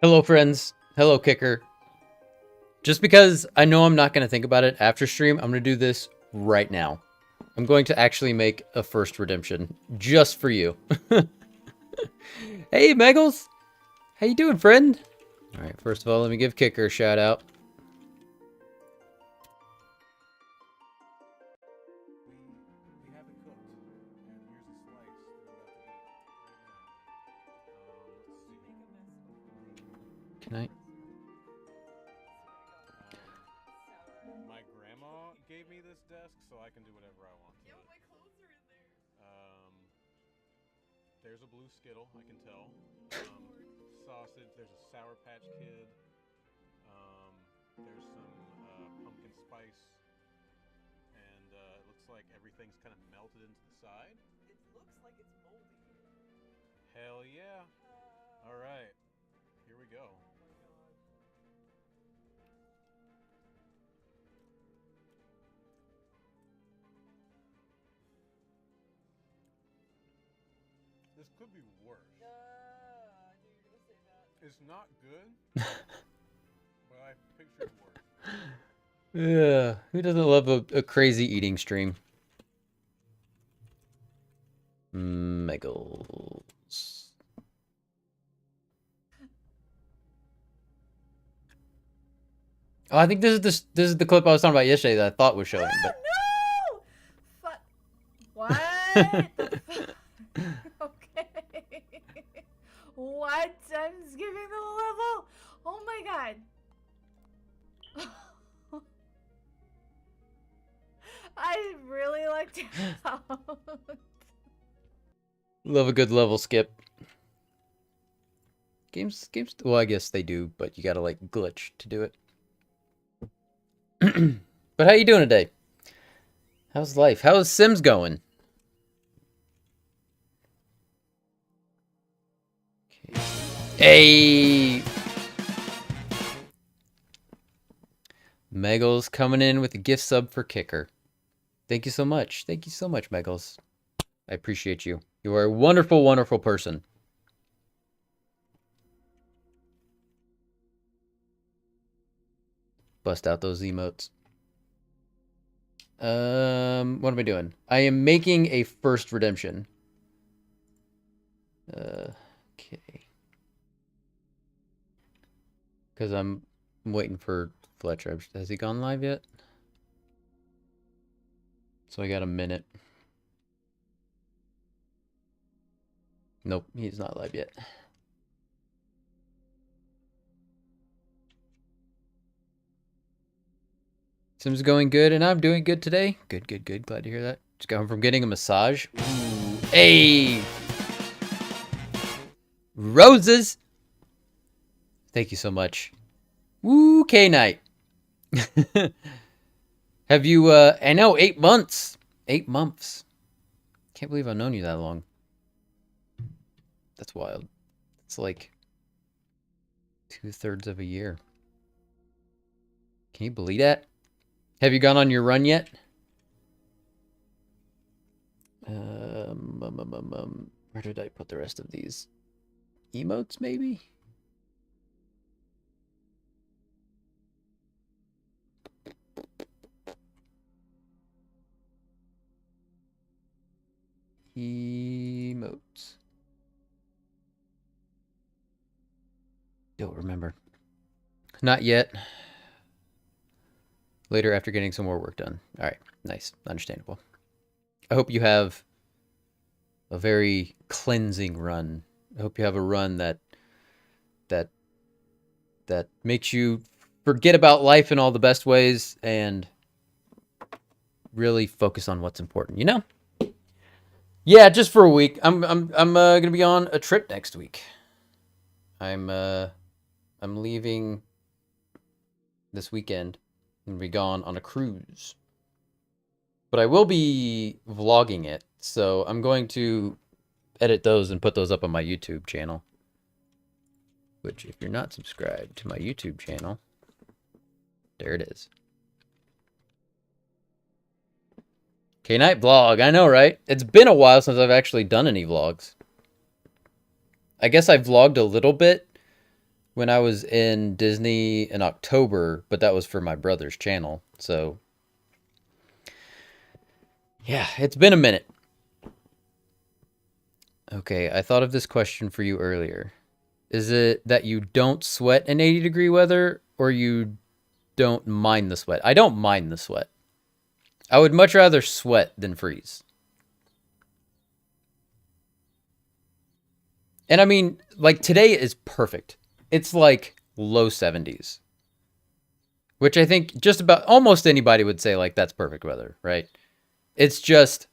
Hello, friends. Hello, Kicker. Just because I know I'm not going to think about it after stream, I'm going to do this right now. I'm going to actually make a first redemption just for you. Hey, Meggles. How you doing, friend? All right, first of all, let me give Kicker a shout out. We have it cooked, and here's a slice that we're about to eat right now. Can I? My grandma gave me this desk, so I can do whatever I want to it. My clothes are in there. There's a blue Skittle, I can tell. Sausage. There's a Sour Patch Kid. There's some pumpkin spice, and it looks like everything's kind of melted into the side. It looks like it's moldy. Hell yeah! All right, here we go. Oh my god. This could be worse. I knew you were gonna say that. It's not good, but I pictured worse. Yeah, who doesn't love a crazy eating stream? Meggles. Oh, I think this is the clip I was talking about yesterday that I thought was showing, but No! What? The okay. What? I'm skipping the level? Oh my god. I really lucked out. love a good level skip. Games, well, I guess they do, but you gotta, like, glitch to do it. But how you doing today? How's life? How's Sims going? Okay. Hey! Meggles coming in with a gift sub for Kicker. Thank you so much. Thank you so much, Meggles. I appreciate you. You are a wonderful, wonderful person. Bust out those emotes. What am I doing? I am making a first redemption. Okay. Because I'm waiting for Fletcher. Has he gone live yet? So I got a minute. Nope, he's not live yet. Sims going good, and I'm doing good today. Good, good, good. Glad to hear that. Just got home from getting a massage. Ooh. Hey! Roses! Thank you so much. Woo, K-Nite. Have you, I know, 8 months. 8 months. Can't believe I've known you that long. That's wild. It's like 2/3 of a year. Can you believe that? Have you gone on your run yet? Where did I put the rest of these? Emotes, maybe? Emotes. Don't remember. Not yet. Later after getting some more work done. All right, nice, understandable. I hope you have a very cleansing run. I hope you have a run that makes you forget about life in all the best ways and really focus on what's important. You know? Yeah, just for a week. I'm gonna be on a trip next week. I'm leaving this weekend. I'm gonna be gone on a cruise. But I will be vlogging it, so I'm going to edit those and put those up on my YouTube channel. Which, if you're not subscribed to my YouTube channel, there it is. K-Nite vlog, I know, right? It's been a while since I've actually done any vlogs. I guess I vlogged a little bit when I was in Disney in October, but that was for my brother's channel. So, yeah, it's been a minute. Okay, I thought of this question for you earlier. Is it that you don't sweat in 80-degree weather, or you don't mind the sweat? I don't mind the sweat. I would much rather sweat than freeze. And I mean, like, today is perfect. It's like low 70s, which I think just about almost anybody would say, like, that's perfect weather, right? It's just,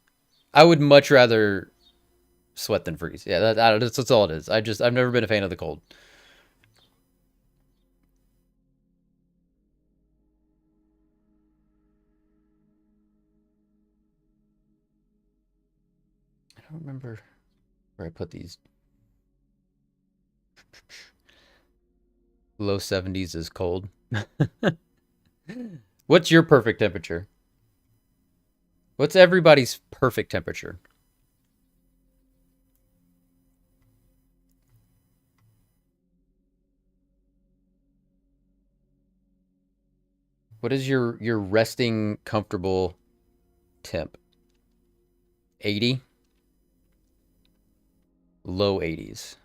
I would much rather sweat than freeze. Yeah, that's all it is. I've never been a fan of the cold. I don't remember where I put these. Low 70s is cold. What's your perfect temperature? What's everybody's perfect temperature? What is your resting comfortable temp? 80? Low 80s.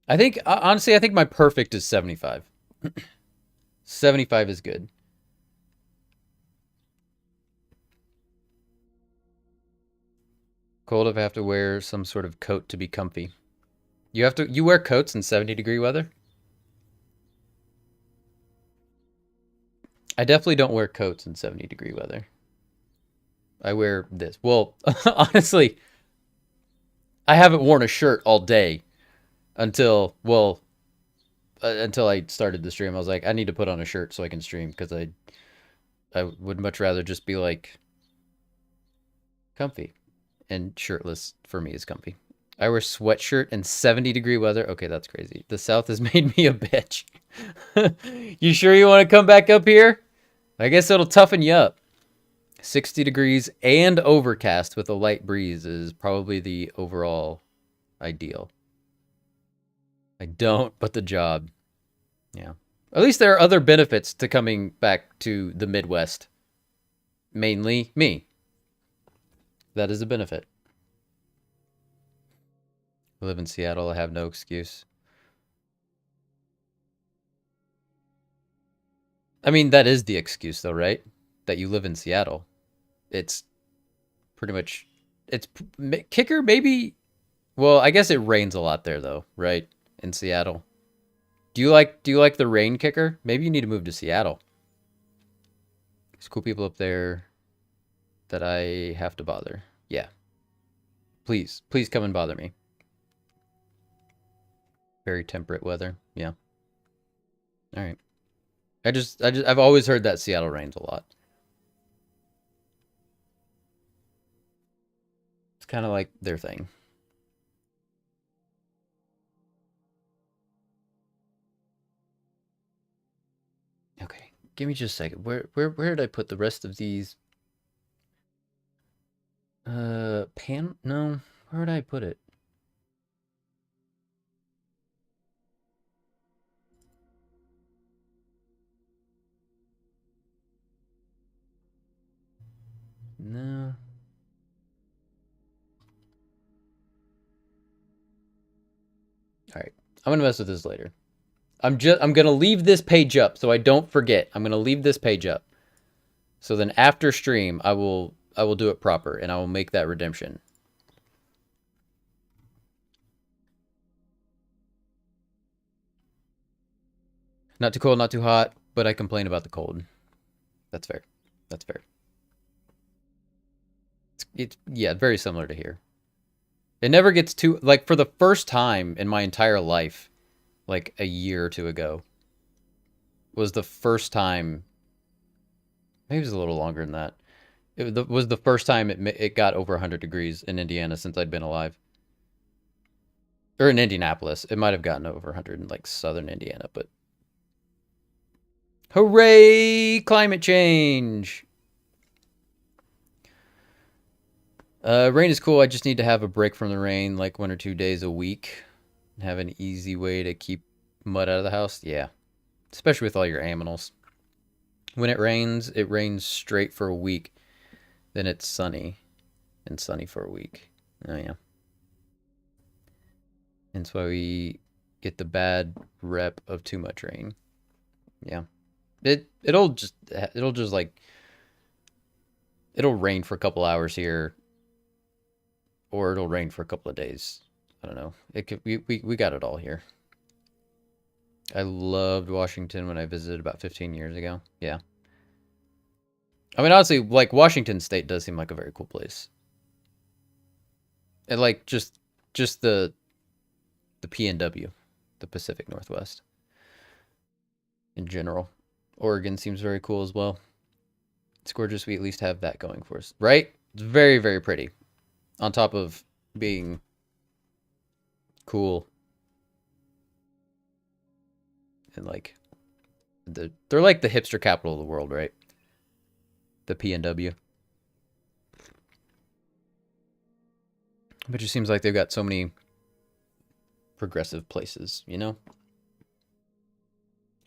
I think, honestly, I think my perfect is 75. 75 is good. Cold if I have to wear some sort of coat to be comfy. You wear coats in 70-degree weather? I definitely don't wear coats in 70-degree weather. I wear this. Well, honestly, I haven't worn a shirt all day until I started the stream. I was like, I need to put on a shirt so I can stream, because I would much rather just be like comfy, and shirtless for me is comfy. I wear sweatshirt in 70-degree weather. Okay, that's crazy. The South has made me a bitch. You sure you want to come back up here? I guess it'll toughen you up. 60 degrees and overcast with a light breeze is probably the overall ideal. I don't, but the job. Yeah. At least there are other benefits to coming back to the Midwest. Mainly me. That is a benefit. I live in Seattle. I have no excuse. I mean, that is the excuse, though, right? That you live in Seattle. It's pretty much... It's... Kicker, maybe... Well, I guess it rains a lot there, though, right? In Seattle. Do you like the rain, Kicker? Maybe you need to move to Seattle. There's cool people up there that I have to bother. Yeah. Please come and bother me. Very temperate weather. Yeah. All right. I've always heard that Seattle rains a lot. It's kind of like their thing. Okay, give me just a second. Where did I put the rest of these? No. Where did I put it? No. All right. I'm going to mess with this later. I'm going to leave this page up so I don't forget. I'm going to leave this page up. So then after stream, I will do it proper, and I will make that redemption. Not too cold, not too hot, but I complain about the cold. That's fair. That's fair. It's yeah, very similar to here. It never gets too, like, for the first time in my entire life, like a year or two ago, was the first time, maybe it was a little longer than that. It was the first time it got over 100 degrees in Indiana since I'd been alive. Or in Indianapolis. It might have gotten over 100 in, like, southern Indiana, but... Hooray! Climate change! Rain is cool. I just need to have a break from the rain, like 1 or 2 days a week. Have an easy way to keep mud out of the house. Yeah, especially with all your aminals. When it rains straight for a week. Then it's sunny, and sunny for a week. Oh yeah. And that's why we get the bad rep of too much rain. Yeah. It'll just like it'll rain for a couple hours here, or it'll rain for a couple of days. I don't know. We got it all here. I loved Washington when I visited about 15 years ago. Yeah. I mean, honestly, like, Washington State does seem like a very cool place. And, like, just the PNW, the Pacific Northwest, in general. Oregon seems very cool as well. It's gorgeous we at least have that going for us, right? It's very, very pretty. On top of being cool. And, like, they're like the hipster capital of the world, right? The PNW. But it seems like they've got so many progressive places, you know?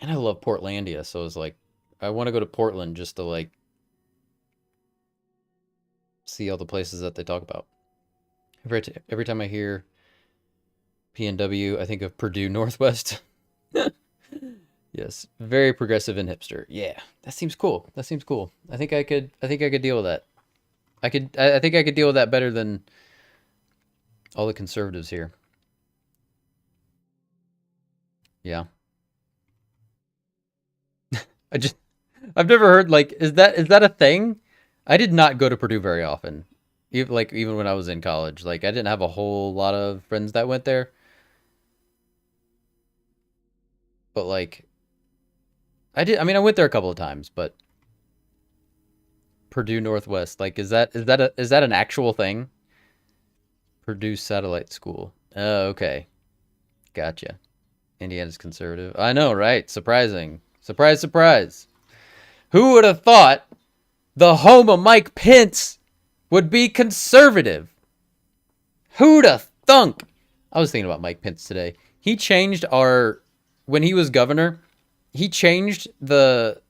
And I love Portlandia, so it's like, I want to go to Portland just to, like, see all the places that they talk about. Every time I hear PNW, I think of Purdue Northwest. Yes, very progressive and hipster. Yeah, that seems cool. That seems cool. I think I could deal with that. I think I could deal with that better than all the conservatives here. Yeah. I've never heard, like, is that a thing? I did not go to Purdue very often. Even when I was in college, like, I didn't have a whole lot of friends that went there. But, like, I mean, I went there a couple of times, but Purdue Northwest, like, is that an actual thing? Purdue Satellite School. Oh, okay. Gotcha. Indiana's conservative. I know, right? Surprising. Surprise, surprise. Who would have thought the home of Mike Pence would be conservative? Who'd have thunk? I was thinking about Mike Pence today. He changed when he was governor, he changed the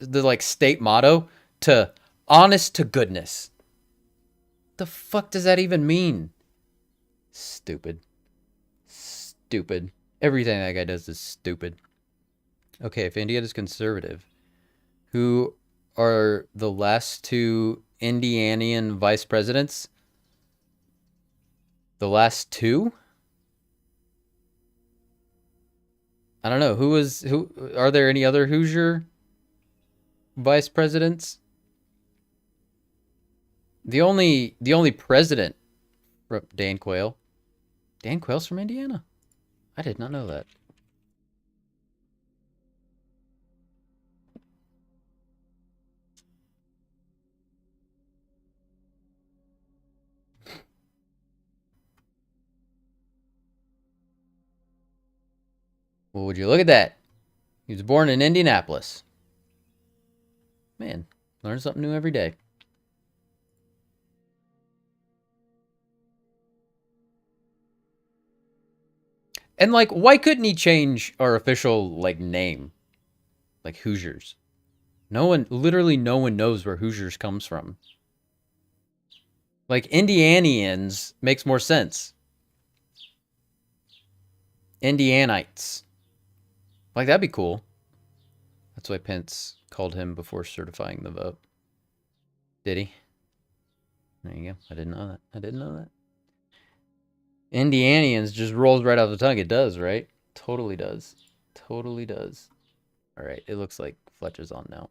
like state motto to honest to goodness. The fuck does that even mean? Stupid. Stupid. Everything that guy does is stupid. Okay, if Indiana's conservative, who are the last two Indianian vice presidents? The last two? I don't know. Who are there any other Hoosier vice presidents? The only president, Dan Quayle. Dan Quayle's from Indiana. I did not know that. Well, would you look at that? He was born in Indianapolis. Man, learn something new every day. And, like, why couldn't he change our official, like, name? Like, Hoosiers. Literally no one knows where Hoosiers comes from. Like, Indianians makes more sense. Indianites. Like, that'd be cool. That's why Pence called him before certifying the vote. Did he? There you go. I didn't know that. Indianians just rolls right off the tongue. It does, right? Totally does. Totally does. All right. It looks like Fletcher's on now.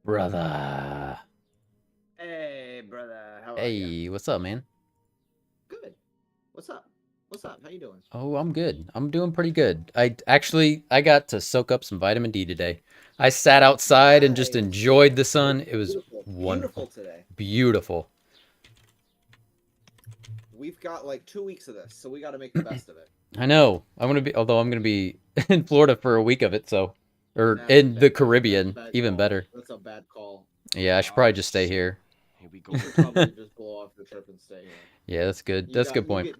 Brother. Hey, brother. How are Hey, you? what's up, man? Good. What's up? What's up? How you doing? Oh, I'm good. I'm doing pretty good. I got to soak up some vitamin D today. I sat outside and just Nice. enjoyed the sun. It was Beautiful. wonderful. Beautiful today. Beautiful. We've got like 2 weeks of this, so we got to make the best of it. I know. I'm gonna be in Florida for a week of it, so Or Nah, in that- the that's Caribbean, a bad even call. better. That's a bad call. Yeah, I should probably just stay here. Here we go. You should probably just blow off the trip and stay here. Yeah, that's good. You That's a got- good point.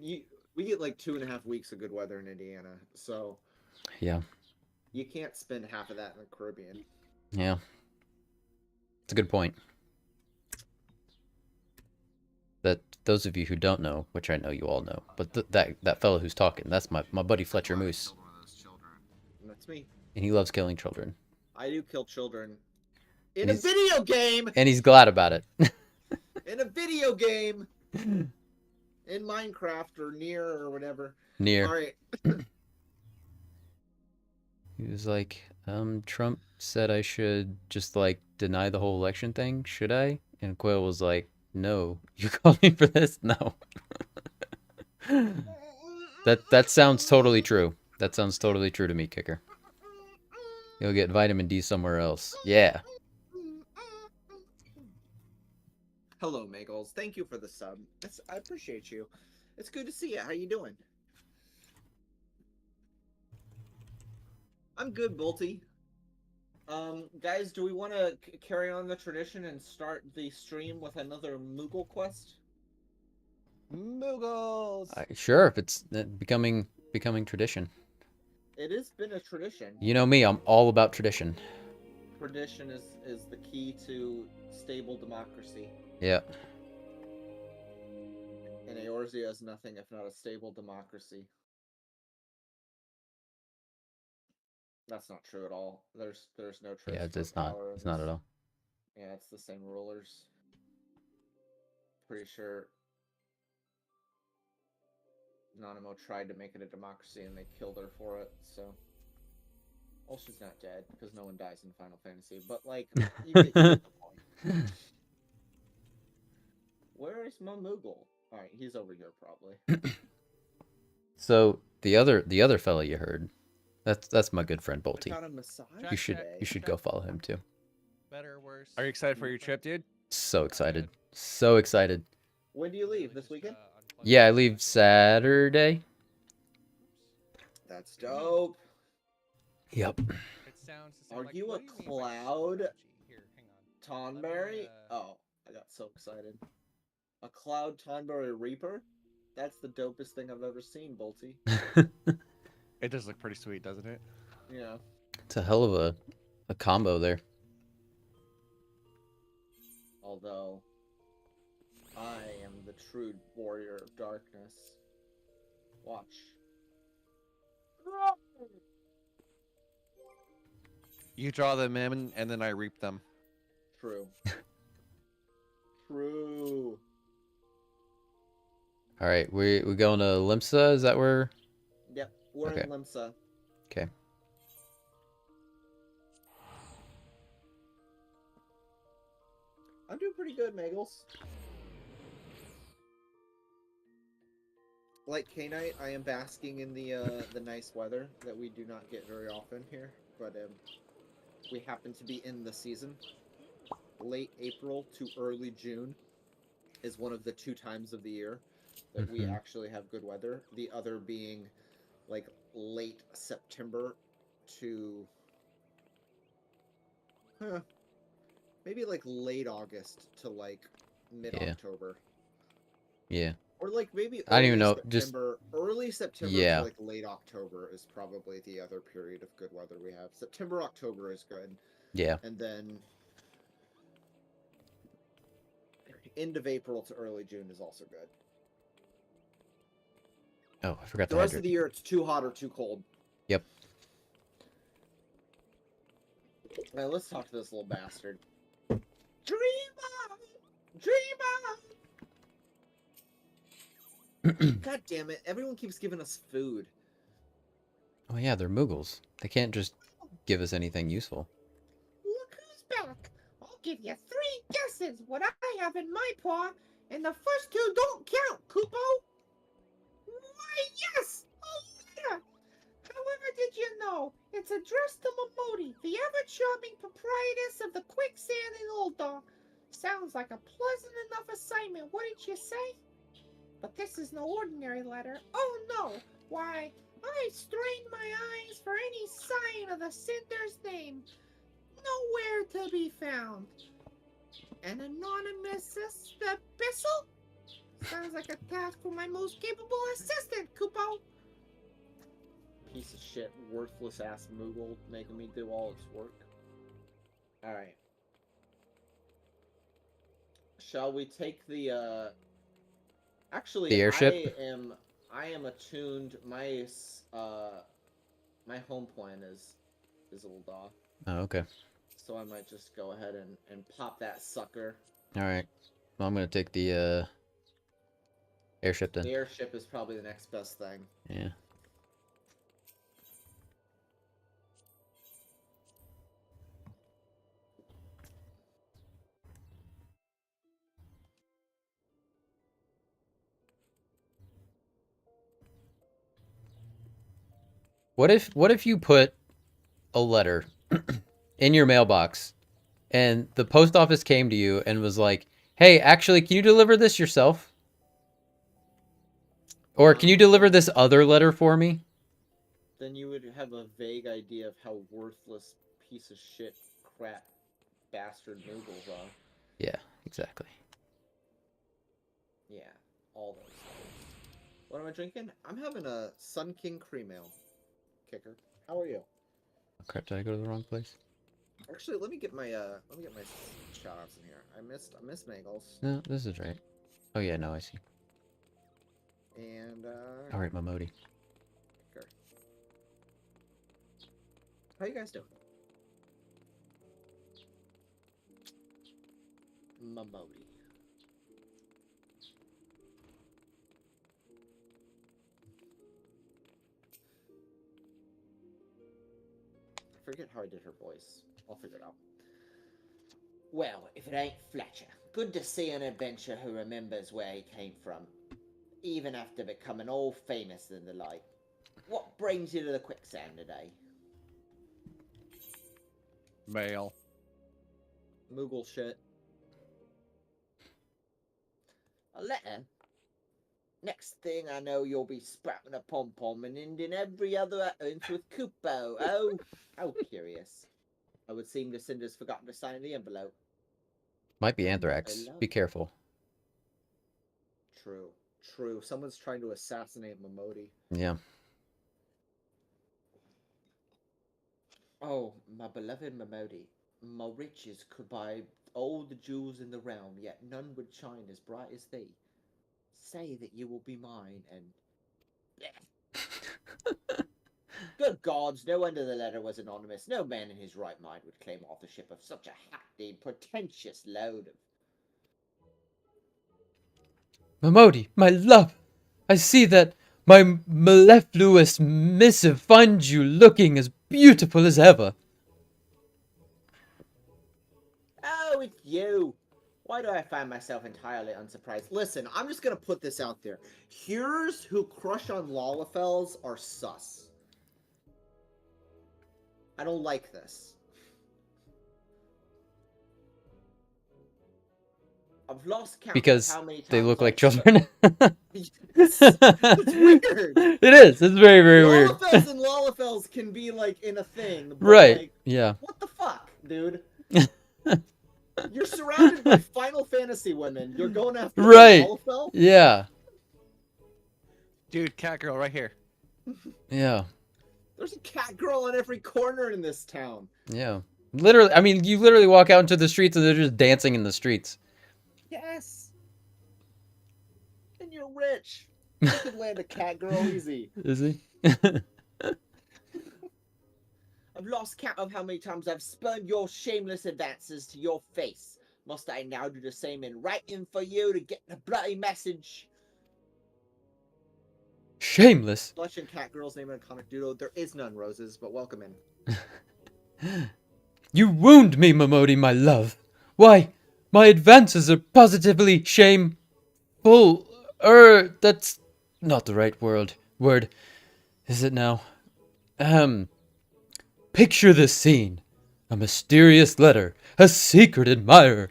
we get like 2.5 weeks of good weather in Indiana, so Yeah, you can't spend half of that in the Caribbean. yeah. It's a good point. That those of you who don't know, which I know you all know, but that fellow who's talking, that's my buddy Fletcher Moose, And that's me. and he loves killing children, I do kill children in And a he's- video game. and he's glad about it. In a video game. In Minecraft or near or whatever. Near. All right. He was like, Trump said I should just like deny the whole election thing. Should I? And Quail was like, no. You called me for this? No. That sounds totally true. That sounds totally true to me, Kicker. You'll get vitamin D somewhere else. Yeah. Hello, Magels. Thank you for the sub. I appreciate you. It's good to see you. How you doing? I'm good, Bolty. Guys, do we want to carry on the tradition and start the stream with another Moogle quest? Moogles! Sure, if it's becoming tradition. It has been a tradition. You know me, I'm all about tradition. Tradition is the key to stable democracy. Yeah. And Eorzea is nothing if not a stable democracy. That's not true at all. There's no transfer Yeah, of it's not. power in It's not this. at all. Yeah, it's the same rulers. Pretty sure Nanamo tried to make it a democracy and they killed her for it, so. Well, she's not dead, because no one dies in Final Fantasy, but, like, you get the point. Where is Moogle? Alright, he's over here, probably. So the other fella you heard, that's my good friend I Bolty. got a massage You should today. go follow him too. Better, worse. Are you excited for your trip, dude? So excited. So excited. When do you leave? This weekend? Yeah, I leave Saturday. That's dope. Yep. It sounds the Are same, like, you a what do mean by cloud strategy? Here, hang on. Tonberry? uh, Oh, I got so excited. A Cloud Tonberry Reaper? That's the dopest thing I've ever seen, Bolty. It does look pretty sweet, doesn't it? Yeah. It's a hell of a combo there. Although, I am the true warrior of darkness. Watch. You draw them in, and then I reap them. True. True. All right, we going to Limsa? Is that where? Yep, we're Okay. in Limsa. Okay. I'm doing pretty good, Magels. Like K-Nite, I am basking in the nice weather that we do not get very often here, but we happen to be in the season. Late April to early June is one of the 2 times of the year that we Mhm. actually have good weather. The other being like late September to maybe like late August to like mid-October. Yeah. Or like maybe I don't even early know, just- September, early September Yeah. to like late October is probably the other period of good weather we have. September, October is good, Yeah. and then end of April to early June is also good. Oh, I forgot The to rest of hydrate. the year it's too hot or too cold. Yep. Now let's talk to this little bastard. Dream on! Dream on! God damn it, everyone keeps giving us food. Oh yeah, they're Moogles. They can't just give us anything useful. Look who's back. I'll give you 3 guesses what I have in my paw, and the first 2 don't count, Kupo. Why, yes! Oh, yeah! However, did you know it's addressed to Momodi, the ever-charming proprietress of the Quicksand in Uldar? Sounds like a pleasant enough assignment, wouldn't you say? But this is no ordinary letter. Oh, no! Why, I strained my eyes for any sign of the sender's name. Nowhere to be found. An anonymous epistle? Sounds like a task for my most capable assistant, Kupo. Piece of shit, worthless ass Moogle making me do all its work. Alright. Shall we take the, Actually, The airship? I am attuned, my home plan is Ul'dah. Oh, okay. So I might just go ahead and pop that sucker. All right. Well, I'm gonna take the airship then. The airship is probably the next best thing. Yeah. What if you put a letter in your mailbox and the post office came to you and was like, "Hey, actually, can you deliver this yourself? Or can you deliver this other letter for me?" Then you would have a vague idea of how worthless piece of shit crap bastard Moogles are. Yeah, exactly. Yeah, all those things. What am I drinking? I'm having a Sun King Cream Ale. Kicker. How are you? Oh, crap, did I go to the wrong place? Actually, let me get my shout-outs in here. I missed Mangles. No, this is right. Oh yeah, no, I see. And All right, Momodi. Kicker. How you guys doing? Momodi. I forget how I did her voice. I'll figure it out. Well, if it ain't Fletcher. Good to see an adventurer who remembers where he came from, even after becoming all famous and the like. What brings you to the quicksand today? Mail. Moogle shit. A letter? Next thing I know, you'll be sprouting a pom-pom and ending every other utterance with Kupo. Oh, how curious. I would seem to Cinder's forgotten to sign the envelope. Might be anthrax. I love Be it. careful. True. True. Someone's trying to assassinate Momodi. Yeah. Oh, my beloved Momodi. My riches could buy all the jewels in the realm, yet none would shine as bright as thee. Say that you will be mine, and... Good gods, no wonder the letter was anonymous. No man in his right mind would claim authorship of such a hackneyed, pretentious load of... Momodi, my love! I see that my mellifluous missive finds you looking as beautiful as ever. Oh, it's you! Why do I find myself entirely unsurprised? Listen, I'm just gonna put this out there. Hearers who crush on Lalafels are sus. I don't like this. I've lost count Because of how many times they look I've like children. it's weird. It is. It's very, very weird. Lalafels and Lalafels can be like in a thing, but Right. like, Yeah. what the fuck, dude? You're surrounded by Final Fantasy women. You're going after Right. Lalafel? Yeah. Dude, cat girl right here. Yeah. There's a cat girl on every corner in this town. Yeah. Literally, I mean, you literally walk out into the streets and they're just dancing in the streets. Yes. And you're rich. You could land a cat girl easy. Is he? I've lost count of how many times I've spurned your shameless advances to your face. Must I now do the same in writing for you to get the bloody message? Shameless. Flesh and cat girl's name in a comic doodle. There is none, Roses, but welcome in. You wound me, Momodi, my love. Why, my advances are positively shameful. That's not the right word. Is it now? Picture this scene. A mysterious letter. A secret admirer.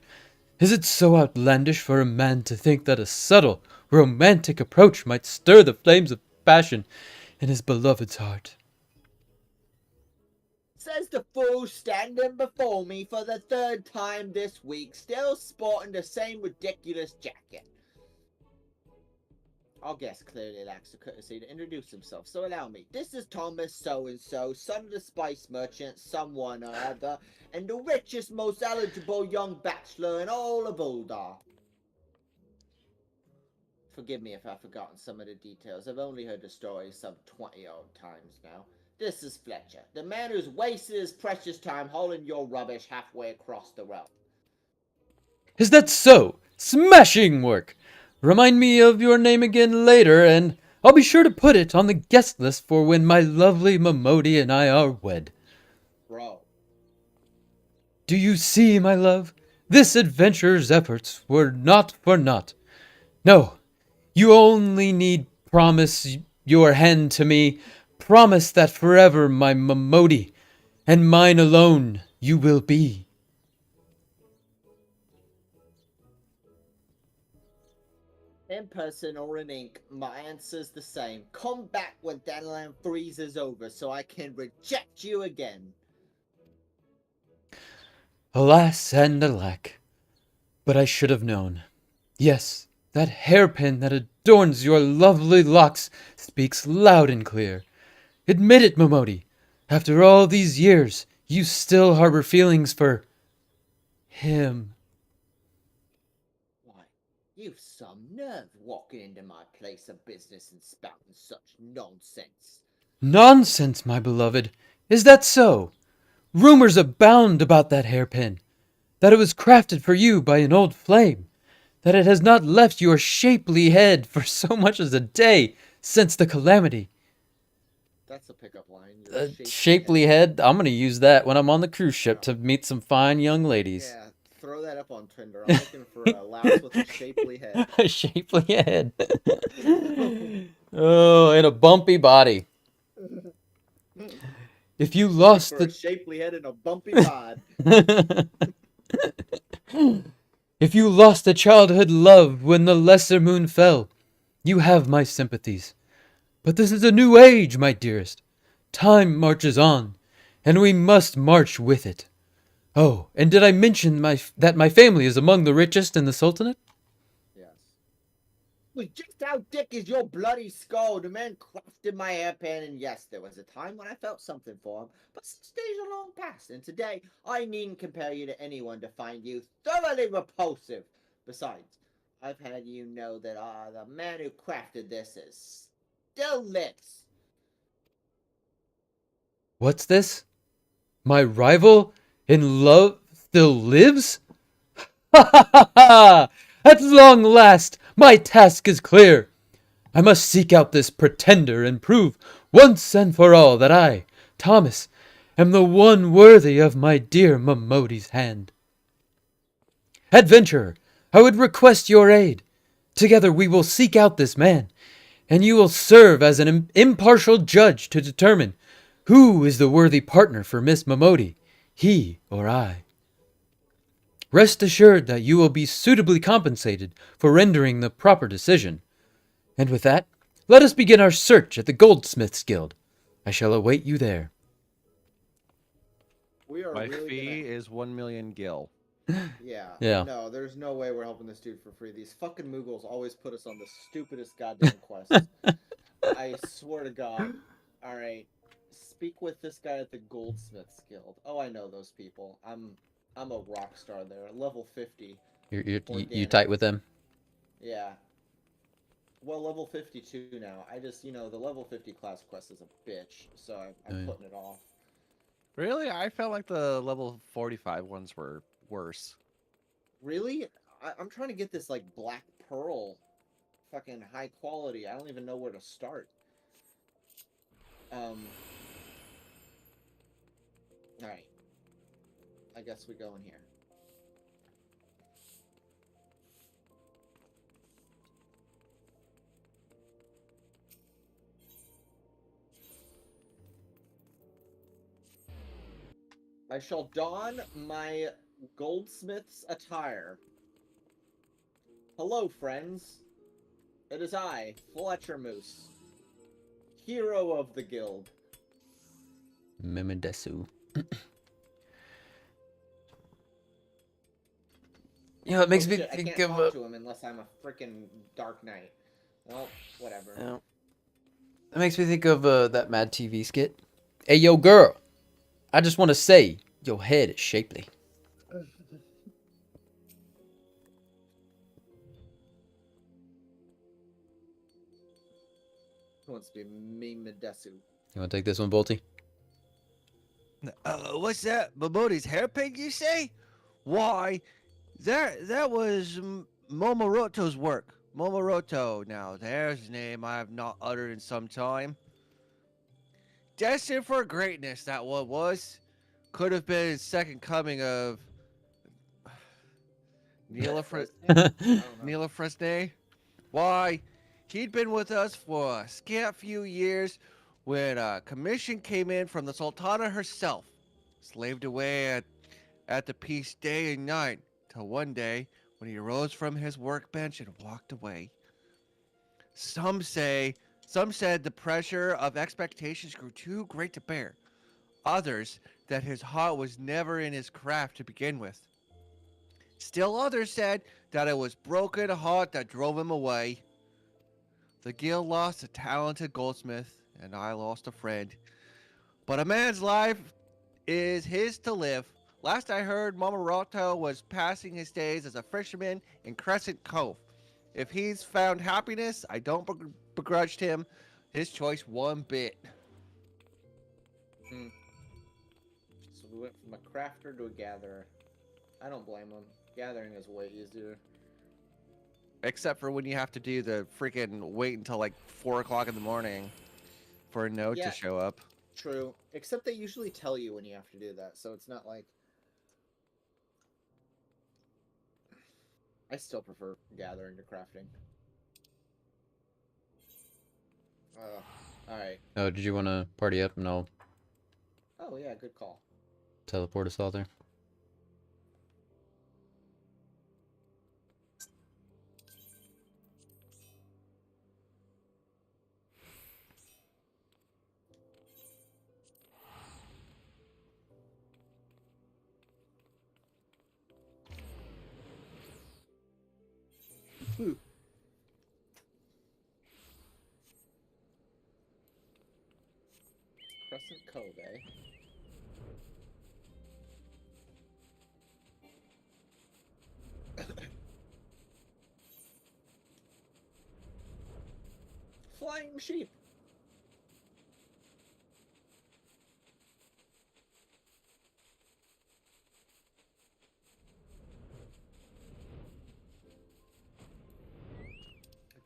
Is it so outlandish for a man to think that a subtle, romantic approach might stir the flames of passion in his beloved's heart. Says the fool standing before me for the third time this week, still sporting the same ridiculous jacket. Our guest clearly lacks the courtesy to introduce himself, so allow me. This is Thomas so-and-so, son of the spice merchant, someone or other, and the richest, most eligible young bachelor in all of Uldar. Forgive me if I've forgotten some of the details. I've only heard the story some 20-odd times now. This is Fletcher, the man who's wasted his precious time hauling your rubbish halfway across the realm. Is that so? Smashing work! Remind me of your name again later, and I'll be sure to put it on the guest list for when my lovely Momodi and I are wed. Bro. Do you see, my love? This adventurer's efforts were not for naught. No, you only need promise your hand to me. Promise that forever my Momodi, and mine alone you will be. In person or in ink, my answer's the same. Come back when Danland freezes over so I can reject you again. Alas and alack, but I should have known. Yes, that hairpin that adorns your lovely locks speaks loud and clear. Admit it, Momodi. After all these years, you still harbor feelings for him. Why, you've some nerve walking into my place of business and spouting such nonsense. Nonsense, my beloved. Is that so? Rumors abound about that hairpin. That it was crafted for you by an old flame. That it has not left your shapely head for so much as a day since the calamity. That's a pickup line. Your Shapely head? I'm going to use that when I'm on the cruise ship to meet some fine young ladies. Yeah, throw that up on Tinder. I'm looking for a louse with a shapely head. A shapely head. Oh, and a bumpy body. If you lost For a the shapely head and a bumpy bod. if you lost a childhood love when the lesser moon fell, you have my sympathies. But this is a new age, my dearest. Time marches on, and we must march with it. Oh, and did I mention that my family is among the richest in the Sultanate? Yes. Was just how thick is your bloody skull? The man crafted my hairpin, and yes, there was a time when I felt something for him, but such days are long past, and today I needn't compare you to anyone to find you thoroughly repulsive. Besides, I've had you know that the man who crafted this is still lives. What's this? My rival in love still lives? Ha ha ha ha! At long last, my task is clear. I must seek out this pretender and prove once and for all that I, Thomas, am the one worthy of my dear Momodi's hand. Adventurer, I would request your aid. Together we will seek out this man, and you will serve as an impartial judge to determine who is the worthy partner for Miss Momodi, he or I. Rest assured that you will be suitably compensated for rendering the proper decision. And with that, let us begin our search at the Goldsmiths Guild. I shall await you there. We are My really fee is 1 million gil. Yeah. Yeah. No, there's no way we're helping this dude for free. These fucking Mughals always put us on the stupidest goddamn quests. I swear to God. Alright. Speak with this guy at the Goldsmiths Guild. Oh, I know those people. I'm a rock star there. Level 50. You tight with them? Yeah. Well, level 52 now. I just, the level 50 class quest is a bitch, so I'm putting it off. Really? I felt like the level 45 ones were worse. Really? I'm trying to get this, like, Black Pearl fucking high quality. I don't even know where to start. Alright. I guess we go in here. I shall don my goldsmith's attire. Hello, friends. It is I, Fletcher Moose, hero of the guild. Memedesu. You know, it makes Oh, me shit, I think can't of talk to him unless I'm a freaking Dark Knight. Well, whatever. Yeah. That makes me think of that Mad TV skit. Hey, yo, girl. I just want to say, your head is shapely. Who wants to be Memedesu? You want to take this one, Bolty? What's that? Babodi's hairpin, you say? Why, that was Momoroto's work. Momoroto, now there's a name I have not uttered in some time. Destined for greatness, that one was. Could have been second coming of Neela Fresnay. Why, he'd been with us for a scant few years when a commission came in from the Sultana herself. Slaved away at the piece day and night, till one day when he rose from his workbench and walked away. Some said the pressure of expectations grew too great to bear. Others that his heart was never in his craft to begin with. Still others said that it was broken heart that drove him away. The guild lost a talented goldsmith, and I lost a friend. But a man's life is his to live. Last I heard, Momoroto was passing his days as a fisherman in Crescent Cove. If he's found happiness, I don't begrudge him his choice one bit. So we went from a crafter to a gatherer. I don't blame him. Gathering is way easier. Except for when you have to do the freaking wait until like 4 o'clock in the morning for a note Yeah. to show up. True. Except they usually tell you when you have to do that, so it's not like... I still prefer gathering to crafting. Alright. Oh, did you want to party up and I'll Oh yeah, good call. teleport us all there? Crescent Cove, eh? Flying sheep!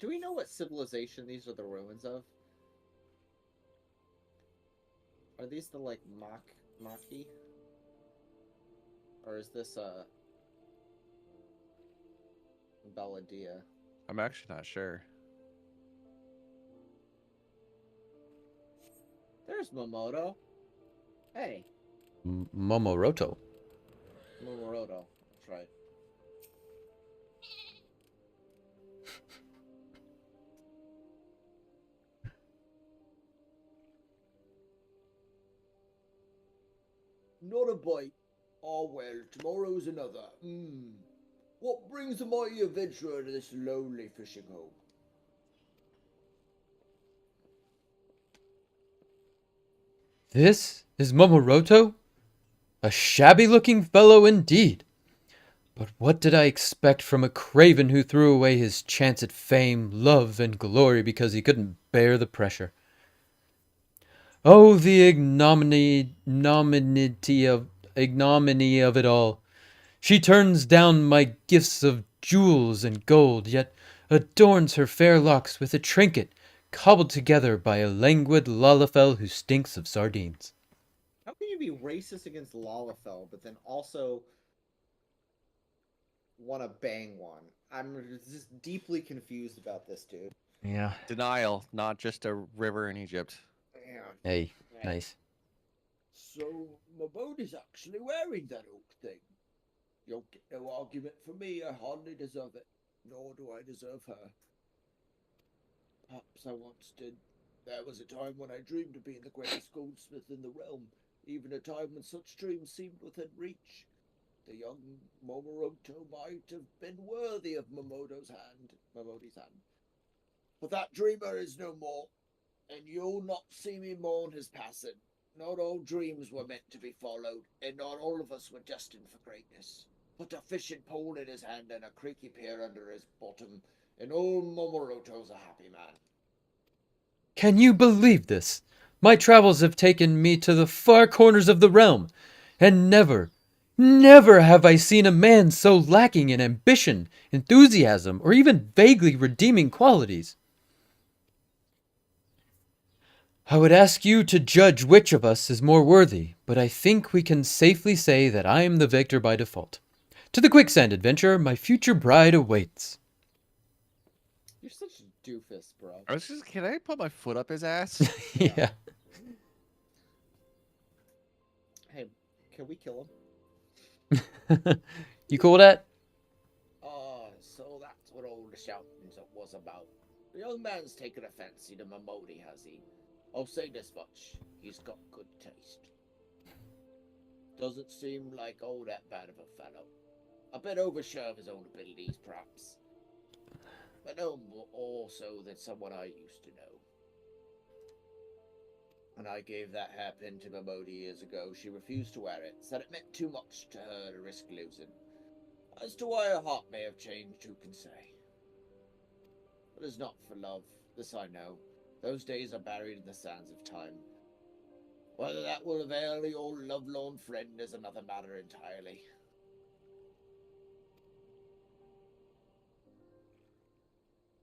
Do we know what civilization these are the ruins of? Are these the, like, Maki? Or is this, Belladia? I'm actually not sure. There's Momoto. Hey, Momoroto. Momoroto. That's right. Not a bite. Ah well, tomorrow's another. What brings the mighty adventurer to this lonely fishing hole? This is Momoroto? A shabby-looking fellow indeed. But what did I expect from a craven who threw away his chance at fame, love, and glory because he couldn't bear the pressure? Oh, the ignominy of it all. She turns down my gifts of jewels and gold, yet adorns her fair locks with a trinket cobbled together by a languid Lalafell who stinks of sardines. How can you be racist against Lalafell, but then also want to bang one? I'm just deeply confused about this, dude. Yeah. Denial, not just a river in Egypt. Yeah. Hey, nice. So, my boat is actually wearing that oak thing. You'll get no argument from me, I hardly deserve it. Nor do I deserve her. Perhaps I once did. There was a time when I dreamed of being the greatest goldsmith in the realm, even a time when such dreams seemed within reach. The young Momoroto might have been worthy of Momodi's hand. But that dreamer is no more, and you'll not see me mourn his passing. Not all dreams were meant to be followed, and not all of us were destined for greatness. Put a fishing pole in his hand and a creaky pier under his bottom, and old Momoroto's a happy man. Can you believe this? My travels have taken me to the far corners of the realm, and never have I seen a man so lacking in ambition, enthusiasm, or even vaguely redeeming qualities. I would ask you to judge which of us is more worthy, but I think we can safely say that I am the victor by default. To the quicksand adventure, my future bride awaits. You're such a doofus, bro. Can I put my foot up his ass? Yeah. Hey, can we kill him? You cool with that? So that's what all the shouting was about. The young man's taken a fancy to Mamodi, has he? I'll say this much, he's got good taste. Doesn't seem like all that bad of a fellow. A bit oversure of his own abilities, perhaps. But no more so than someone I used to know. When I gave that hairpin to Mamodi years ago, she refused to wear it, said it meant too much to her to risk losing. As to why her heart may have changed, who can say? But it's not for love, this I know. Those days are buried in the sands of time. Whether that will avail your lovelorn friend is another matter entirely.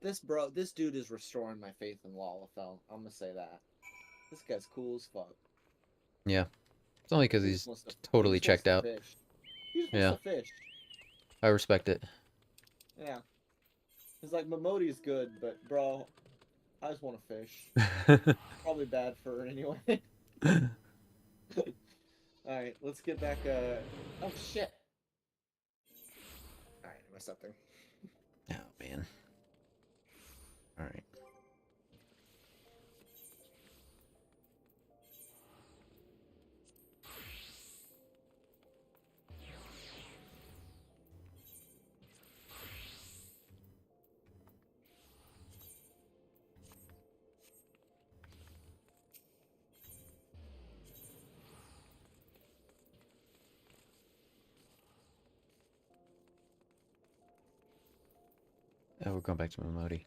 This dude is restoring my faith in Lalafell. I'm gonna say that. This guy's cool as fuck. Yeah. It's only because He he's just wants to- totally he just checked out. wants to fish. He just Yeah. wants to fish. I respect it. Yeah. He's like, Mamodi's good, but bro, I just want to fish. Probably bad for her anyway. Alright, let's get back, oh shit! Alright, I messed up there. Oh, man. Alright. Oh, we're going back to Momodi.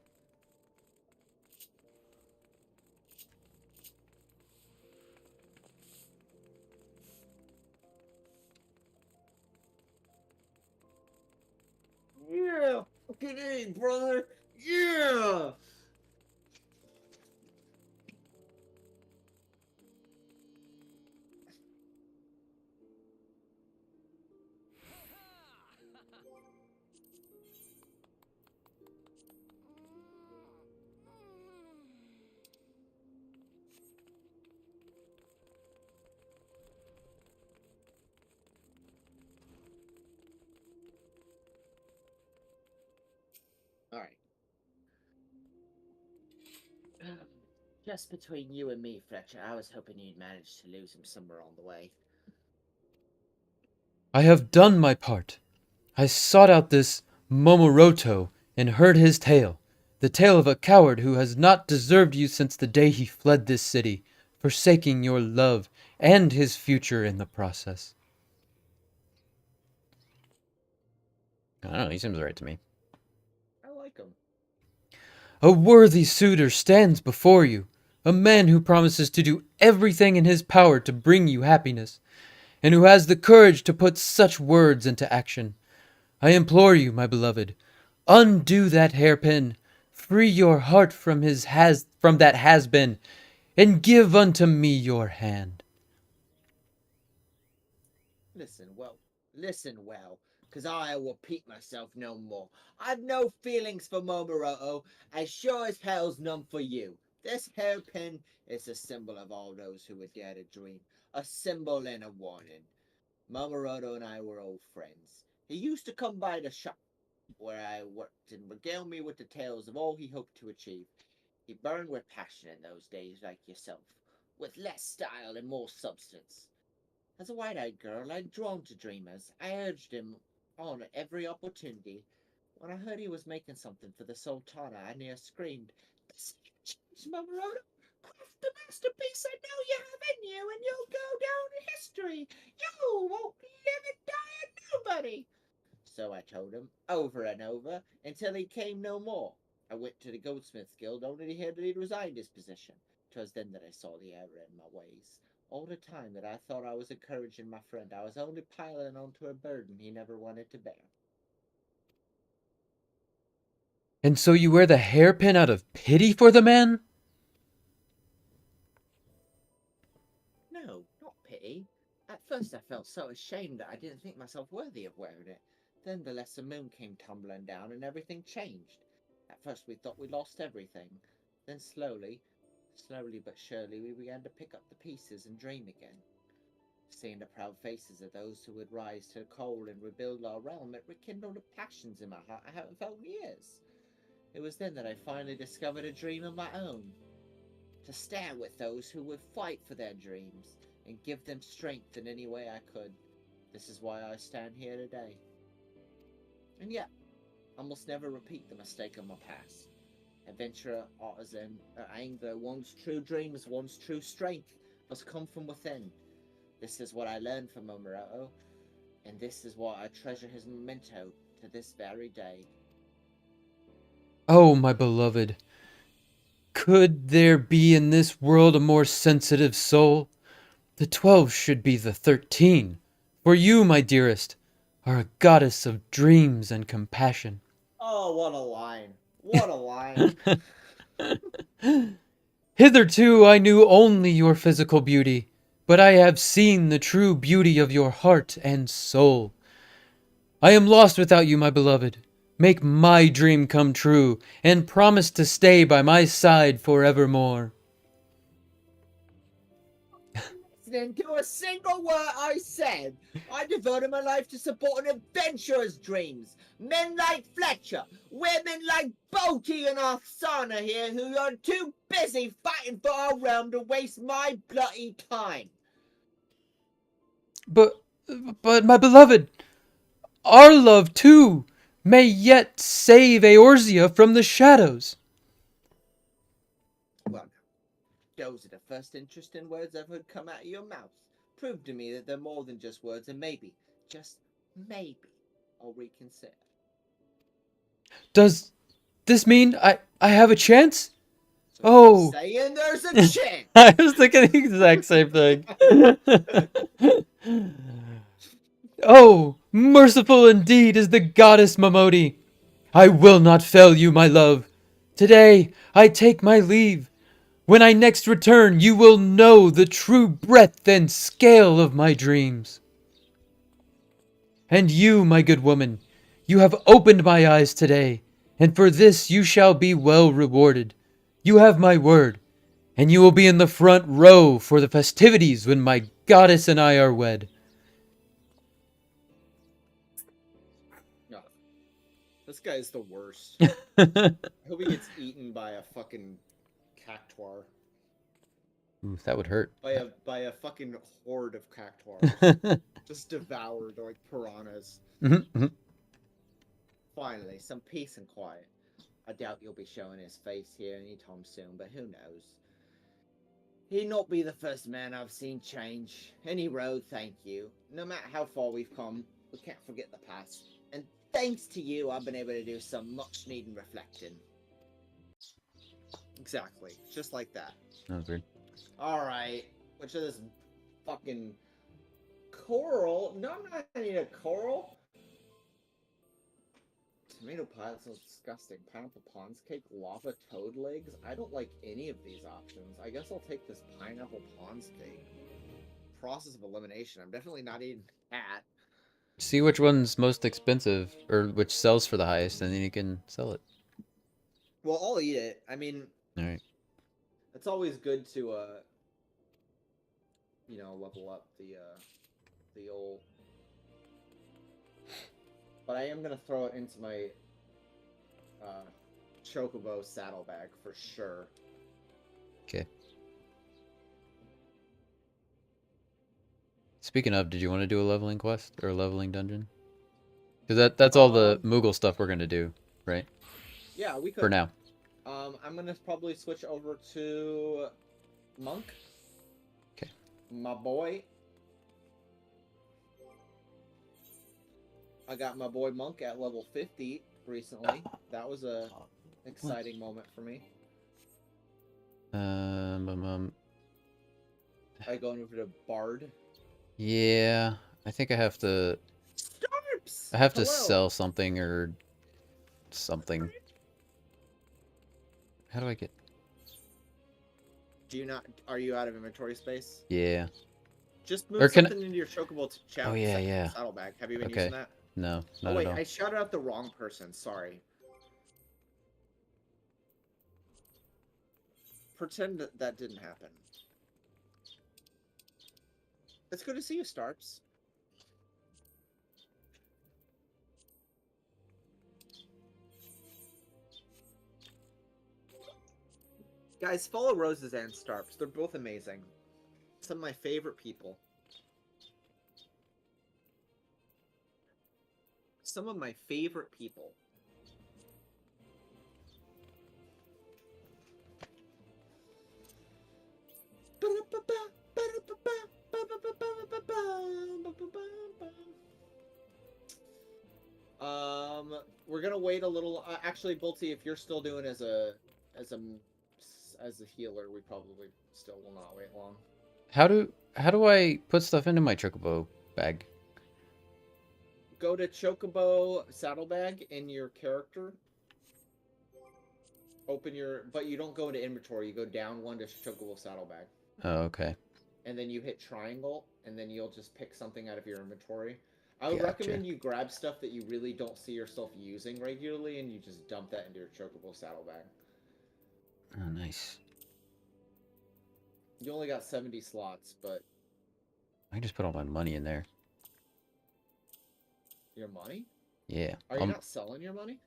Yeah! Fucking A, brother! Yeah! Alright. Just between you and me, Fletcher, I was hoping you'd manage to lose him somewhere on the way. I have done my part. I sought out this Momoroto and heard his tale. The tale of a coward who has not deserved you since the day he fled this city, forsaking your love and his future in the process. I don't know, he seems right to me. I like him. A worthy suitor stands before you, a man who promises to do everything in his power to bring you happiness, and who has the courage to put such words into action. I implore you, my beloved, undo that hairpin, free your heart from that has-been, and give unto me your hand. Listen well, 'cause I will repeat myself no more. I've no feelings for Momoroto, as sure as hell's none for you. This hairpin is a symbol of all those who would dare to dream, a symbol and a warning. Momoroto and I were old friends. He used to come by the shop where I worked and regale me with the tales of all he hoped to achieve. He burned with passion in those days, like yourself, with less style and more substance. As a white-eyed girl, I'd drawn to dreamers. I urged him on at every opportunity. When I heard he was making something for the Sultana, I near screamed, "This is Mamoru! Craft the masterpiece I know you have in you, and you'll go down in history! You won't live and die a nobody!" So I told him, over and over, until he came no more. I went to the Goldsmiths Guild only to hear that he'd resigned his position. 'Twas then that I saw the error in my ways. All the time that I thought I was encouraging my friend, I was only piling onto a burden he never wanted to bear. And so you wear the hairpin out of pity for the man? No, not pity. At first I felt so ashamed that I didn't think myself worthy of wearing it. Then the lesser moon came tumbling down and everything changed. At first we thought we'd lost everything. Then slowly but surely, we began to pick up the pieces and dream again. Seeing the proud faces of those who would rise to the coal and rebuild our realm, it rekindled the passions in my heart I haven't felt in years. It was then that I finally discovered a dream of my own. To stand with those who would fight for their dreams and give them strength in any way I could. This is why I stand here today. And yet, I must never repeat the mistake of my past. Adventurer, artisan, or angler, one's true dreams, one's true strength must come from within. This is what I learned from Mamoru, and this is why I treasure his memento to this very day. Oh, my beloved. Could there be in this world a more sensitive soul? The 12 should be the 13. For you, my dearest, are a goddess of dreams and compassion. Oh, what a line. What a line. Hitherto I knew only your physical beauty, but I have seen the true beauty of your heart and soul. I am lost without you, my beloved. Make my dream come true, and promise to stay by my side forevermore. Listening to a single word I said. I devoted my life to supporting adventurers' dreams. Men like Fletcher, women like Boaty and Arsana here who are too busy fighting for our realm to waste my bloody time. But my beloved, our love too may yet save Eorzea from the shadows. Well, those are the first interesting words I've heard come out of your mouth. Prove to me that they're more than just words, and maybe, just maybe, I'll reconsider. Does this mean I have a chance? So Oh. saying there's a chance. I was thinking the exact same thing. Oh, merciful indeed is the goddess Momodi. I will not fail you, my love. Today I take my leave. When I next return, you will know the true breadth and scale of my dreams. And you, my good woman, you have opened my eyes today, and for this you shall be well rewarded. You have my word, and you will be in the front row for the festivities when my goddess and I are wed. No. This guy is the worst. I hope he gets eaten by a fucking cactuar. Ooh, that would hurt. By a fucking horde of cactuars. Just devoured like piranhas. Finally, some peace and quiet. I doubt you'll be showing his face here anytime soon, but who knows? He'd not be the first man I've seen change. Any road, thank you. No matter how far we've come, we can't forget the past. And thanks to you, I've been able to do some much-needed reflecting. Exactly. Just like that. That was weird. Alright. Which of this fucking coral? No, I'm not gonna eat a coral. Tomato pie, that sounds disgusting. Pineapple Pond's cake, lava toad legs. I don't like any of these options. I guess I'll take this pineapple Pond's cake. Process of elimination. I'm definitely not eating that. See which one's most expensive, or which sells for the highest, and then you can sell it. Well, I'll eat it. I mean, Alright. it's always good to, you know, level up the old. But I am gonna throw it into my chocobo saddlebag for sure. Okay. Speaking of, did you want to do a leveling quest or a leveling dungeon? Because that's all the Moogle stuff we're gonna do, right? Yeah, we could. For now. I'm gonna probably switch over to Monk. Okay. My boy. I got my boy Monk at level 50 recently. That was a exciting moment for me. I going over to Bard. Yeah, I think I have to. Starps! I have to Hello. sell something or something. How do I get? Do you not? Are you out of inventory space? Yeah. Just Or move can something into your chocobo Oh, yeah, yeah. saddlebag. Have you been Okay. using that? No, Oh not wait, at all. I shouted out the wrong person. Sorry. Pretend that that didn't happen. It's good to see you, Starps. Guys, follow Roses and Starps. They're both amazing. Some of my favorite people. Some of my favorite people. We're gonna wait a little. Actually, Bolty, if you're still doing as a healer, we probably still will not wait long. How do I put stuff into my chocobo bag? Go to Chocobo Saddlebag in your character. Open your, but you don't go into inventory. You go down one to Chocobo Saddlebag, Oh, okay. and then you hit triangle, and then you'll just pick something out of your inventory. I would Gotcha. recommend you grab stuff that you really don't see yourself using regularly, and you just dump that into your Chocobo Saddlebag. Oh, nice. You only got 70 slots, but I can just put all my money in there. your money? Yeah. Are you not selling your money?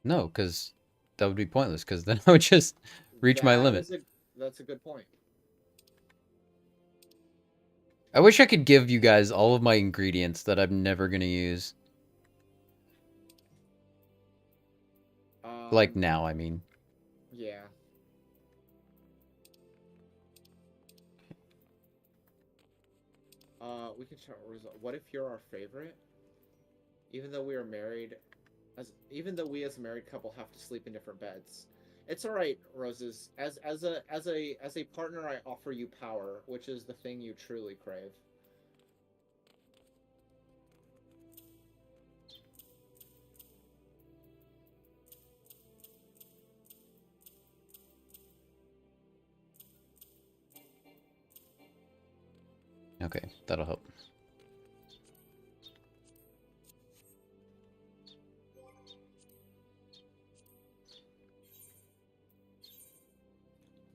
No, because that would be pointless. Because then I would just reach my limit. That's a good point. I wish I could give you guys all of my ingredients that I'm never gonna use. Like now, I mean. Yeah. We can try. What if you're our favorite? Even though we are married, even though we as a married couple have to sleep in different beds, it's all right, Roses. As a partner, I offer you power, which is the thing you truly crave. Okay, that'll help.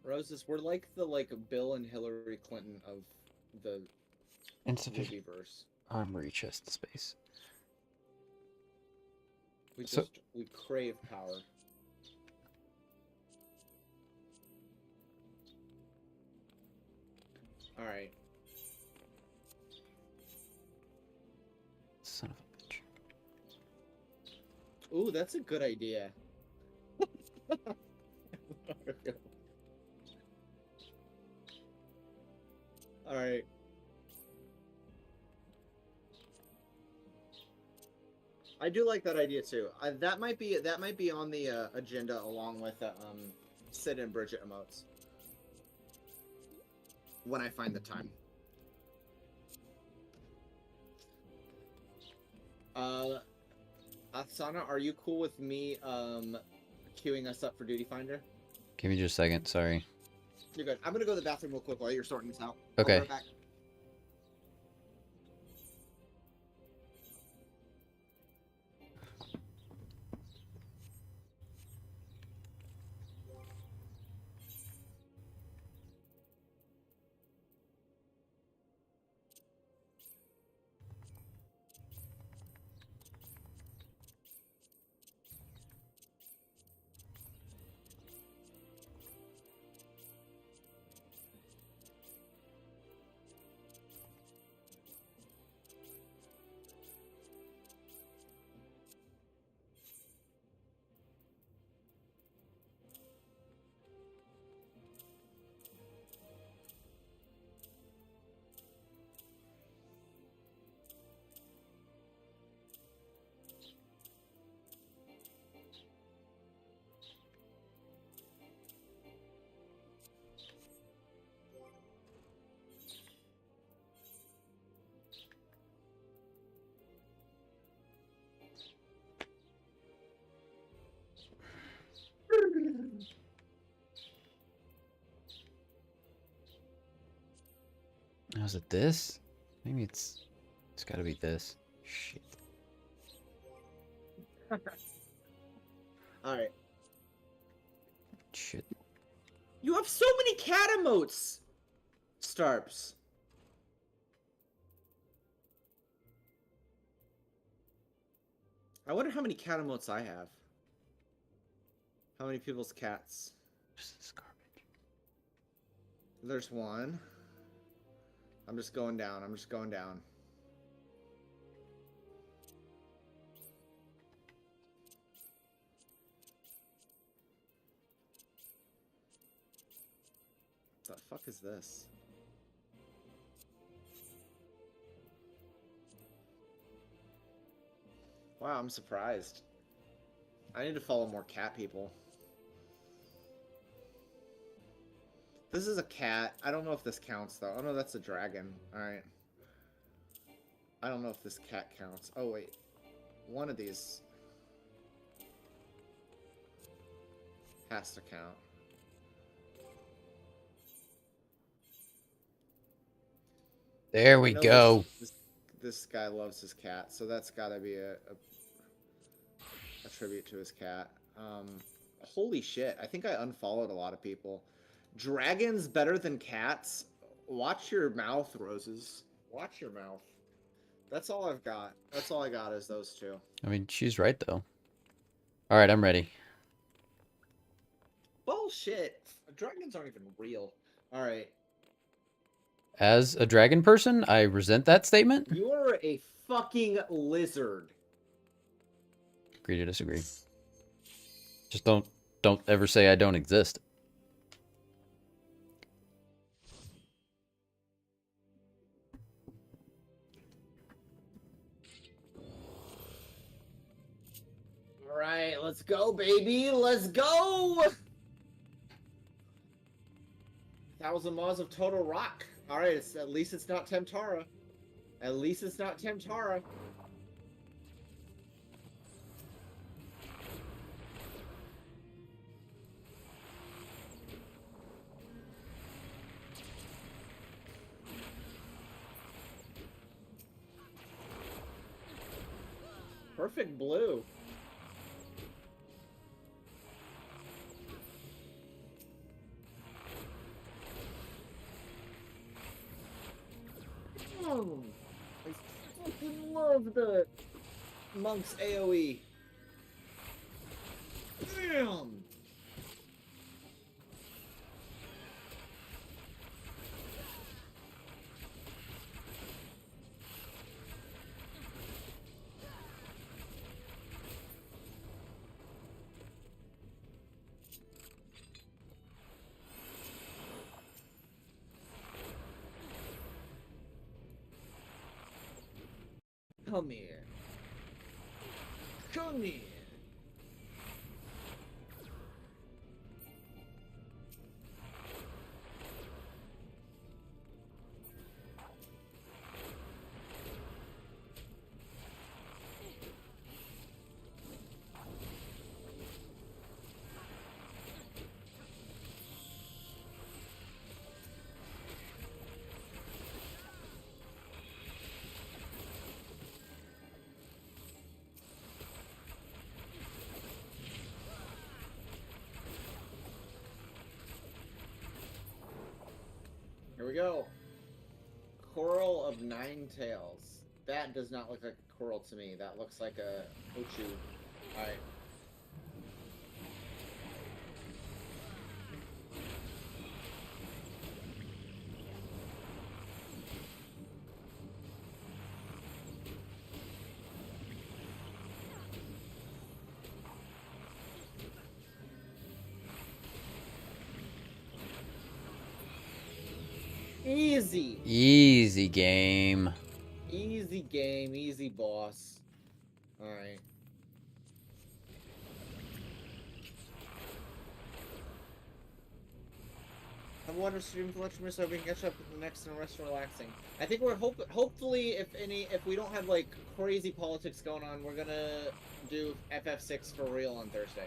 Roses, we're like the Bill and Hillary Clinton of the Insufficient movieverse. armory chest space. We So- we crave power. All right. Son of a bitch. Ooh, that's a good idea. All right. I do like that idea too. That might be on the agenda along with Sid and Bridget emotes when I find the time. Asana, are you cool with me queuing us up for Duty Finder? Give me just a second, sorry. You're good. I'm gonna go to the bathroom real quick while you're sorting this out. Okay. I'll be right back. Was it this? Maybe it's gotta be this. Shit. All right. Shit. You have so many cat emotes, Starps. I wonder how many cat emotes I have. How many people's cats? This is garbage. There's one. I'm just going down. I'm just going down. What the fuck is this? Wow, I'm surprised. I need to follow more cat people. This is a cat. I don't know if this counts, though. Oh, no, that's a dragon. Alright. I don't know if this cat counts. Oh, wait. One of these has to count. There we go. This guy loves his cat, so that's got to be a tribute to his cat. Holy shit! I think I unfollowed a lot of people. Dragons better than cats? Watch your mouth, Roses. Watch your mouth. That's all I've got. That's all I got is those two. I mean, she's right though. All right, I'm ready. Bullshit. Dragons aren't even real. All right. As a dragon person, I resent that statement. You're a fucking lizard. Agree to disagree. Just don't ever say I don't exist. All right, let's go, baby. Let's go. 1,000 Maws of Total Rock. All right, at least it's not Temptara. At least it's not Temptara. Perfect blue. Oh, I fucking love the Monk's AoE. Damn! Come here. Come here. Here we go. Coral of 9 tails. That does not look like a coral to me. That looks like a Ochu. Alright. Easy. Easy game. Easy game, easy boss. Alright. Have a wonderful stream collection, so we can catch up with the next and rest relaxing. I think we're hopefully if we don't have like crazy politics going on, we're gonna do FF6 for real on Thursday.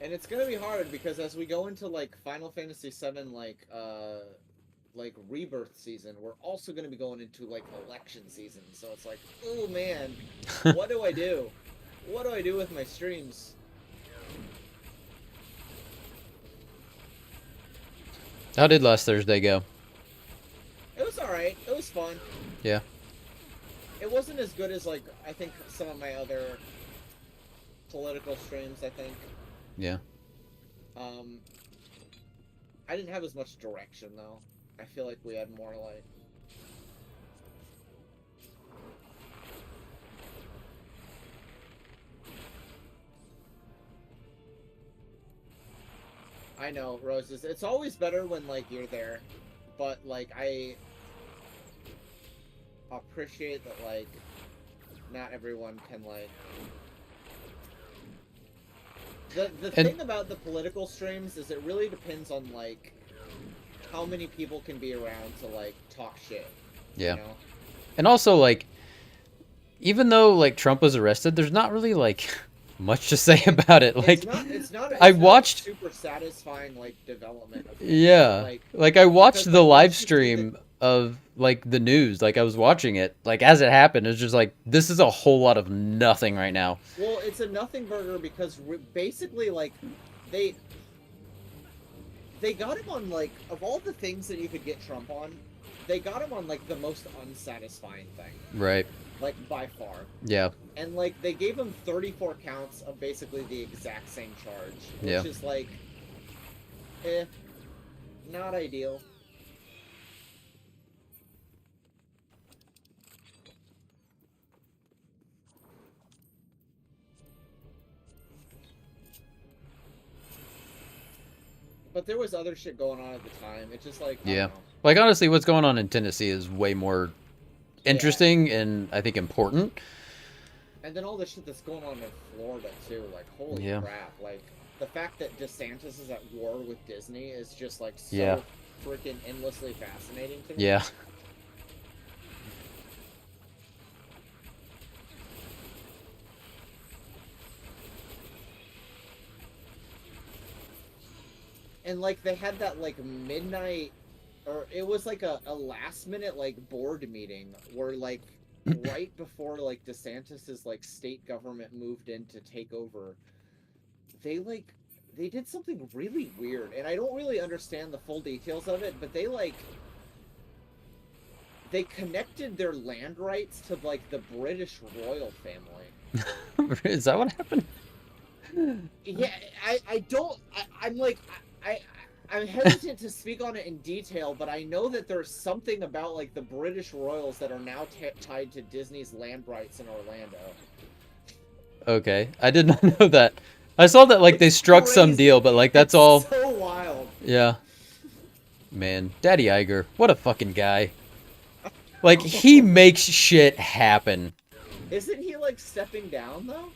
And it's gonna be hard because as we go into like Final Fantasy VII, like rebirth season, we're also gonna be going into like election season. So it's like, oh man, what do I do? What do I do with my streams? How did last Thursday go? It was alright. It was fun. Yeah. It wasn't as good as like I think some of my other political streams. I think. Yeah. I didn't have as much direction though. I feel like we had more like. I know, Roses. It's always better when like you're there, but like I appreciate that like not everyone can like. The thing about the political streams is it really depends on like how many people can be around to like talk shit. Yeah. You know? And also, like, even though like Trump was arrested, there's not really like much to say about it. Like, it's not I not watched. a super satisfying like development. Of Yeah. Like I watched because, the like, live once you see stream of like the news. Like I was watching it. Like as it happened, it's just like this is a whole lot of nothing right now. Well, it's a nothing burger because basically like they got him on like of all the things that you could get Trump on, they got him on like the most unsatisfying thing. Right. Like by far. Yeah. And like they gave him 34 counts of basically the exact same charge, which Yeah. is like not ideal. But there was other shit going on at the time. It's just like I Yeah. don't know. Like honestly, what's going on in Tennessee is way more interesting and I think important. And then all the shit that's going on in Florida too, like holy Yeah. crap! Like the fact that DeSantis is at war with Disney is just like so Yeah. freaking endlessly fascinating to me. Yeah. And like they had that like midnight, or it was like a last minute like board meeting where like right before like DeSantis's like state government moved in to take over, they did something really weird, and I don't really understand the full details of it, but they connected their land rights to like the British royal family. Is that what happened? Yeah, I'm hesitant to speak on it in detail, but I know that there's something about like the British royals that are now tied to Disney's land rights in Orlando. Okay. I did not know that. I saw that like they struck some crazy. deal, but like that's It's all. so wild. Yeah. Man, Daddy Iger, what a fucking guy. Like he makes shit happen. Isn't he like stepping down though?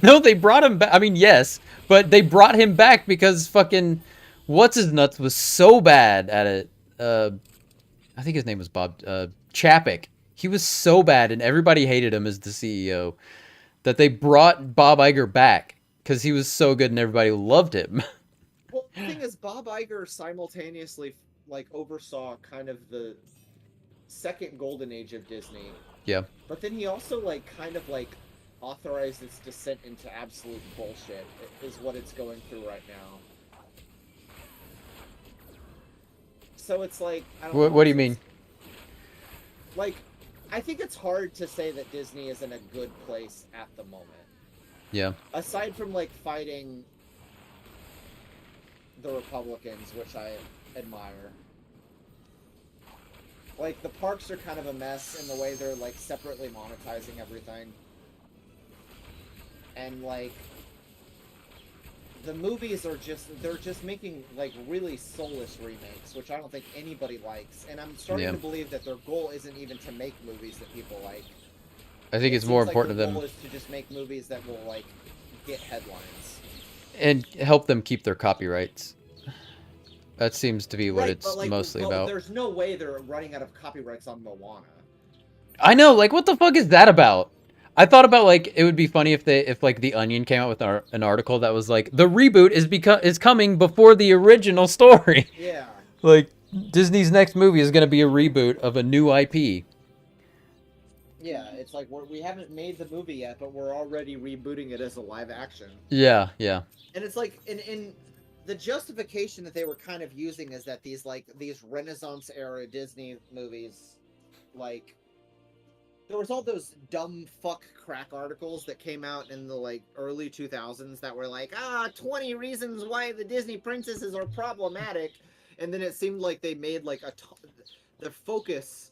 No, they brought him back. I mean, yes, but they brought him back because fucking what's his nuts was so bad at it. I think his name was Bob Chapek. He was so bad, and everybody hated him as the CEO that they brought Bob Iger back because he was so good and everybody loved him. Well, the thing is, Bob Iger simultaneously like oversaw kind of the second golden age of Disney. Yeah. But then he also like kind of like authorized its descent into absolute bullshit is what it's going through right now. So it's like I don't know, What do you mean? Like, I think it's hard to say that Disney is in a good place at the moment. Yeah. Aside from like fighting the Republicans, which I admire. Like the parks are kind of a mess in the way they're like separately monetizing everything. And like the movies are they're just making like really soulless remakes, which I don't think anybody likes. And I'm starting Yeah. to believe that their goal isn't even to make movies that people like. I think It it's more seems like important to their them goal is to just make movies that will like get headlines. and help them keep their copyrights. That seems to be what it's but, like, mostly well, about. There's no way they're running out of copyrights on Moana. I know, like what the fuck is that about? I thought about like it would be funny if like the Onion came out with an article that was like the reboot is coming before the original story. Yeah. Like Disney's next movie is gonna be a reboot of a new IP. Yeah, it's like we haven't made the movie yet, but we're already rebooting it as a live action. Yeah, yeah, And it's like in the justification that they were kind of using is that these Renaissance era Disney movies, like there was all those dumb fuck crack articles that came out in the like early 2000s that were like 20 reasons why the Disney princesses are problematic, and then it seemed like they made like the focus.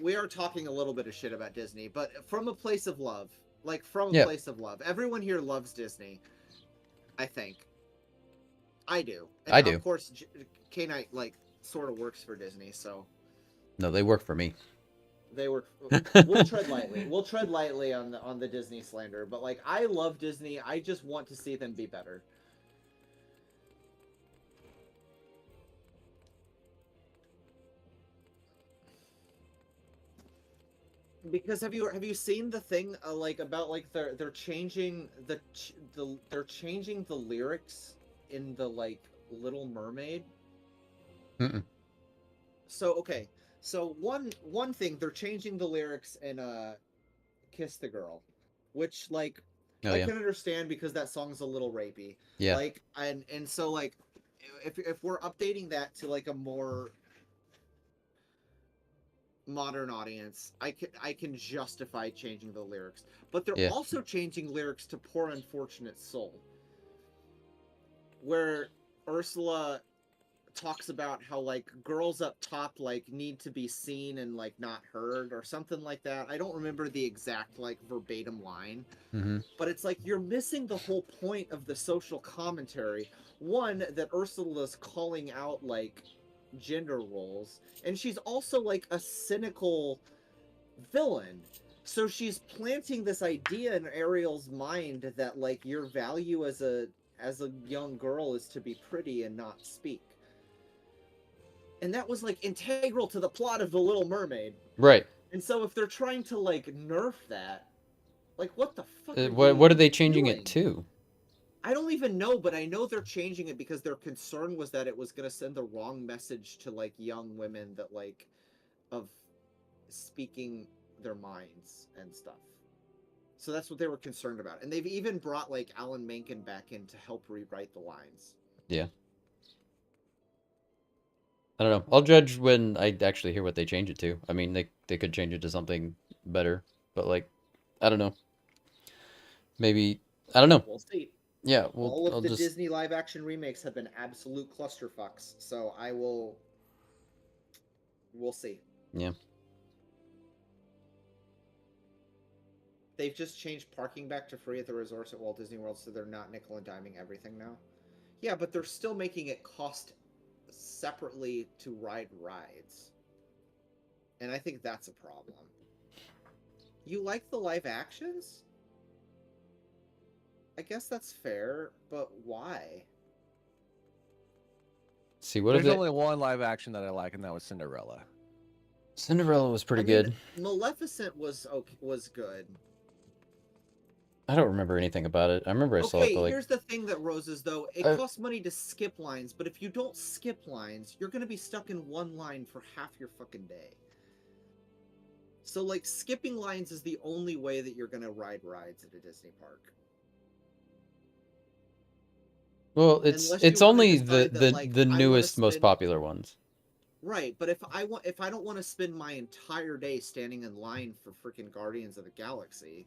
We are talking a little bit of shit about Disney, but from a place of love. Like, from a place of love. Everyone here loves Disney, I think. I do. And I do. Of course, K-Nite, like, sort of works for Disney, so... No, they work for me. They work... We'll tread lightly. We'll tread lightly on the Disney slander, but, like, I love Disney. I just want to see them be better. Because have you seen the thing like about like they're changing they're changing the lyrics in the like Little Mermaid? Mm-mm. So okay, so one thing, they're changing the lyrics in Kiss the Girl, which like I can understand because that song's a little rapey. Yeah. Like and so like if we're updating that to like a more modern audience, I can justify changing the lyrics, but they're also changing lyrics to Poor Unfortunate Soul, where Ursula talks about how like girls up top like need to be seen and like not heard or something like that. I don't remember the exact like verbatim line, but it's like you're missing the whole point of the social commentary. One, that Ursula's calling out like gender roles, and she's also like a cynical villain, so she's planting this idea in Ariel's mind that like your value as a young girl is to be pretty and not speak, and that was like integral to the plot of The Little Mermaid, right? And so if they're trying to like nerf that, like what the fuck what are they changing it to? I don't even know, but I know they're changing it because their concern was that it was going to send the wrong message to, like, young women that, like, of speaking their minds and stuff. So that's what they were concerned about. And they've even brought, like, Alan Menken back in to help rewrite the lines. Yeah. I don't know. I'll judge when I actually hear what they change it to. I mean, they could change it to something better, but, like, I don't know. Maybe, I don't know. We'll see. Yeah, all of the Disney live-action remakes have been absolute clusterfucks, so we'll see. Yeah. They've just changed parking back to free at the resorts at Walt Disney World, so they're not nickel and diming everything now. Yeah, but they're still making it cost separately to ride rides. And I think that's a problem. You like the live actions? I guess that's fair, but why? See, what There's only one live action that I like, and that was Cinderella. Cinderella was pretty good. Maleficent was good. I don't remember anything about it. I remember I saw it, but like... here's the thing that Roses, though. It costs money to skip lines, but if you don't skip lines, you're going to be stuck in one line for half your fucking day. So, like, skipping lines is the only way that you're going to ride rides at a Disney park. Well, it's only the newest, most popular ones. Right, but if I don't want to spend my entire day standing in line for freaking Guardians of the Galaxy,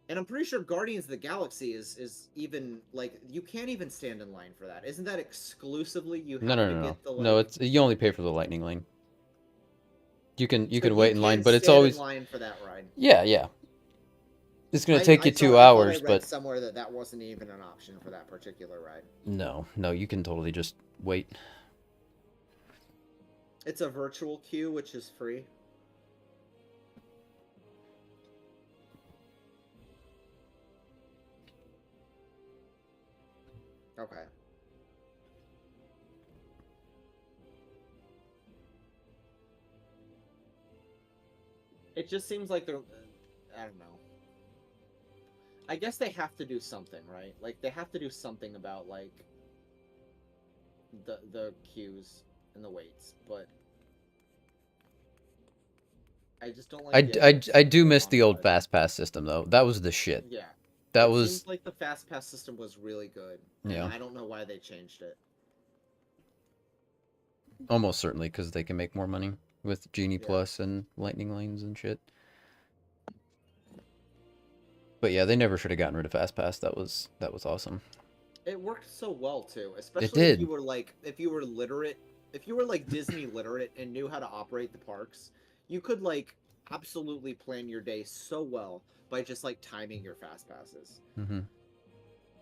and I'm pretty sure Guardians of the Galaxy is even like you can't even stand in line for that. Isn't that exclusively you have to get the like... No, it's you only pay for the Lightning Lane. You can wait in line, but it's always in line for that ride. Yeah. It's gonna take you 2 hours, but somewhere that wasn't even an option for that particular ride. No, you can totally just wait. It's a virtual queue, which is free. Okay. It just seems like they're. I don't know. I guess they have to do something, right? Like they have to do something about like the queues and the waits, but I just don't like. I do miss the old fast pass system though. That was the shit. Yeah. That it was seems like the fast pass system was really good. Yeah. And I don't know why they changed it. almost certainly because they can make more money with Genie Yeah. Plus and Lightning Lanes and shit. But yeah, they never should have gotten rid of fast pass. That was awesome. It worked so well too, especially if did. you were like if you were literate, if you were like Disney literate and knew how to operate the parks, you could like absolutely plan your day so well by just like timing your fast passes. Mm-hmm.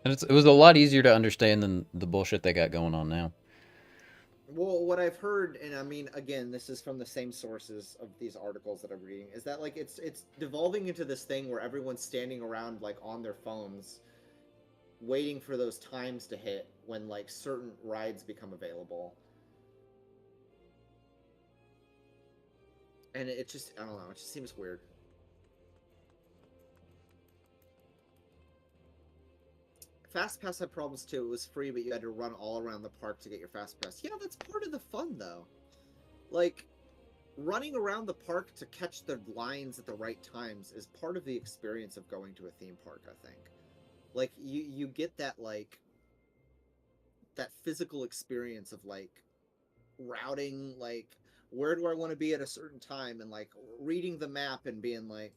And it was a lot easier to understand than the bullshit they got going on now. Well, what I've heard, and I mean, again, this is from the same sources of these articles that I'm reading, is that like it's devolving into this thing where everyone's standing around like on their phones, waiting for those times to hit when like certain rides become available. And it just, I don't know, it just seems weird. Fast Pass had problems too. It was free, but you had to run all around the park to get your Fast Pass. Yeah, that's part of the fun, though. Like, running around the park to catch the lines at the right times is part of the experience of going to a theme park, I think. Like, you get that, like, that physical experience of, like, routing, like, where do I want to be at a certain time, and, like, reading the map and being like,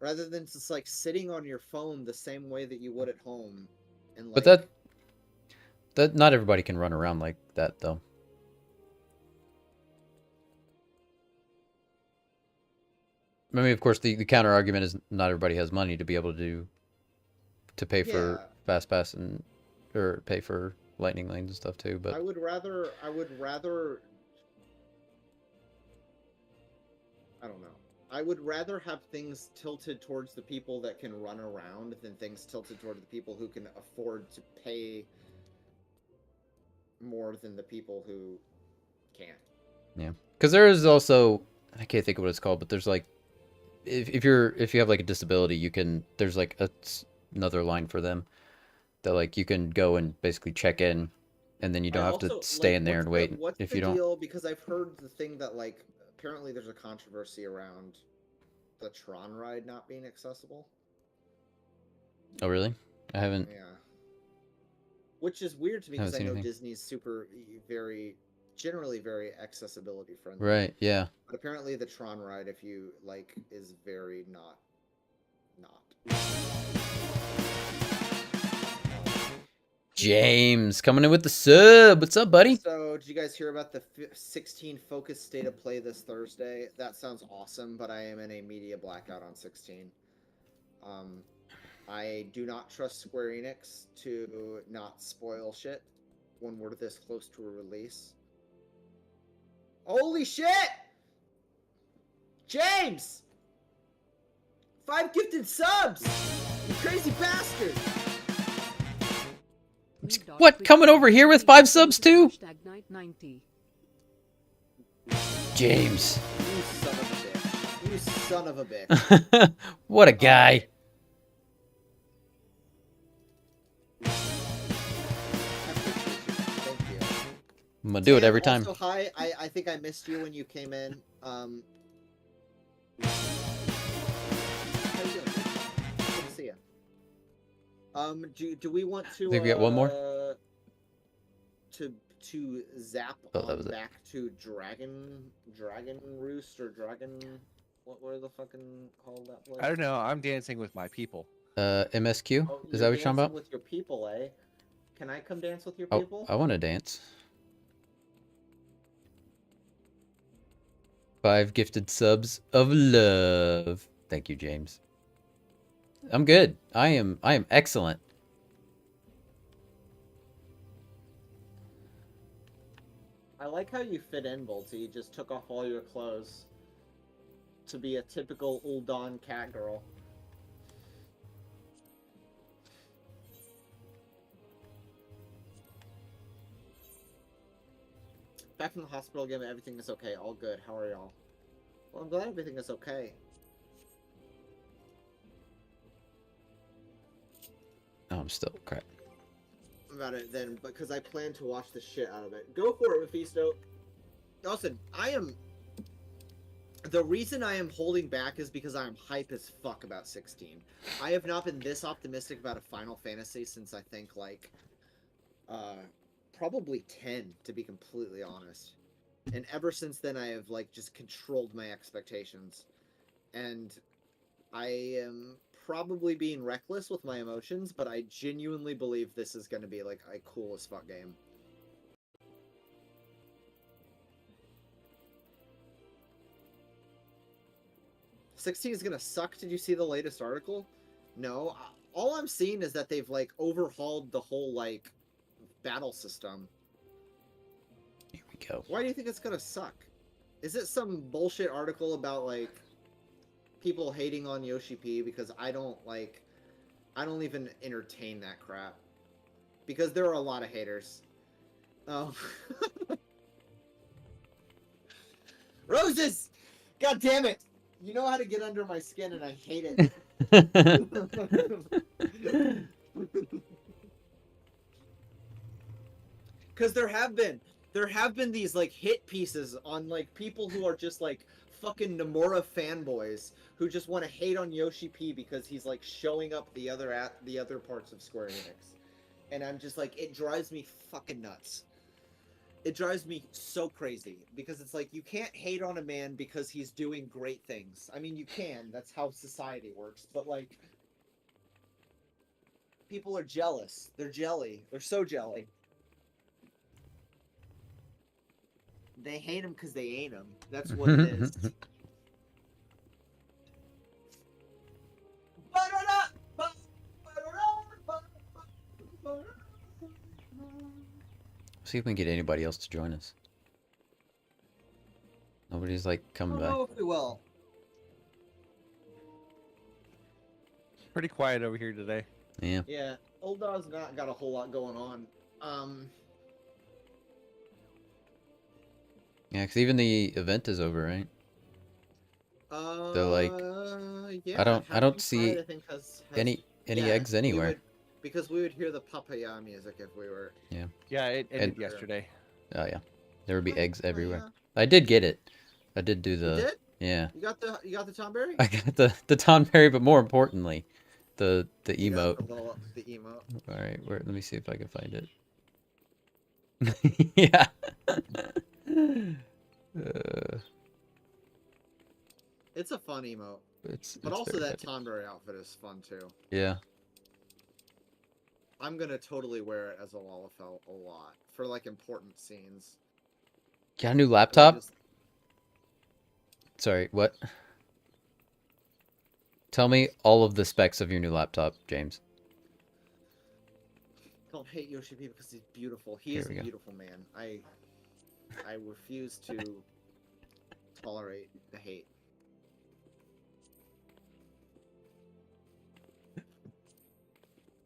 rather than just like sitting on your phone the same way that you would at home, and like. But that not everybody can run around like that though. I mean, of course, the counter argument is not everybody has money to be able to pay for Fast Pass and or pay for Lightning Lanes and stuff too. But I would rather. I don't know. I would rather have things tilted towards the people that can run around than things tilted toward the people who can afford to pay more than the people who can't. Yeah, because there is also, I can't think of what it's called, but there's like if you have like a disability, you can there's like another line for them that like you can go and basically check in, and then you don't have to stay in there and wait if you don't. Deal? Because I've heard the thing that like apparently there's a controversy around the Tron ride not being accessible. Oh really? I haven't. Yeah. Which is weird to me because I know anything. Disney's generally very accessibility friendly. Right. Yeah. But apparently the Tron ride, if you like, is very not. James coming in with the sub. What's up, buddy? So, did you guys hear about the 16 Focus State of Play this Thursday? That sounds awesome, but I am in a media blackout on 16. I do not trust Square Enix to not spoil shit when we're this close to a release. Holy shit! James! 5 gifted subs! You crazy bastard! What? Coming over here with 5 subs too? James. You son of a bitch. You son of a bitch. What a guy. Thank you. I'm gonna do it every time. Also, hi. I think I missed you when you came in. How you doing? Good to see you. Do we want to? Think we got one more? To zap back to Dragon Roost or Dragon. What were the fucking called that place? I don't know. I'm dancing with my people. MSQ? Oh, Is that what you're talking about? With your people, eh? Can I come dance with your Oh, people? I want to dance. 5 gifted subs of love. Thank you, James. I'm good. I am excellent. I like how you fit in, Bolty. You just took off all your clothes to be a typical Uldan cat girl. Back from the hospital again, everything is okay. All good. How are y'all? Well, I'm glad everything is okay. Oh, I'm still crap. About it then, because I plan to watch the shit out of it. Go for it, Mephisto. Listen, the reason I am holding back is because I am hype as fuck about 16. I have not been this optimistic about a Final Fantasy since I think like probably 10, to be completely honest. And ever since then I have like just controlled my expectations. And I am probably being reckless with my emotions, but I genuinely believe this is going to be like a cool as fuck game. "16 is gonna suck." Did you see the latest article? No. All I'm seeing is that they've like overhauled the whole like battle system. Here we go. Why do you think it's gonna suck? Is it some bullshit article about like people hating on Yoshi P? Because I don't even entertain that crap. Because there are a lot of haters. Oh. Roses! God damn it! You know how to get under my skin and I hate it. Because there have been these like hit pieces on like people who are just like fucking Nomura fanboys who just want to hate on Yoshi P because he's like showing up the other parts of Square Enix. And I'm just like, it drives me fucking nuts. It drives me so crazy because it's like you can't hate on a man because he's doing great things. I mean, you can. That's how society works. But like, people are jealous. They're jelly. They're so jelly. They hate him because they ain't him. That's what it is. See if we can get anybody else to join us. Nobody's like I coming don't back. know if we will. Pretty quiet over here today. Yeah. Yeah, Old Dog's not got a whole lot going on. Yeah, because even the event is over, right? like, Yeah, I don't Halloween see Pride, I think, has Any yeah, eggs anywhere. because we would hear the papaya music if we were. Yeah, it ended And- yesterday. Oh yeah, there would be eggs everywhere. Papaya. I did get it. I did do You the. did? Yeah, You got the Tomberry? I got the Tonberry, but more importantly, the You got emote. the emote. All right, let me see if I can find it. Yeah. It's a fun emote, It's but also very that funny. Tomberry outfit is fun too. Yeah. I'm gonna totally wear it as a Lalafell a lot for like important scenes. Got a new And laptop? just- Sorry, what? Tell me all of the specs of your new laptop, James. Don't hate Yoshi P because he's beautiful. He Here is we a go. beautiful man. I refuse to tolerate the hate.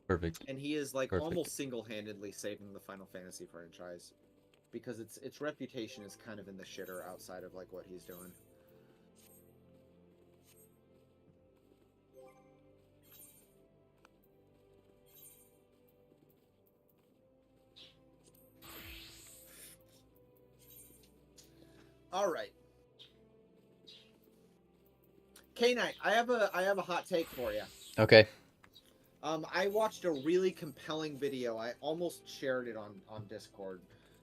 Perfect. And he is like Perfect. almost single-handedly saving the Final Fantasy franchise because its reputation is kind of in the shitter outside of like what he's doing. All right. K-Nite, I have a hot take for you. Okay. I watched a really compelling video. I almost shared it on Discord.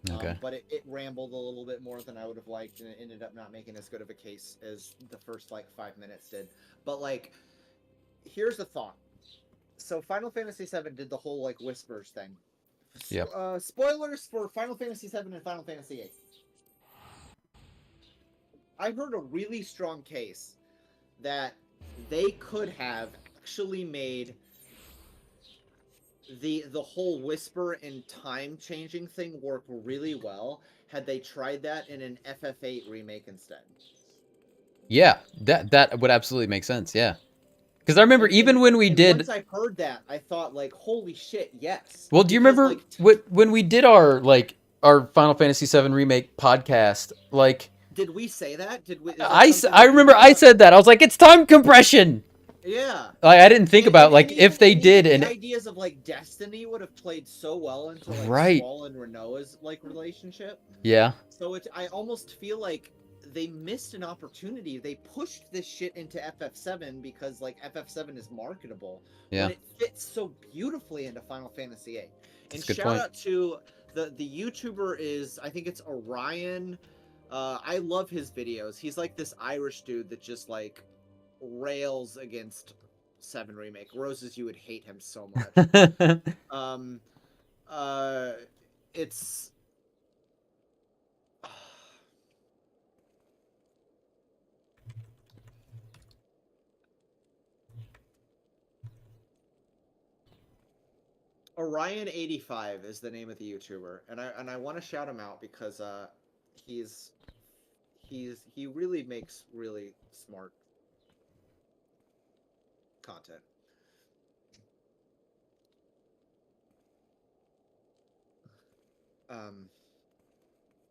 Okay. But it rambled a little bit more than I would have liked, and it ended up not making as good of a case as the first like 5 minutes did. But like, here's the thought. So Final Fantasy VII did the whole like whispers thing. Yep. Spoilers for Final Fantasy VII and Final Fantasy VIII. I heard a really strong case that they could have actually made the whole whisper and time changing thing work really well had they tried that in an FF8 remake instead. Yeah, that would absolutely make sense. Yeah. Because I remember even when we And did. once I heard that, I thought like, holy shit, yes. Well, do you Because, remember like, when we did our Final Fantasy VII remake podcast? Like, Did we say that? Did we? Is that I something that we remember brought I up? said that. I was like, it's time compression. Yeah. Like, I didn't think about like even- if they and did, even and the ideas of like Destiny would have played so well into like Right. Squall and Renoa's like relationship. yeah, So I almost feel like they missed an opportunity. They pushed this shit into FF7 because like FF7 is marketable. Yeah. When it fits so beautifully into Final Fantasy VIII. And That's a good shout point. out to the YouTuber is I think it's Orion. I love his videos. He's like this Irish dude that just like rails against 7 remake. Roses, you would hate him so much. It's Orion85 is the name of the YouTuber, and I want to shout him out because he's he really makes really smart content.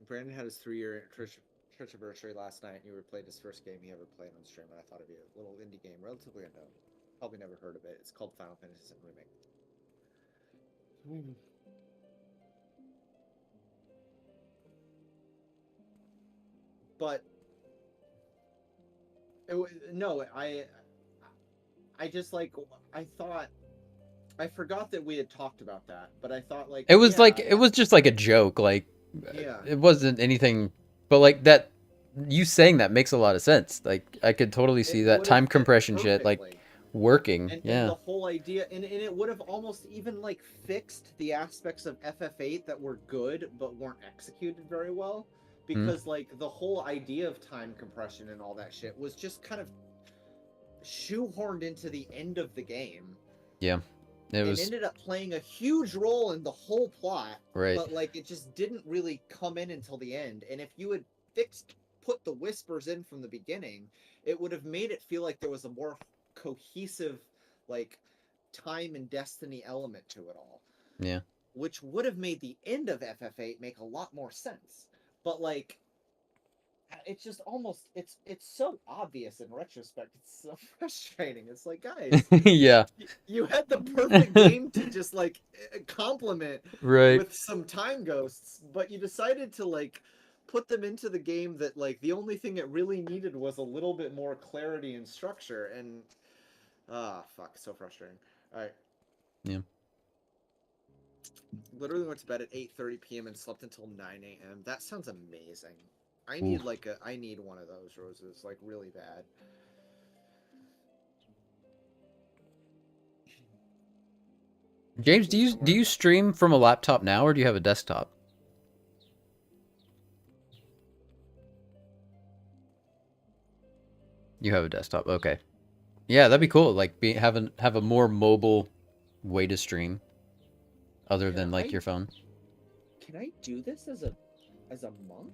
Brandon had his 3-year church anniversary last night, and you replayed his first game he ever played on stream, and I thought of you. A little indie game, relatively unknown. Probably never heard of it. It's called Final Fantasy VII Remake. But no, I just like I thought I forgot that we had talked about that, but I thought like it was yeah, like it was just like a joke. Like Yeah. it wasn't anything. But like that, you saying that makes a lot of sense. Like I could totally see it that would've time fit compression shit like perfectly. working. And Yeah. the whole idea, and it would have almost even like fixed the aspects of FF8 that were good but weren't executed very well, because like the whole idea of time compression and all that shit was just kind of shoehorned into the end of the game. Yeah. It was ended up playing a huge role in the whole plot, right. but like it just didn't really come in until the end. And if you had put the whispers in from the beginning, it would have made it feel like there was a more cohesive like time and destiny element to it all. Yeah. Which would have made the end of FF8 make a lot more sense. But like it's just almost it's so obvious in retrospect. It's so frustrating. It's like, guys, yeah. you had the perfect game to just like complement Right. with some time ghosts, but you decided to like put them into the game that like the only thing it really needed was a little bit more clarity and structure. And fuck, so frustrating. All right. Yeah. Literally went to bed at 8:30 p.m. and slept until 9 a.m. That sounds amazing. I need I need one of those, Roses, like really bad. James, do you stream from a laptop now, or do you have a desktop? You have a desktop. Okay. Yeah, that'd be cool. Like have a more mobile way to stream other than like your phone. Can I do this as a monk?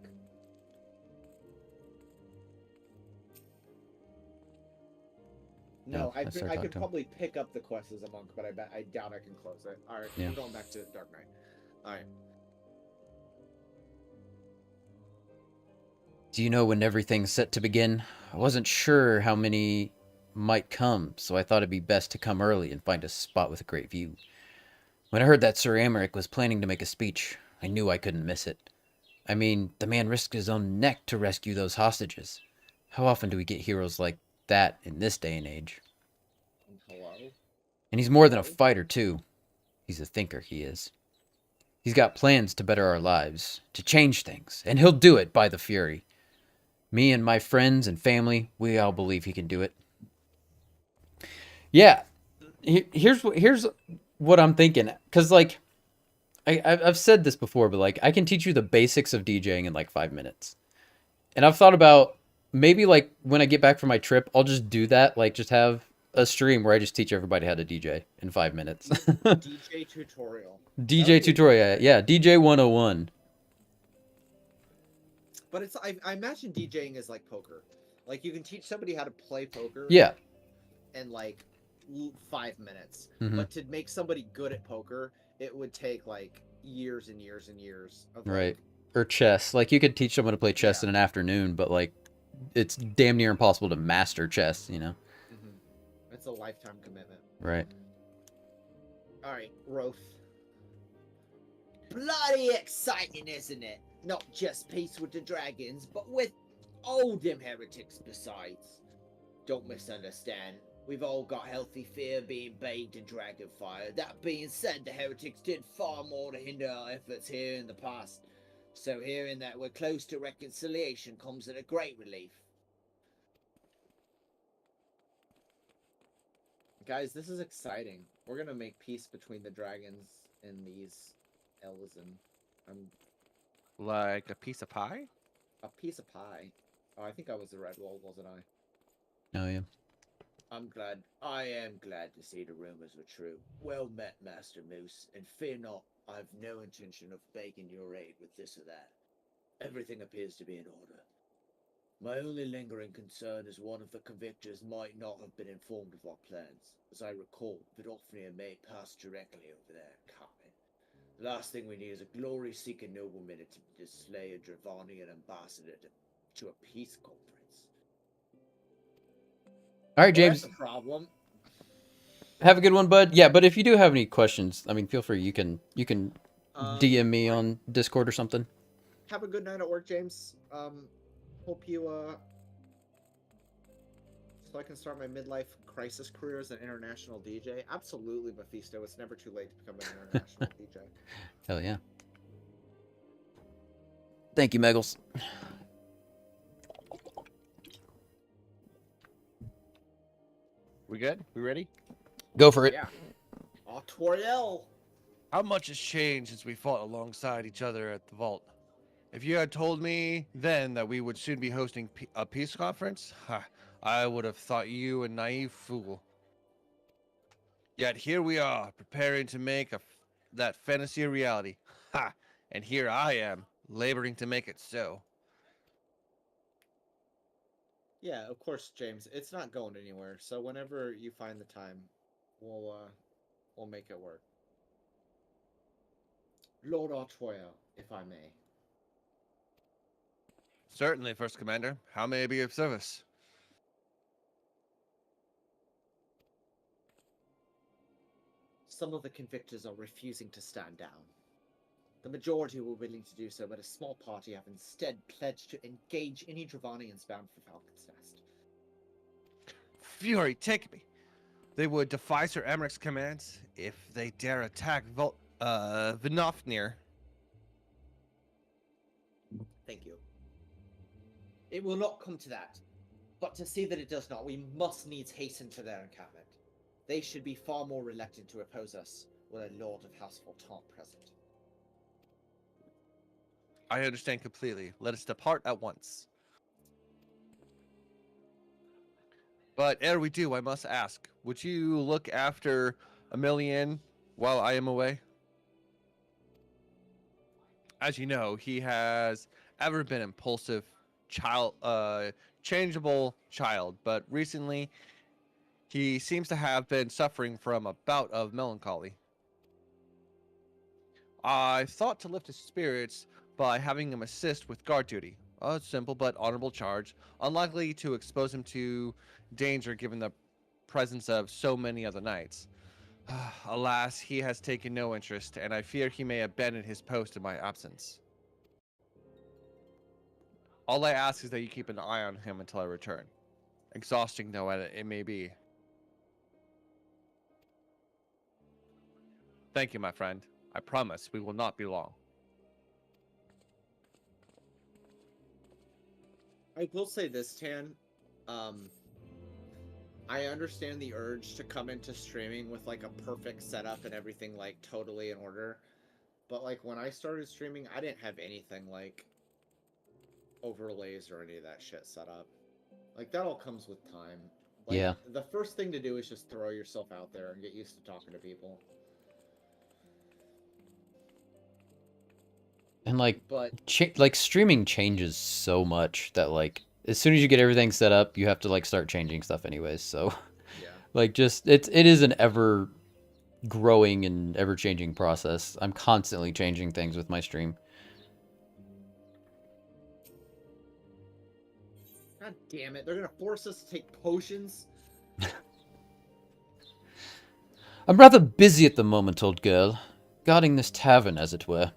No, Yeah, I could probably pick up the quest as a monk, but I doubt I can close it. All right, Yeah. we're going back to Dark Knight. All right. Do you know when everything's set to begin? I wasn't sure how many might come, so I thought it'd be best to come early and find a spot with a great view. When I heard that Sir Amaric was planning to make a speech, I knew I couldn't miss it. I mean, the man risked his own neck to rescue those hostages. How often do we get heroes like that in this day and age? Hello? And he's more than a fighter, too. He's a thinker, he is. He's got plans to better our lives, to change things, and he'll do it by the Fury. Me and my friends and family, we all believe he can do it. Yeah, here's what I'm thinking. Because, like, I've said this before, but, like, I can teach you the basics of DJing in, like, 5 minutes. And I've thought about maybe, like, when I get back from my trip, I'll just do that. Like, just have a stream where I just teach everybody how to DJ in 5 minutes. DJ tutorial. DJ tutorial, yeah. DJ 101. But it's I imagine DJing is like poker. Like you can teach somebody how to play poker. Yeah. In like 5 minutes. Mhm. But to make somebody good at poker, it would take like years and years and years of like, Right. or chess. Like you could teach someone to play chess in an afternoon, but like it's damn near impossible to master chess, you know? It's a lifetime commitment. Right. All right, Roth. Bloody exciting, isn't it? Not just peace with the dragons, but with all them heretics besides. Don't misunderstand. We've all got healthy fear being bathed in dragonfire. That being said, the heretics did far more to hinder our efforts here in the past. So hearing that we're close to reconciliation comes at a great relief. Guys, this is exciting. We're gonna make peace between the dragons and these elves, and Like a piece of pie? a piece of pie. Oh, I think I was the red wolf, wasn't I? Oh yeah. I am glad to see the rumors were true. Well met, Master Moose, and fear not, I've no intention of begging your aid with this or that. Everything appears to be in order. My only lingering concern is one of the convictors might not have been informed of our plans. As I recall, Vidofnir may pass directly over there, Carmen. The last thing we need is a glory-seeking nobleman to slay a Dravanian ambassador to a peace conference. All right, Well, James. that's a problem. Have a good one, bud. Yeah, but if you do have any questions, I mean, feel free. You can DM me on Discord or something. Have a good night at work, James. Hope you so I can start my midlife crisis career as an international DJ. Absolutely, Mephisto. It's never too late to become an international DJ. Hell yeah. Thank you, Meggles. We good? We ready? Go for it. Yeah. Oh, Toriel. How much has changed since we fought alongside each other at the vault? If you had told me then that we would soon be hosting a peace conference, I would have thought you a naive fool. Yet here we are, preparing to make that fantasy a reality. Ha! And here I am, laboring to make it so. Yeah, of course, James. It's not going anywhere. So whenever you find the time, we'll make it work. Lord Artoya, if I may. Certainly, First Commander. How may I be of service? Some of the convictors are refusing to stand down. The majority were willing to do so, but a small party have instead pledged to engage any Dravanians bound for Falcon's Nest. Fury, take me. They would defy Sir Emmerich's commands if they dare attack Vinofnir. Thank you. It will not come to that. But to see that it does not, we must needs hasten to their encampment. They should be far more reluctant to oppose us with a Lord of House Voltant present. I understand completely. Let us depart at once. But ere we do, I must ask, would you look after Emilian while I am away? As you know, he has ever been impulsive, changeable child, but recently he seems to have been suffering from a bout of melancholy. I thought to lift his spirits by having him assist with guard duty. A simple but honorable charge, unlikely to expose him to danger given the presence of so many other knights. Alas, he has taken no interest, and I fear he may abandon his post in my absence. All I ask is that you keep an eye on him until I return. Exhausting though it may be. Thank you, my friend. I promise we will not be long. I will say this, Tan. I understand the urge to come into streaming with like a perfect setup and everything like totally in order. But like when I started streaming, I didn't have anything like overlays or any of that shit set up. Like that all comes with time. Like, Yeah. The first thing to do is just throw yourself out there and get used to talking to people. And like, But like streaming changes so much that like as soon as you get everything set up, you have to like start changing stuff anyways. So yeah. like just it is an ever growing and ever changing process. I'm constantly changing things with my stream. God damn it! They're gonna force us to take potions. I'm rather busy at the moment, old girl. Guarding this tavern, as it were.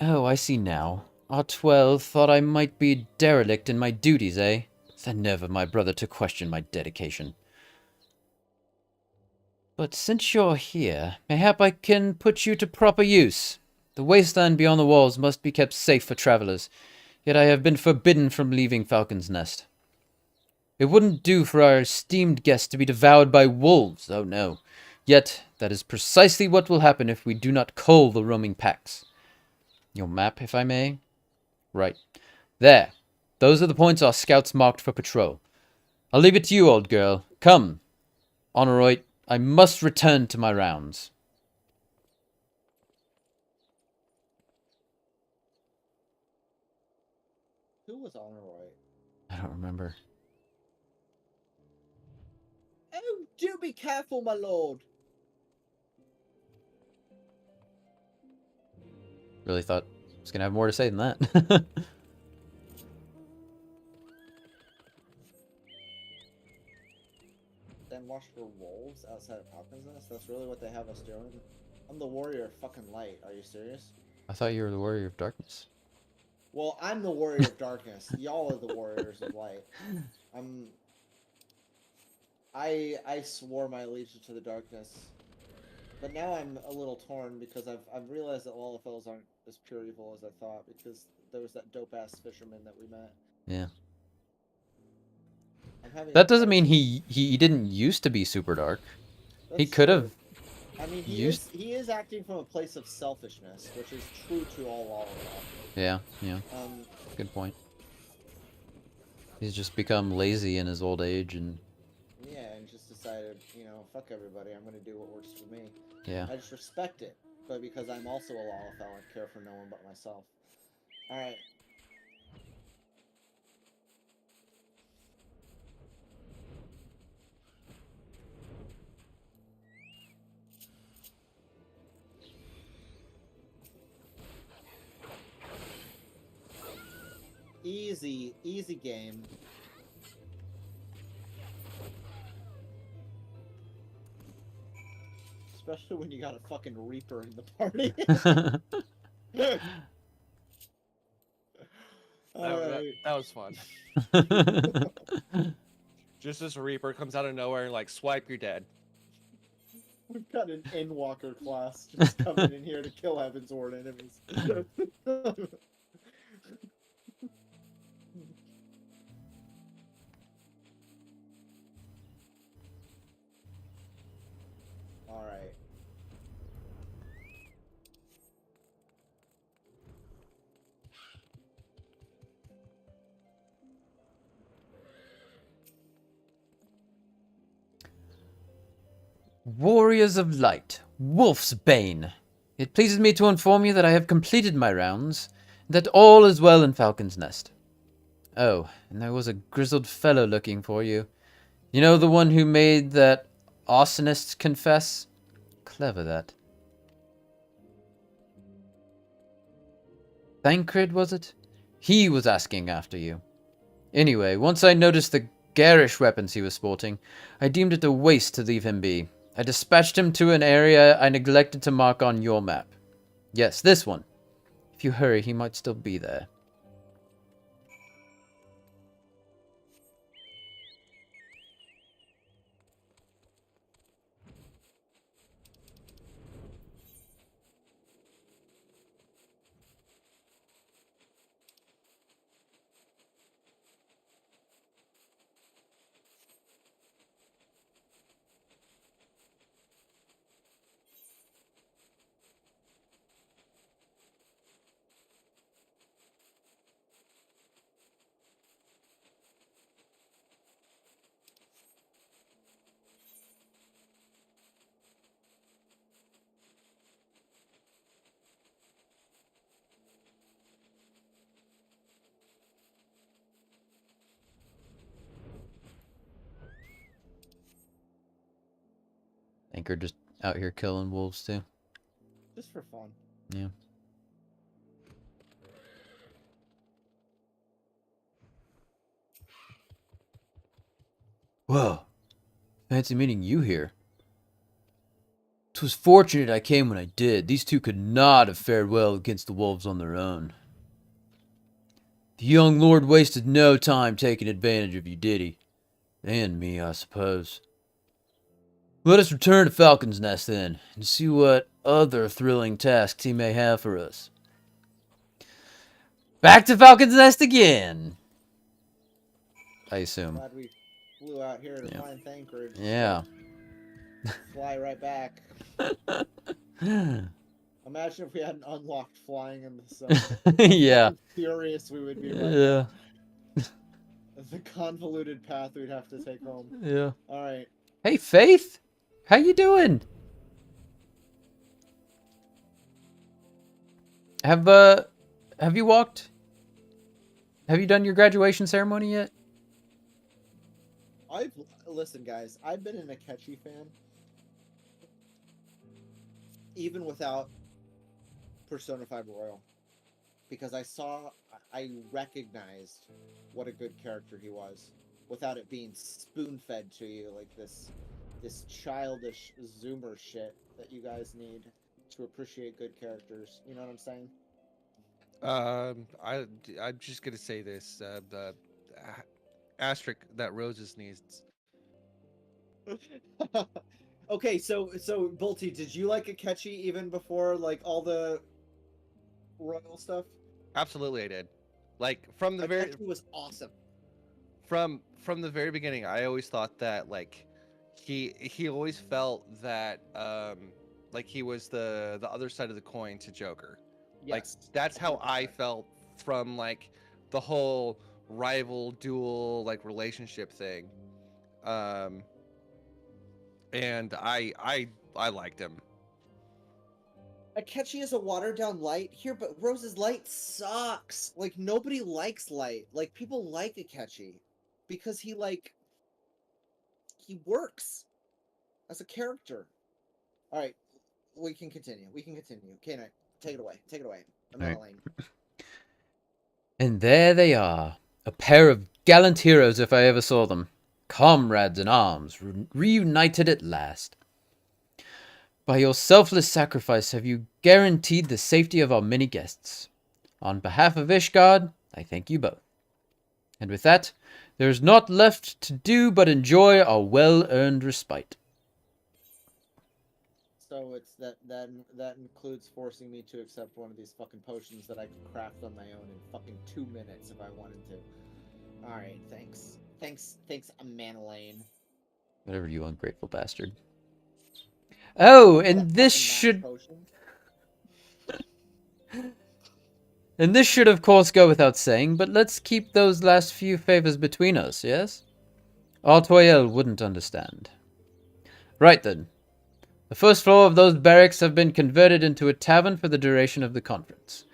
Oh, I see now. R12 thought I might be derelict in my duties, eh? The nerve of my brother to question my dedication. But since you're here, mayhap I can put you to proper use. The wasteland beyond the walls must be kept safe for travelers, yet I have been forbidden from leaving Falcon's Nest. It wouldn't do for our esteemed guest to be devoured by wolves, oh no. Yet, that is precisely what will happen if we do not cull the roaming packs. Your map, if I may? Right. There. Those are the points our scouts marked for patrol. I'll leave it to you, old girl. Come. Honoroyd, I must return to my rounds. Who was Honoroy? I don't remember. Oh, do be careful, my lord. Really thought I was going to have more to say than that. Then watch for wolves outside of Falcon's Nest? That's really what they have us doing? I'm the warrior of fucking light. Are you serious? I thought you were the warrior of darkness. Well, I'm the warrior of darkness. Y'all are the warriors of light. I swore my allegiance to the darkness. But now I'm a little torn because I've realized that Lalafels aren't as pure evil as I thought because there was that dope ass fisherman that we met. Yeah. I'm having That doesn't mean he didn't used to be super dark. He could have. I mean, he is acting from a place of selfishness, which is true to all Lalafel. Yeah, yeah. Good point. He's just become lazy in his old age and... Yeah, and just decided, you know, fuck everybody, I'm gonna do what works for me. Yeah. I just respect it, but because I'm also a Lalafell, I care for no one but myself. Alright. Easy game. Especially when you got a fucking Reaper in the party. That was fun. Just this Reaper comes out of nowhere and like swipe, you're dead. We've got an Endwalker class just coming in here to kill Heavensward enemies. Alright. Warriors of Light, Wolf's Bane. It pleases me to inform you that I have completed my rounds, and that all is well in Falcon's Nest. Oh, and there was a grizzled fellow looking for you. You know, the one who made that arsonist confess? Clever, that. Thancred, was it? He was asking after you. Anyway, once I noticed the garish weapons he was sporting, I deemed it a waste to leave him be. I dispatched him to an area I neglected to mark on your map. Yes, this one. If you hurry, he might still be there. Anchor just out here killing wolves too. Just for fun. Well, fancy meeting you here. 'Twas fortunate I came when I did. These two could not have fared well against the wolves on their own. The young lord wasted no time taking advantage of you, did he? And me, I suppose. Let us return to Falcon's Nest, then, and see what other thrilling tasks he may have for us. Back to Falcon's Nest again! I assume. Glad we flew out here to Yeah. find Thancred. Yeah. Fly right back. Imagine if we hadn't unlocked flying in the sun. Yeah. How furious we would be right Yeah. now. The convoluted path we'd have to take home. Yeah. Alright. Hey, Faith! How you doing? Have you walked? Have you done your graduation ceremony yet? Listen, guys, I've been an Akechi fan even without Persona 5 Royal, because I recognized what a good character he was without it being spoon-fed to you like this childish Zoomer shit that you guys need to appreciate good characters. You know what I'm saying? I'm just gonna say this: the asterisk that Roses needs. Okay, so Bolty, did you like Akechi even before like all the royal stuff? Absolutely, I did. Like from the very Akechi was awesome. from the very beginning, I always thought that like he always felt that like he was the other side of the coin to Joker. Like Yes, that's how I 100%. felt from like the whole rival duel like relationship thing. And I liked him. Akechi is a watered down light here, but Rose's light sucks. Like nobody likes light. Like people like Akechi because he works as a character. All right, we can continue. K-Nite, take it away. I'm All not right. lane. And there they are, a pair of gallant heroes if I ever saw them, comrades in arms, reunited at last. By your selfless sacrifice have you guaranteed the safety of our many guests. On behalf of Ishgard, I thank you both. And with that, there is naught left to do but enjoy our well-earned respite. So it's that includes forcing me to accept one of these fucking potions that I can craft on my own in fucking 2 minutes if I wanted to. All right, thanks, Manolane. Whatever, you ungrateful bastard. Oh, What, a and this fucking max should... potion? And this should, of course, go without saying, but let's keep those last few favors between us, yes? Artoyel wouldn't understand. Right then. The first floor of those barracks have been converted into a tavern for the duration of the conference.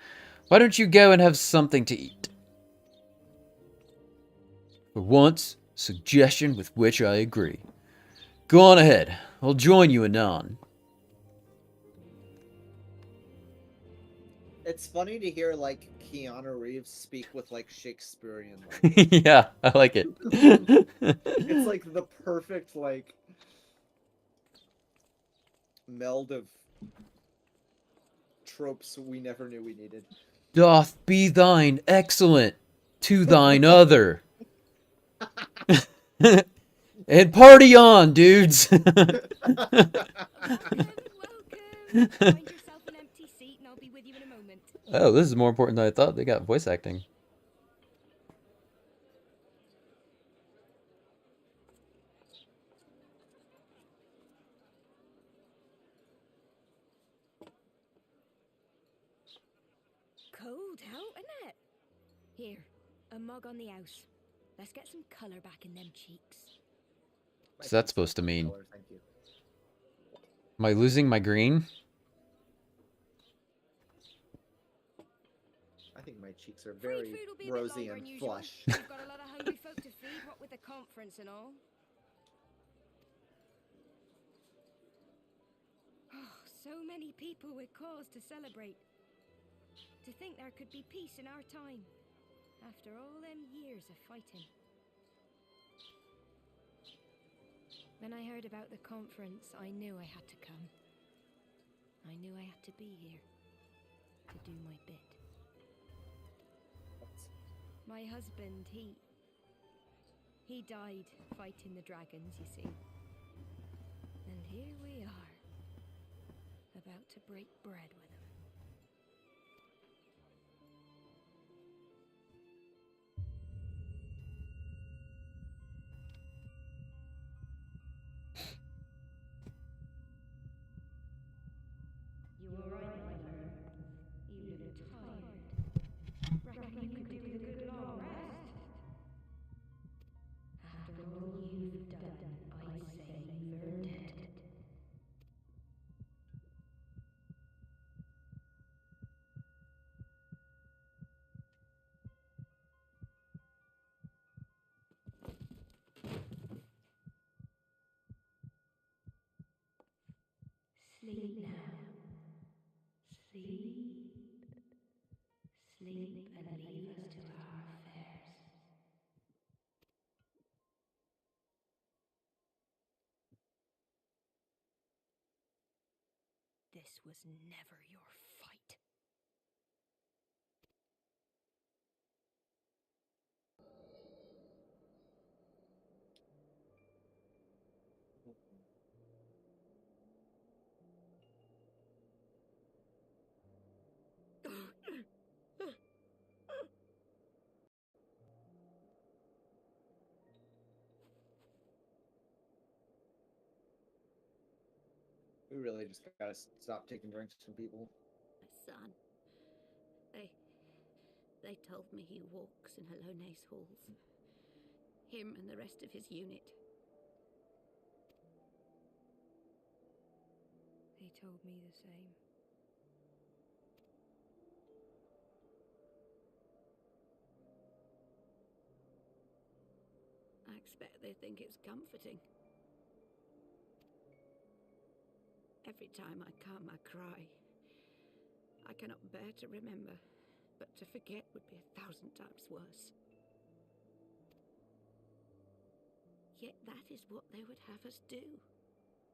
Why don't you go and have something to eat? For once, suggestion with which I agree. Go on ahead. I'll join you anon. It's funny to hear like Keanu Reeves speak with like Shakespearean language. Yeah, I like it. It's like the perfect like meld of tropes we never knew we needed. Doth be thine excellent to thine other. And party on, dudes. Welcome. Find yourself an empty seat and I'll be with you in a moment. Oh, this is more important than I thought. They got voice acting. Cold out, isn't it? Here, a mug on the house. Let's get some colour back in them cheeks. What's that supposed to mean? Color, thank you. Am I losing my green? I think my cheeks are Free very food will be a bit rosy longer and than usual. flush. We've got a lot of hungry folk to feed, what with the conference and all. Oh, so many people with cause to celebrate. To think there could be peace in our time, after all them years of fighting. When I heard about the conference, I knew I had to come. I knew I had to be here to do my bit. My husband, he died fighting the dragons, you see. And here we are, about to break bread with him. You all right, my friend? You look tired. Reckon you could do with a good long rest? After all you've done, I say you've earned it. Sleep now. Sleep. Sleep and leave us to our affairs. This was never your fight. We really just gotta stop taking drinks from people. My son. They told me he walks in Hallone's halls. Him and the rest of his unit. They told me the same. I expect they think it's comforting. Every time I come, I cry. I cannot bear to remember, but to forget would be 1,000 times worse. Yet that is what they would have us do.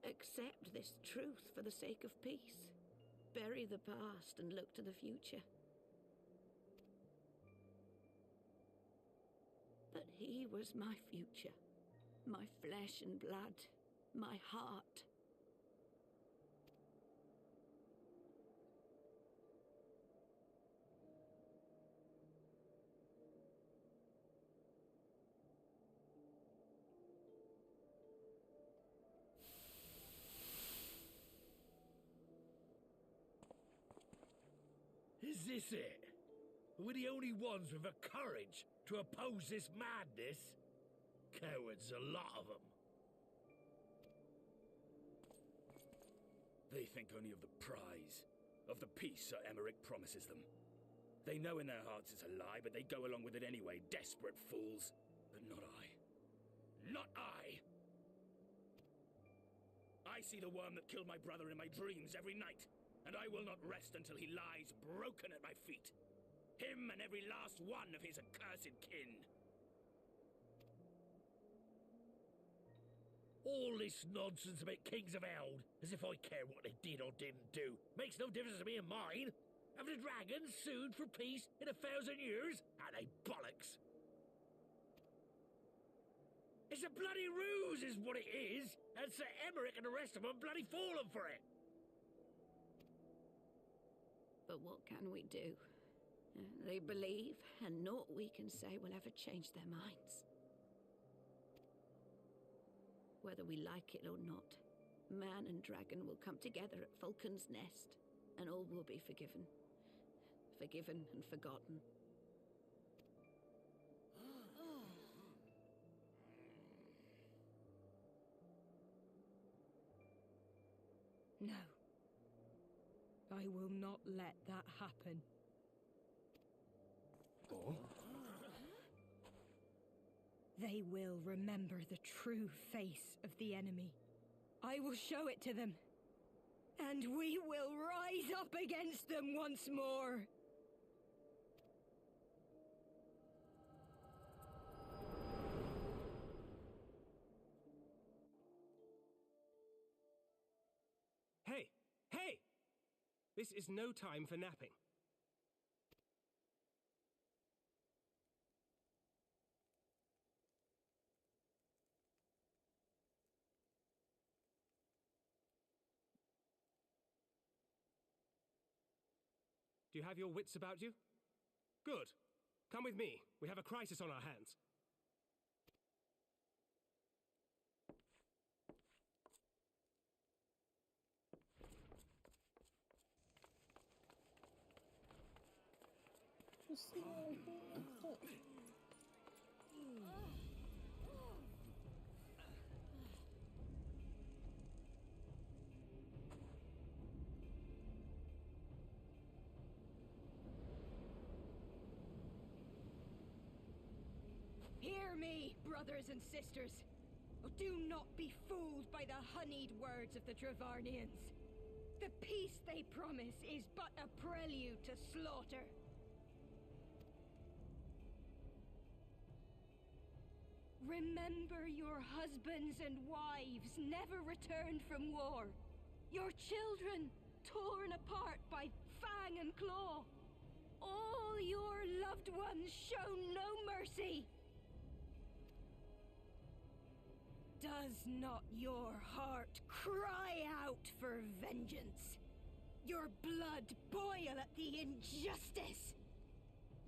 Accept this truth for the sake of peace. Bury the past and look to the future. But he was my future. My flesh and blood. My heart. Is this it? We're the only ones with the courage to oppose this madness? Cowards, a lot of them. They think only of the prize, of the peace Sir Emmerich promises them. They know in their hearts it's a lie, but they go along with it anyway, desperate fools. But not I. Not I! I see the worm that killed my brother in my dreams every night, and I will not rest until he lies broken at my feet. Him and every last one of his accursed kin. All this nonsense about Kings of Eld, as if I care what they did or didn't do, makes no difference to me and mine. Have the dragons sued for peace in 1,000 years? Are they bollocks? It's a bloody ruse is what it is, and Sir Emmerich and the rest of them bloody fallen for it. But what can we do? They believe, and naught we can say will ever change their minds. Whether we like it or not, man and dragon will come together at Falcon's Nest, and all will be forgiven. Forgiven and forgotten. No. I will not let that happen. Oh? They will remember the true face of the enemy. I will show it to them. And we will rise up against them once more. This is no time for napping. Do you have your wits about you? Good. Come with me. We have a crisis on our hands. Hear me, brothers and sisters. Do not be fooled by the honeyed words of the Travarnians. The peace they promise is but a prelude to slaughter. Remember your husbands and wives never returned from war. Your children torn apart by fang and claw. All your loved ones shown no mercy. Does not your heart cry out for vengeance? Your blood boil at the injustice?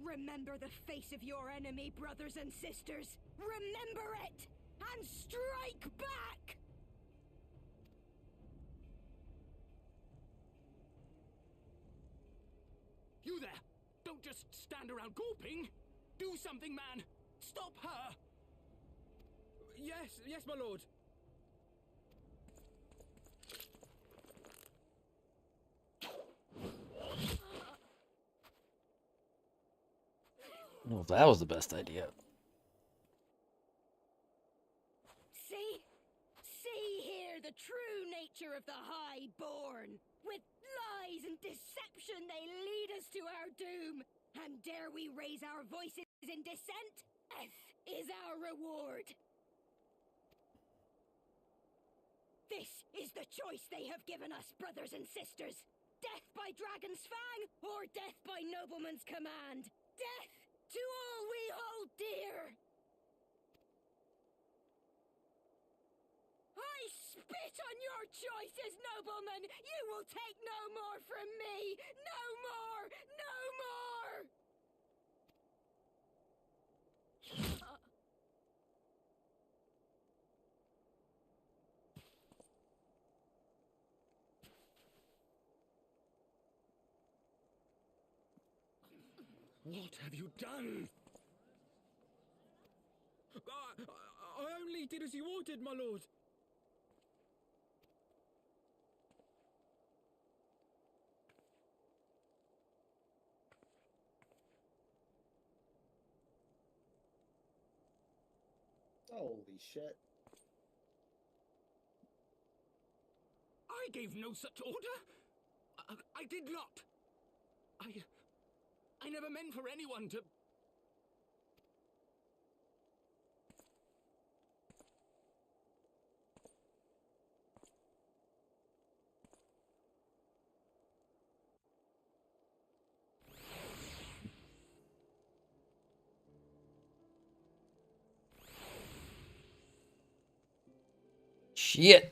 Remember the face of your enemy, brothers and sisters. Remember it, and strike back! You there! Don't just stand around gawping! Do something, man! Stop her! Yes, my lord. Well, that was the best idea. See here the true nature of the Highborn. With lies and deception they lead us to our doom. And dare we raise our voices in dissent? Death is our reward. This is the choice they have given us, brothers and sisters. Death by dragon's fang, or death by nobleman's command. Death to all we hold dear. I spit on your choices, noblemen. You will take no more from me. No more, no more. What have you done? I only did as you ordered, my lord. Holy shit. I gave no such order. I did not. I never meant for anyone to... Shit.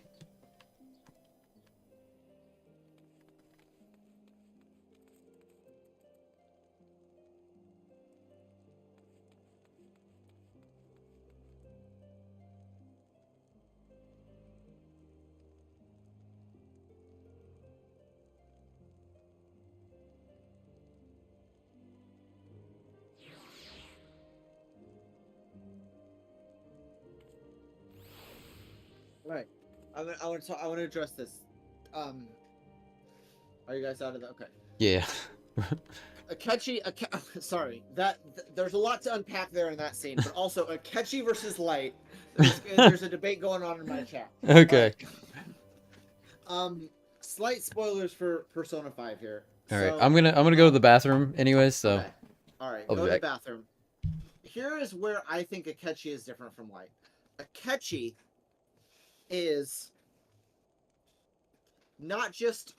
Right. I want to address this. Are you guys out of that? Okay. Yeah. Sorry. There's a lot to unpack there in that scene, but also Akechi versus Light. There's a debate going on in my chat. Okay. Slight spoilers for Persona 5 here. All right. I'm gonna go to the bathroom anyways. So. Okay. All right. I'll Go be to the back. bathroom. Here is where I think Akechi is different from Light. Akechi is not just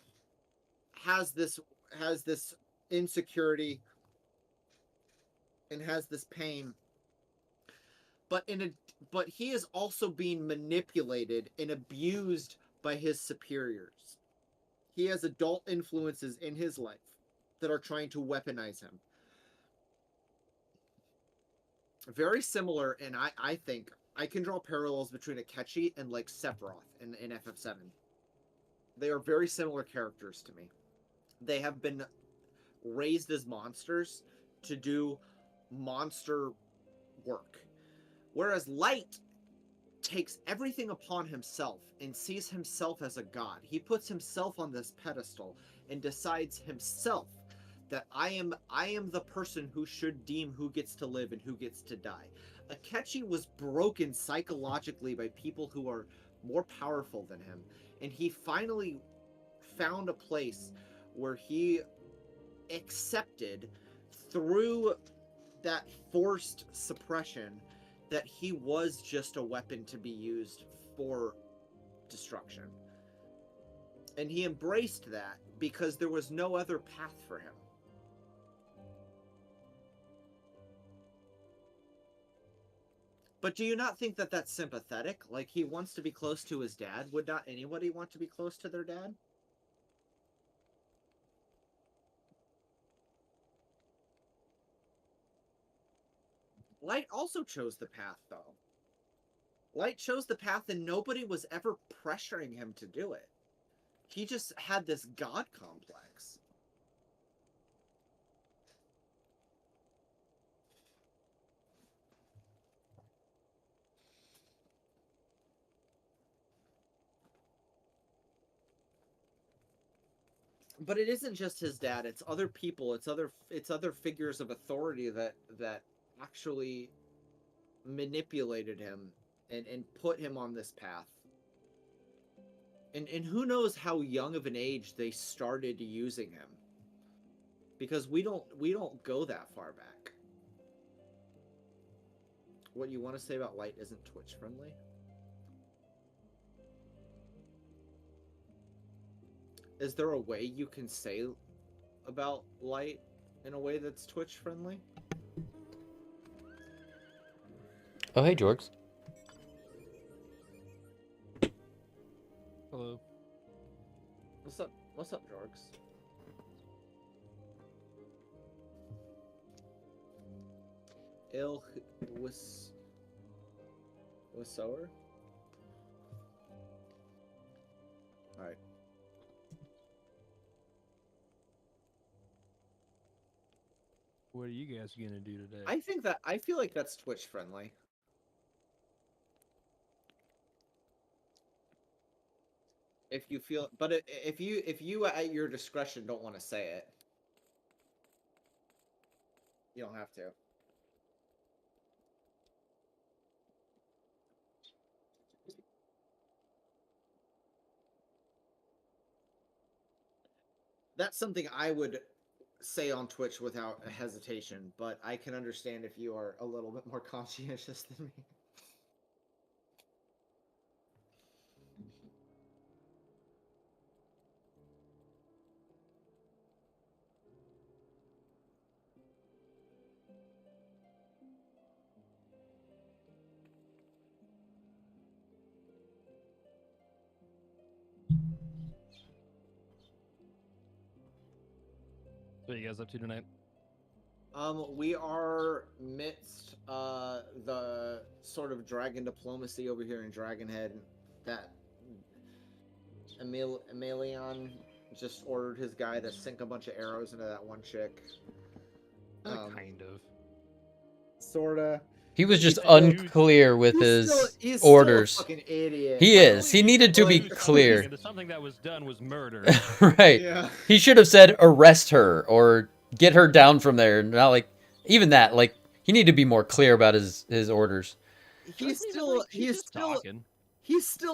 has this insecurity and has this pain, but he is also being manipulated and abused by his superiors. He has adult influences in his life that are trying to weaponize him. Very similar, and I think I can draw parallels between Akechi and like Sephiroth in FF7. They are very similar characters to me. They have been raised as monsters to do monster work. Whereas Light takes everything upon himself and sees himself as a god. He puts himself on this pedestal and decides himself that I am the person who should deem who gets to live and who gets to die. Akechi was broken psychologically by people who are more powerful than him, and he finally found a place where he accepted through that forced suppression that he was just a weapon to be used for destruction. And he embraced that because there was no other path for him. But do you not think that that's sympathetic? Like, he wants to be close to his dad. Would not anybody want to be close to their dad? Light also chose the path, though. Light chose the path and nobody was ever pressuring him to do it. He just had this god complex. But it isn't just his dad, it's other people, it's other figures of authority that actually manipulated him and put him on this path. And who knows how young of an age they started using him. Because we don't go that far back. What you want to say about Light isn't Twitch friendly? Is there a way you can say about Light in a way that's Twitch friendly? Oh, hey, Jorgs. Hello. What's up? What's up, Jorgs? Il was sower? Alright. What are you guys gonna do today? I feel like that's Twitch friendly. If you feel, but if you at your discretion don't want to say it, you don't have to. That's something I would say on Twitch without a hesitation, but I can understand if you are a little bit more conscientious than me. What are you guys up to tonight? We are midst the sort of dragon diplomacy over here in Dragonhead. That Emilion just ordered his guy to sink a bunch of arrows into that one chick. Kind of. Sorta. He was just He's- unclear with his he's orders. Still a fucking idiot. He is. He needed to be clear. Something that was done was murder. Right. Yeah. He should have said arrest her or get her down from there. Not like even that. Like he needed to be more clear about his orders. He's still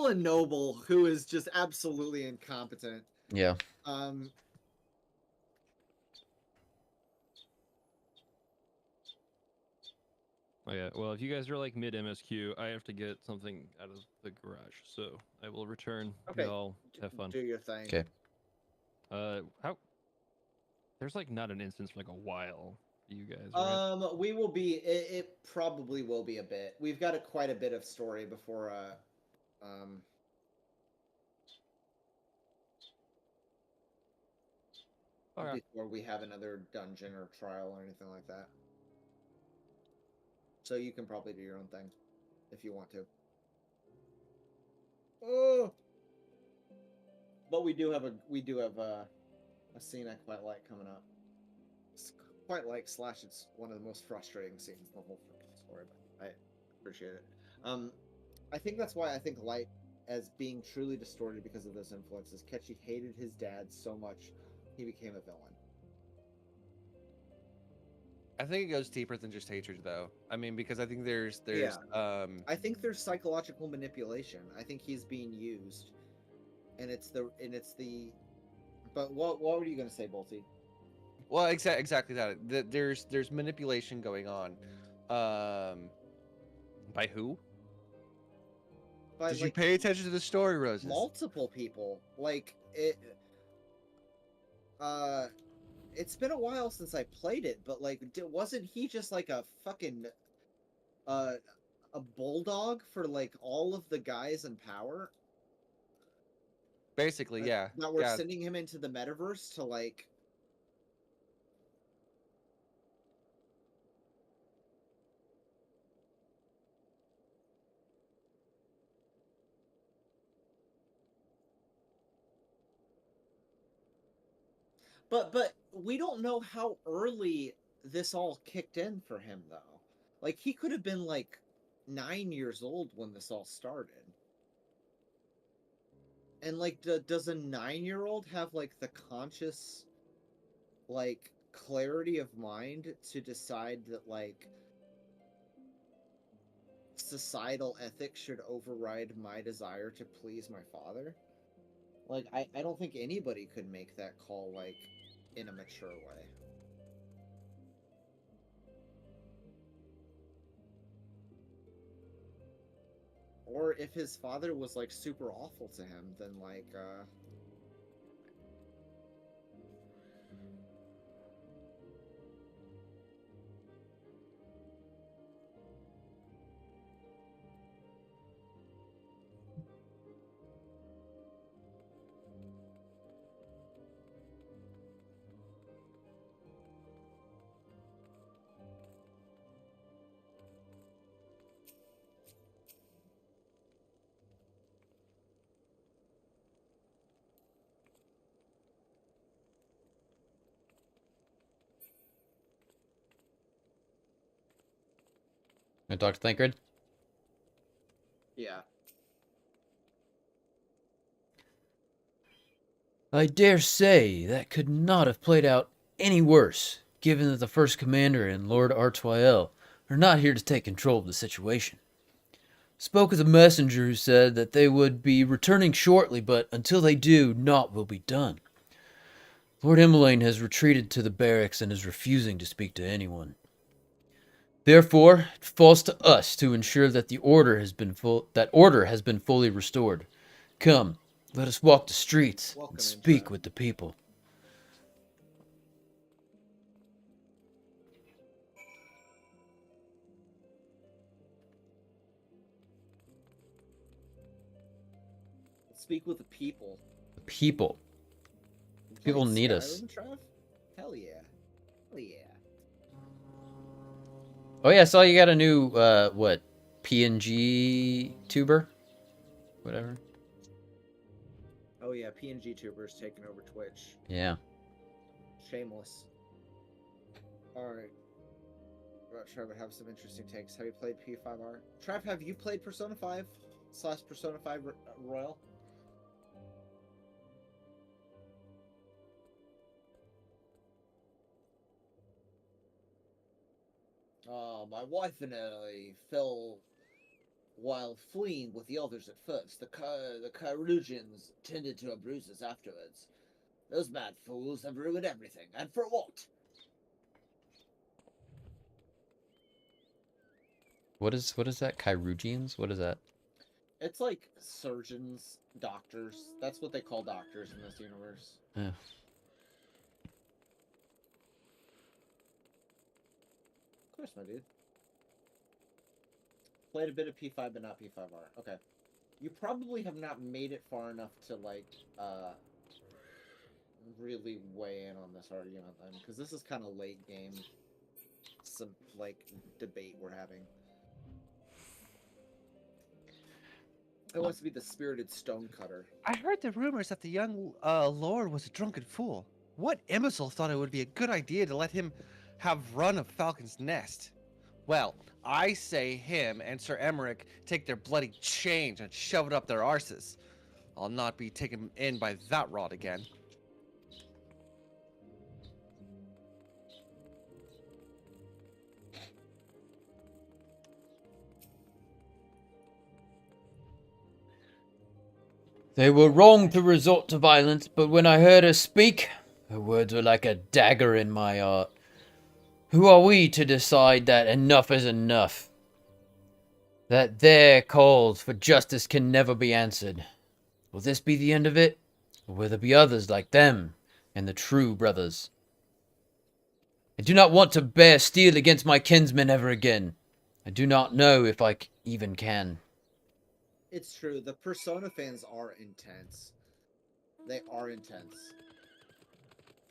a noble who is just absolutely incompetent. Yeah. Oh yeah, well if you guys are like mid MSQ, I have to get something out of the garage, so I will return. Okay. Y'all have fun. Do your thing. Okay. How? There's like not an instance for like a while for you guys, right? We will be. It probably will be a bit. We've got quite a bit of story before. Um. Okay. Before we have another dungeon or trial or anything like that. So you can probably do your own thing if you want to. Oh. But we do have a scene I quite like coming up. It's quite like / it's one of the most frustrating scenes in the whole freaking story, but I appreciate it. I think that's why I think Light as being truly distorted because of those influences. Ketchy hated his dad so much he became a villain. I think it goes deeper than just hatred, though. I mean, because I think there's I think there's psychological manipulation. I think he's being used, and it's the. But what were you gonna say, Bolty? well, exactly that. There's manipulation going on. By who? By, Did you like, pay attention to the story, Roses? multiple people. Like it. It's been a while since I played it, but like, wasn't he just like a fucking a bulldog for like all of the guys in power? Basically, yeah. That we're Yeah. sending him into the metaverse to like. But we don't know how early this all kicked in for him though. Like he could have been like 9 years old when this all started. And like does a 9-year-old have like the conscious like clarity of mind to decide that like societal ethics should override my desire to please my father? Like I don't think anybody could make that call like in a mature way. Or if his father was like super awful to him, then like Dr. Thancred? yeah. I dare say that could not have played out any worse, given that the First Commander and Lord Artois are not here to take control of the situation. Spoke with a messenger who said that they would be returning shortly, but until they do, naught will be done. Lord Emmeline has retreated to the barracks and is refusing to speak to anyone. Therefore, it falls to us to ensure that the order has been fully restored. Come, let us walk the streets Welcome, and speak Intra. with the people. Speak with the people. The people. People Playing need us. Skyrim, Trev? Hell yeah. Hell yeah. Oh yeah, I saw you got a new PNG tuber? Whatever. Oh yeah, PNG tubers taking over Twitch. Yeah. Shameless. Alright. Trev would have some interesting takes. Have you played P5R? Trev, have you played Persona 5 / Persona 5 Royal? My wife and I fell while fleeing with the others at first. The Kyrugians tended to our bruises afterwards. Those mad fools have ruined everything, and for what? What is that? Kyrugians? What is that? It's like surgeons, doctors. That's what they call doctors in this universe. Yeah. course, my dude. Played a bit of P5, but not P5R. Okay. You probably have not made it far enough to, like, really weigh in on this argument, then. Because this is kind of late game, some, like, debate we're having. It wants to be the spirited stonecutter. I heard the rumors that the young lord was a drunken fool. What imbecile thought it would be a good idea to let him have run of Falcon's Nest? Well, I say him and Sir Emmerich take their bloody chains and shove it up their arses. I'll not be taken in by that rod again. They were wrong to resort to violence, but when I heard her speak, her words were like a dagger in my heart. Who are we to decide that enough is enough? That their calls for justice can never be answered. Will this be the end of it? Or will there be others like them and the true brothers? I do not want to bear steel against my kinsmen ever again. I do not know if I even can. It's true. The Persona fans are intense. They are intense.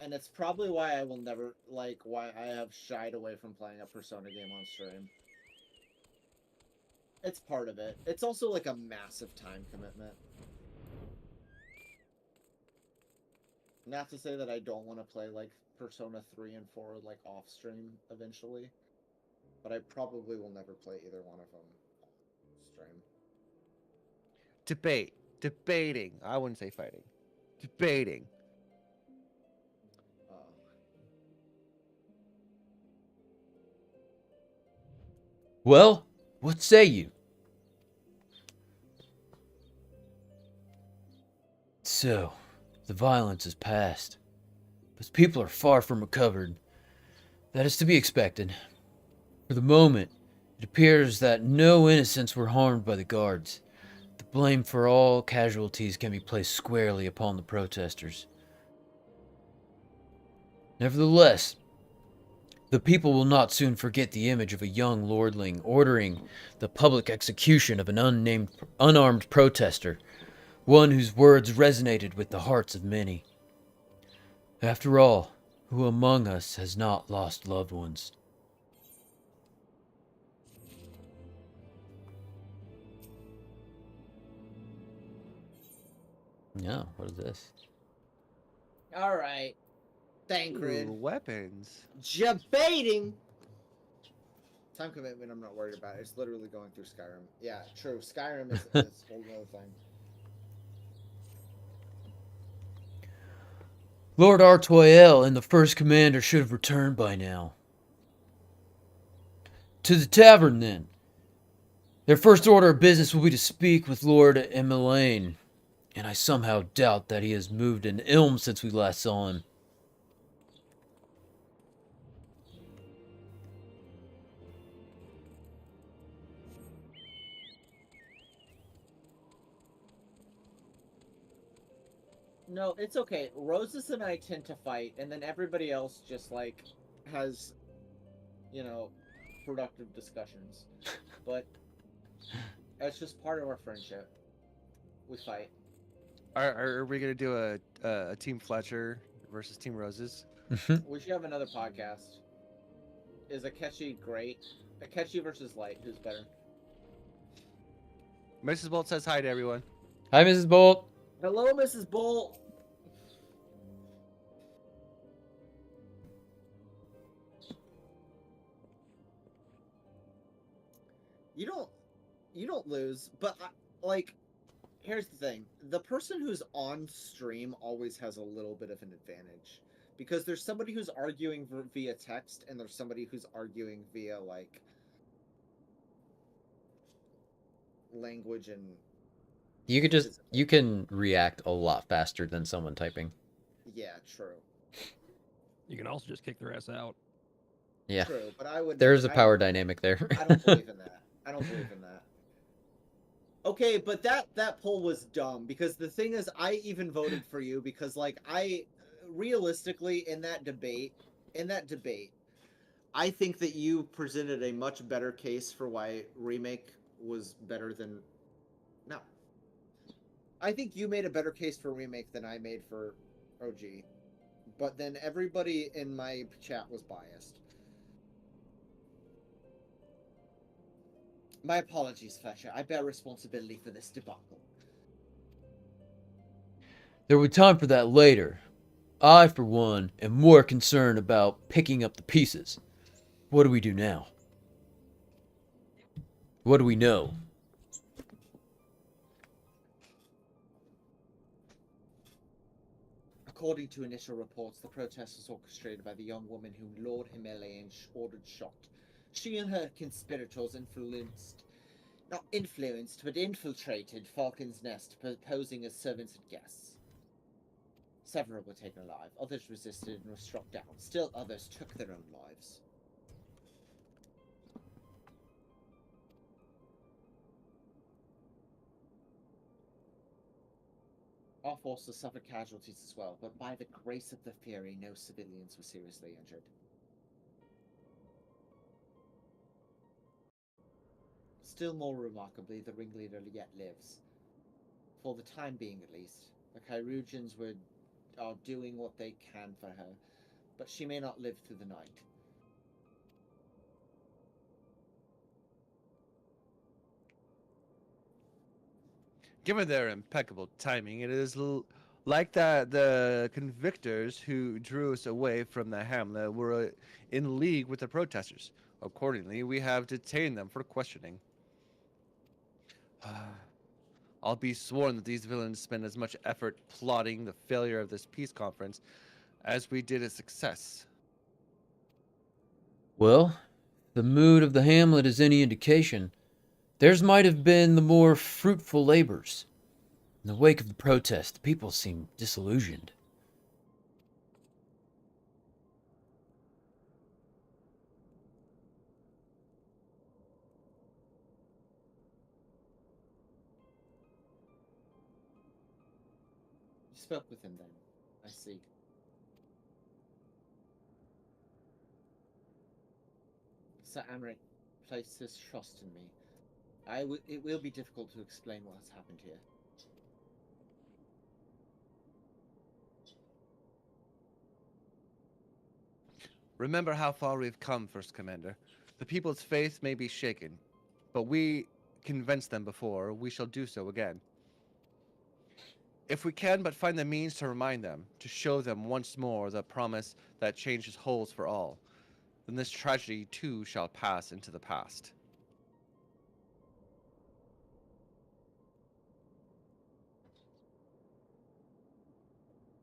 And it's probably why I will never, like, why I have shied away from playing a Persona game on stream. It's part of it. It's also, like, a massive time commitment. Not to say that I don't want to play, like, Persona 3 and 4, like, off-stream eventually. But I probably will never play either one of them off-stream. Debating. I wouldn't say fighting. Debating. Well, what say you? So, the violence is past, but people are far from recovered. That is to be expected. For the moment, it appears that no innocents were harmed by the guards. The blame for all casualties can be placed squarely upon the protesters. Nevertheless, the people will not soon forget the image of a young lordling ordering the public execution of an unarmed protester, one whose words resonated with the hearts of many. After all, who among us has not lost loved ones? No, what is this? Alright. Thancred. Ooh, weapons. Debating! Time commitment I'm not worried about. It's literally going through Skyrim. Yeah, true. Skyrim is a whole other thing. Lord Artoyel and the first commander should have returned by now. To the tavern, then. Their first order of business will be to speak with Lord Emmeline, and I somehow doubt that he has moved an ilm since we last saw him. No, it's okay. Roses and I tend to fight, and then everybody else just, like, has, you know, productive discussions. But it's just part of our friendship. We fight. Are we gonna do a Team Fletcher versus Team Roses? We should have another podcast. Is Akechi great? Akechi versus Light, who's better? Mrs. Bolt says hi to everyone. Hi, Mrs. Bolt. Hello, Mrs. Bolt. You don't lose, but like, here's the thing: the person who's on stream always has a little bit of an advantage because there's somebody who's arguing via text, and there's somebody who's arguing via like language and. You can react a lot faster than someone typing. Yeah, true. You can also just kick their ass out. Yeah. True, but I would. There's a power dynamic there. I don't believe in that. I don't believe in that. Okay, but that poll was dumb because the thing is, I even voted for you because, like, I realistically in that debate, I think that you presented a much better case for why remake was better than no. I think you made a better case for remake than I made for OG. But then everybody in my chat was biased. My apologies, Fletcher. I bear responsibility for this debacle. There will be time for that later. I, for one, am more concerned about picking up the pieces. What do we do now? What do we know? According to initial reports, the protest was orchestrated by the young woman whom Lord Himalayan ordered shot. She and her conspirators not influenced, but infiltrated Falcon's Nest, posing as servants and guests. Several were taken alive, others resisted and were struck down. Still others took their own lives. Our forces suffered casualties as well, but by the grace of the Fury, no civilians were seriously injured. Still more remarkably, the ringleader yet lives. For the time being, at least. The Kyrugians are doing what they can for her, but she may not live through the night. Given their impeccable timing, it is like that the convictors who drew us away from the hamlet were in league with the protesters. Accordingly, we have detained them for questioning. I'll be sworn that these villains spend as much effort plotting the failure of this peace conference as we did its success. Well, the mood of the hamlet is any indication. Theirs might have been the more fruitful labors. In the wake of the protest, the people seem disillusioned. You spoke with him then, I see. Sir Amric placed his trust in me. It will be difficult to explain what has happened here. Remember how far we've come, First Commander. The people's faith may be shaken, but we convinced them before, we shall do so again. If we can but find the means to remind them, to show them once more the promise that changes holds for all, then this tragedy too shall pass into the past.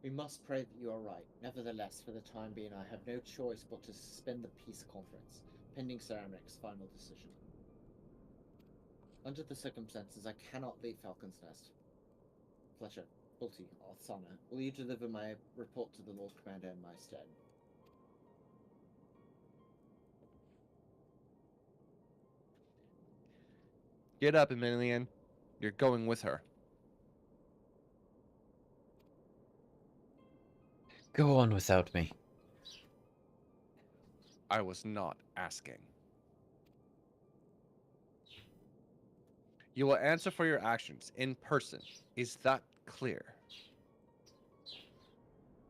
We must pray that you are right. Nevertheless, for the time being, I have no choice but to suspend the peace conference, pending Sir Amric's final decision. Under the circumstances, I cannot leave Falcon's Nest. Fletcher, Bulty, Althana, will you deliver my report to the Lord Commander in my stead? Get up, Emilian. You're going with her. Go on without me. I was not asking. You will answer for your actions in person. Is that clear?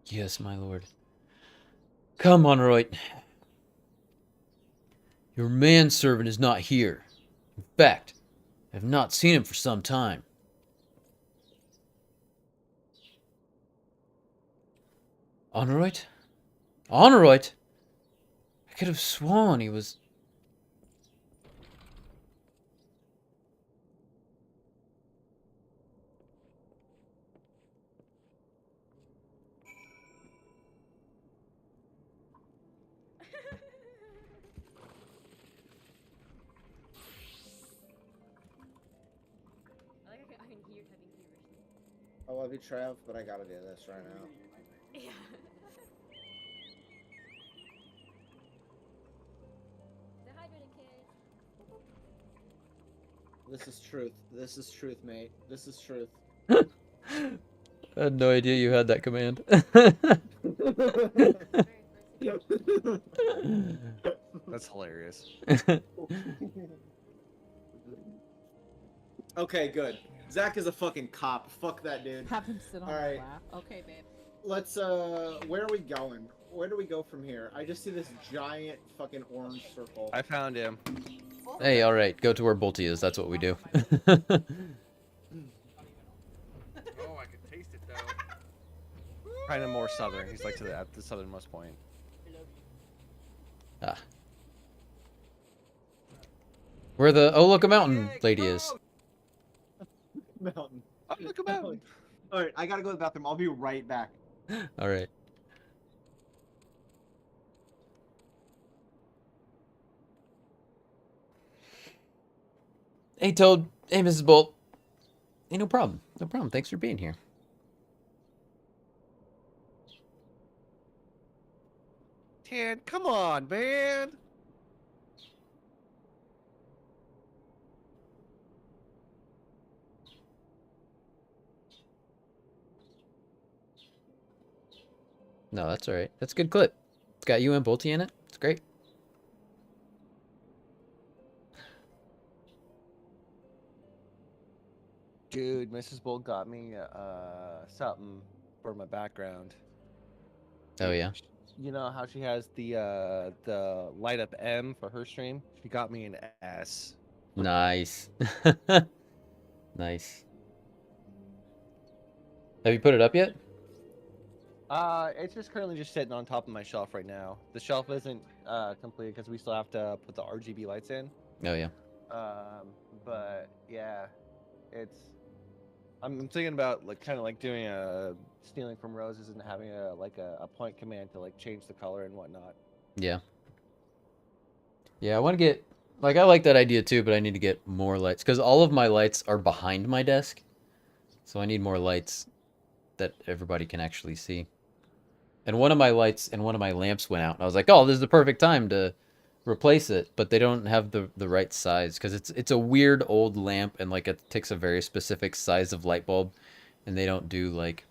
Yes, my lord. Come, Onroit. Your manservant is not here. In fact, I have not seen him for some time. Onroit? Onroit? I could have sworn he was... I love you, Trev, but I gotta do this right now. Yeah. This is truth. This is truth, mate. This is truth. I had no idea you had that command. That's hilarious. Okay, good. Zach is a fucking cop. Fuck that dude. Have him sit on All the right. lap. Okay, babe. Let's where are we going? Where do we go from here? I just see this giant fucking orange circle. I found him. Hey, all right, go to where Bolty is. That's what we do. Oh, I can taste it though. Kind of more southern. He's like at the southernmost point. Ah. Where the oh look a mountain lady is. Mountain. Oh, look a mountain. All right, I gotta go to the bathroom. I'll be right back. All right. Hey Toad. Hey Mrs. Bolt. Hey, no problem. No problem. Thanks for being here. Tan, come on, man. No, that's all right. That's a good clip. It's got you and Bolty in it. It's great. Dude, Mrs. Bull got me something for my background. Oh yeah. You know how she has the light up M for her stream? She got me an S. Nice. Nice. Have you put it up yet? It's just currently just sitting on top of my shelf right now. The shelf isn't complete because we still have to put the RGB lights in. Oh yeah. But yeah, I'm thinking about like kind of like doing a stealing from roses and having a point command to like change the color and whatnot. Yeah. Yeah, I want to get like I like that idea too, but I need to get more lights because all of my lights are behind my desk, so I need more lights that everybody can actually see. And one of my lights and one of my lamps went out, and I was like, "Oh, this is the perfect time to replace it." But they don't have the right size because it's a weird old lamp, and like it takes a very specific size of light bulb, and they don't do like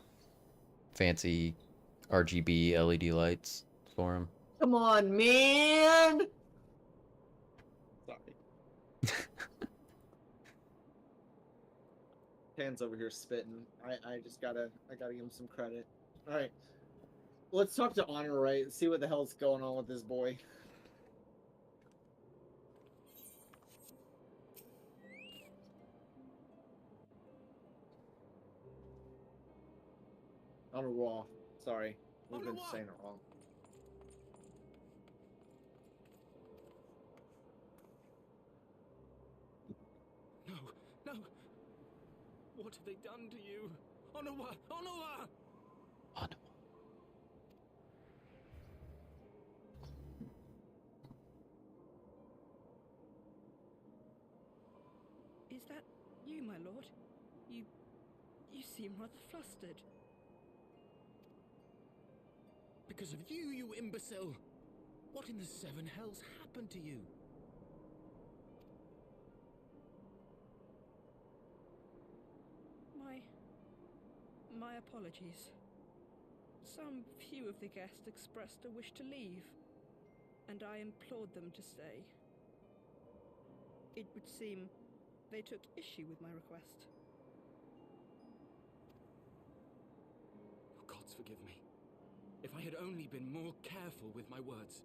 fancy RGB LED lights for them. Come on, man. Sorry. Tan's over here spitting. I gotta give him some credit. All right. Let's talk to Honor, right? See what the hell's going on with this boy. Honor Raw. Sorry. We've been saying it wrong. No, no. What have they done to you? Onawa! Onawa! Is that you, my lord? You seem rather flustered. Because of you, you imbecile! What in the seven hells happened to you? My apologies. Some few of the guests expressed a wish to leave, and I implored them to stay. It would seem they took issue with my request. Oh, gods forgive me. If I had only been more careful with my words.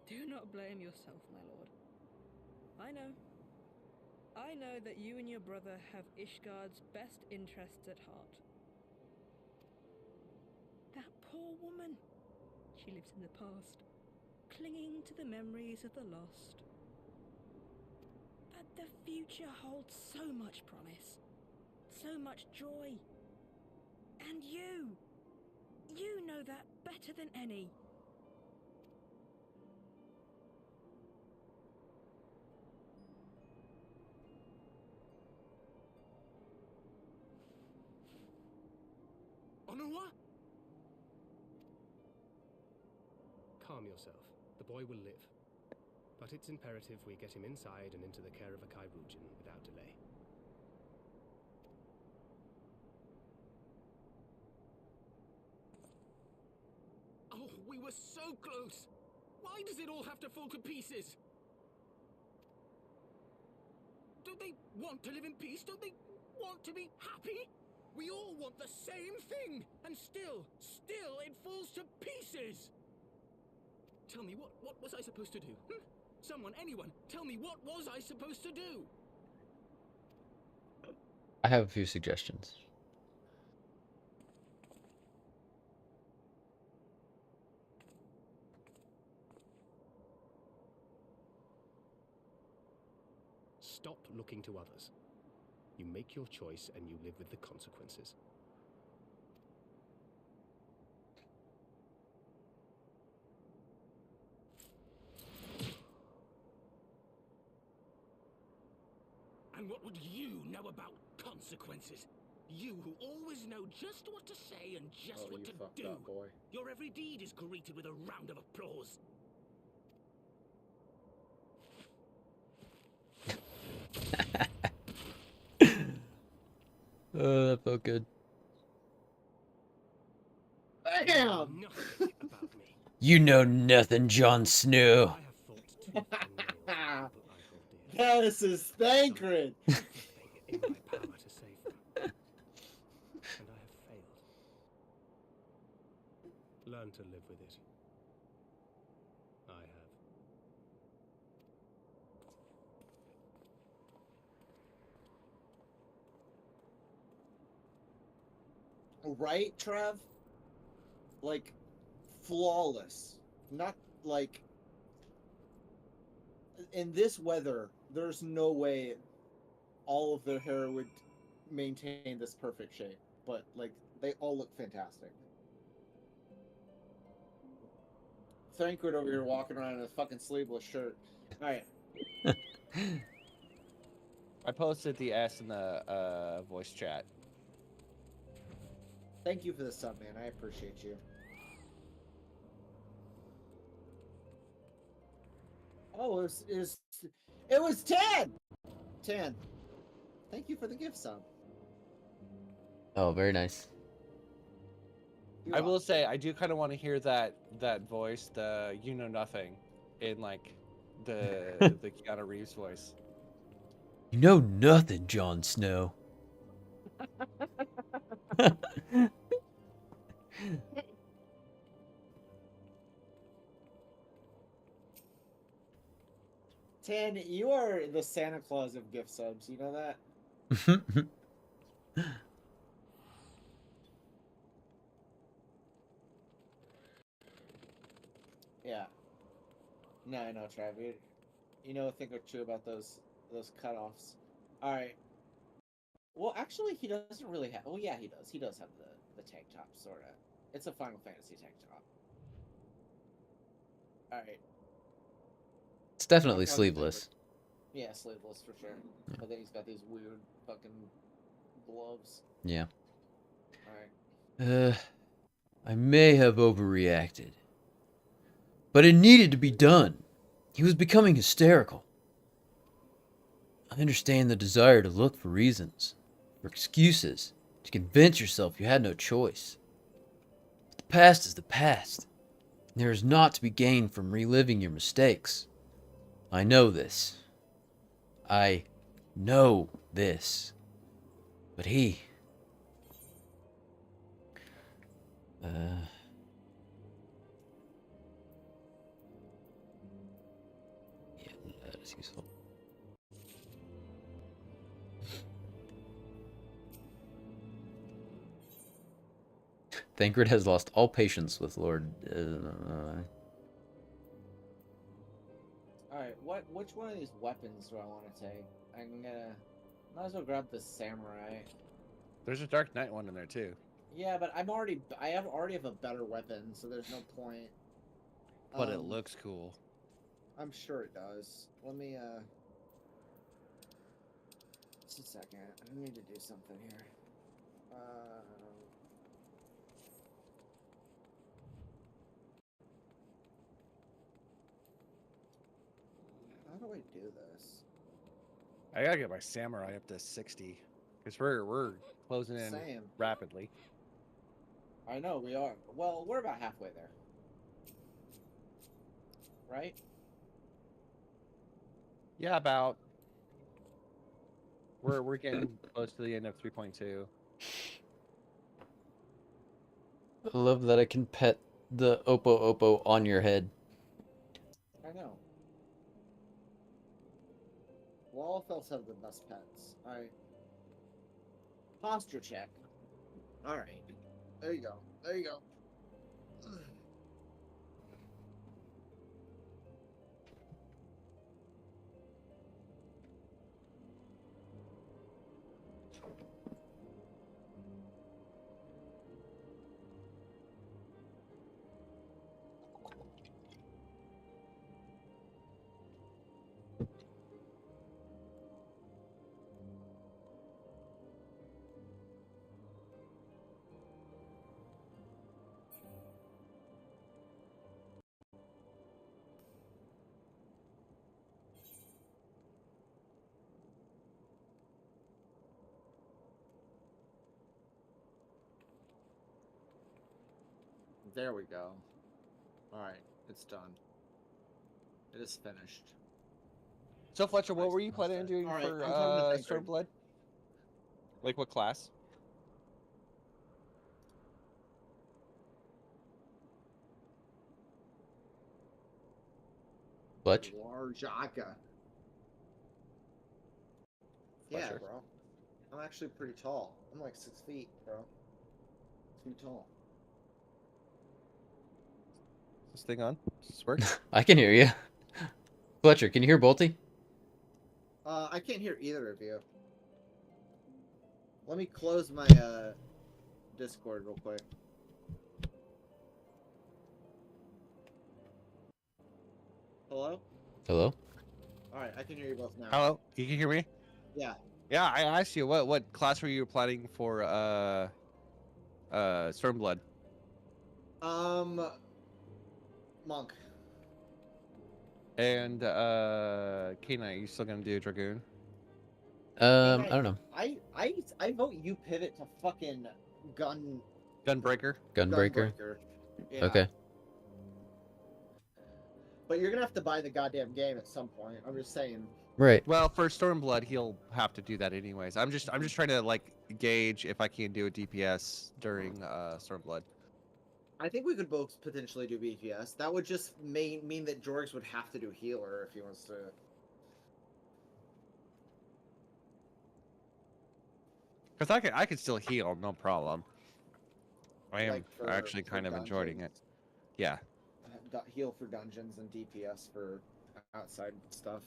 Do not blame yourself, my lord. I know that you and your brother have Ishgard's best interests at heart. That poor woman. She lives in the past, clinging to the memories of the lost. But the future holds so much promise, so much joy. And you know that better than any. Onawa? Calm yourself. The boy will live. But it's imperative we get him inside and into the care of a Kairoujan without delay. We were so close. Why does it all have to fall to pieces? Don't they want to live in peace? Don't they want to be happy? We all want the same thing, and still it falls to pieces. Tell me, what was I supposed to do? Someone, anyone, tell me, what was I supposed to do? I have a few suggestions. Stop looking to others. You make your choice and you live with the consequences. And what would you know about consequences? You who always know just what to say and just what to do. Up, boy. Your every deed is greeted with a round of applause. That felt good. Damn! Nothing about me. You know nothing, Jon Snow. I have fought tooth and nail for the people I hold dear. This is Thancred! Everything in my power to save them. And I have failed. Learn to live with it. I have. Right, Trev? Like, flawless. Not like... In this weather, there's no way all of their hair would maintain this perfect shape. But, like, they all look fantastic. Thancred over here walking around in a fucking sleeveless shirt. Alright. I posted the S in the voice chat. Thank you for the sub, man. I appreciate you. Oh, it was 10! 10. Thank you for the gift sub. Oh, very nice. You're I will welcome. say, I do kind of want to hear that voice, the you know nothing, in like the Keanu Reeves voice. You know nothing, Jon Snow. Tan, you are the Santa Claus of gift subs. You know that? Yeah. No, I know, Trav. You know a thing or two about those cutoffs. All right. Well, actually, he doesn't really have. Oh, yeah, he does. He does have the tank top, sort of. It's a Final Fantasy tank top. All right. It's definitely I'll talk to sleeveless. Yeah, sleeveless for sure. Yeah. But then he's got these weird fucking gloves. Yeah. All right. I may have overreacted. But it needed to be done. He was becoming hysterical. I understand the desire to look for reasons, for excuses, to convince yourself you had no choice. But the past is the past. There is naught to be gained from reliving your mistakes. I know this. I know this. But he... Yeah, that is useful. Thancred has lost all patience with Lord... Alright, which one of these weapons do I want to take? I'm gonna... Might as well grab the samurai. There's a Dark Knight one in there too. Yeah, but I already have a better weapon, so there's no point. But it looks cool. I'm sure it does. Let me, just a second. I need to do something here. How do I do this? I gotta get my samurai up to 60, because we're closing in Same. rapidly. I know we are. Well, we're about halfway there. right? Yeah, about. We're getting close to the end of 3.2. I love that I can pet the Oppo Oppo on your head. I know. Well, all fellas have the best pets. Alright. Posture check. Alright. There you go. There you go. There we go. Alright, it's done. It is finished. So Fletcher, what Nice, were you nice planning on start. doing Alright, for I'm talking to Thinker. Stormblood? Like what class? Fletch? Large Aka. Yeah, Fletcher. bro. I'm actually pretty tall. I'm like 6 feet, bro. Too tall. Is this thing on? Does this work? I can hear you. Fletcher, can you hear Bolty? I can't hear either of you. Let me close my Discord real quick. Hello? Hello? Alright, I can hear you both now. Hello? You can hear me? Yeah. Yeah, I asked you what class were you planning for Stormblood? Monk. And K-Nite, you still gonna do Dragoon? I don't know. I vote you pivot to fucking Gunbreaker? Gunbreaker? Yeah. Okay. But you're gonna have to buy the goddamn game at some point. I'm just saying. Right. Well, for Stormblood, he'll have to do that anyways. I'm just trying to like gauge if I can do a DPS during Stormblood. I think we could both potentially do BPS. That would just mean that Jorgs would have to do healer if he wants to. Because I could still heal, no problem. I am Like for- actually for kind of enjoying it. dungeons. Yeah. Heal for dungeons and DPS for outside stuff.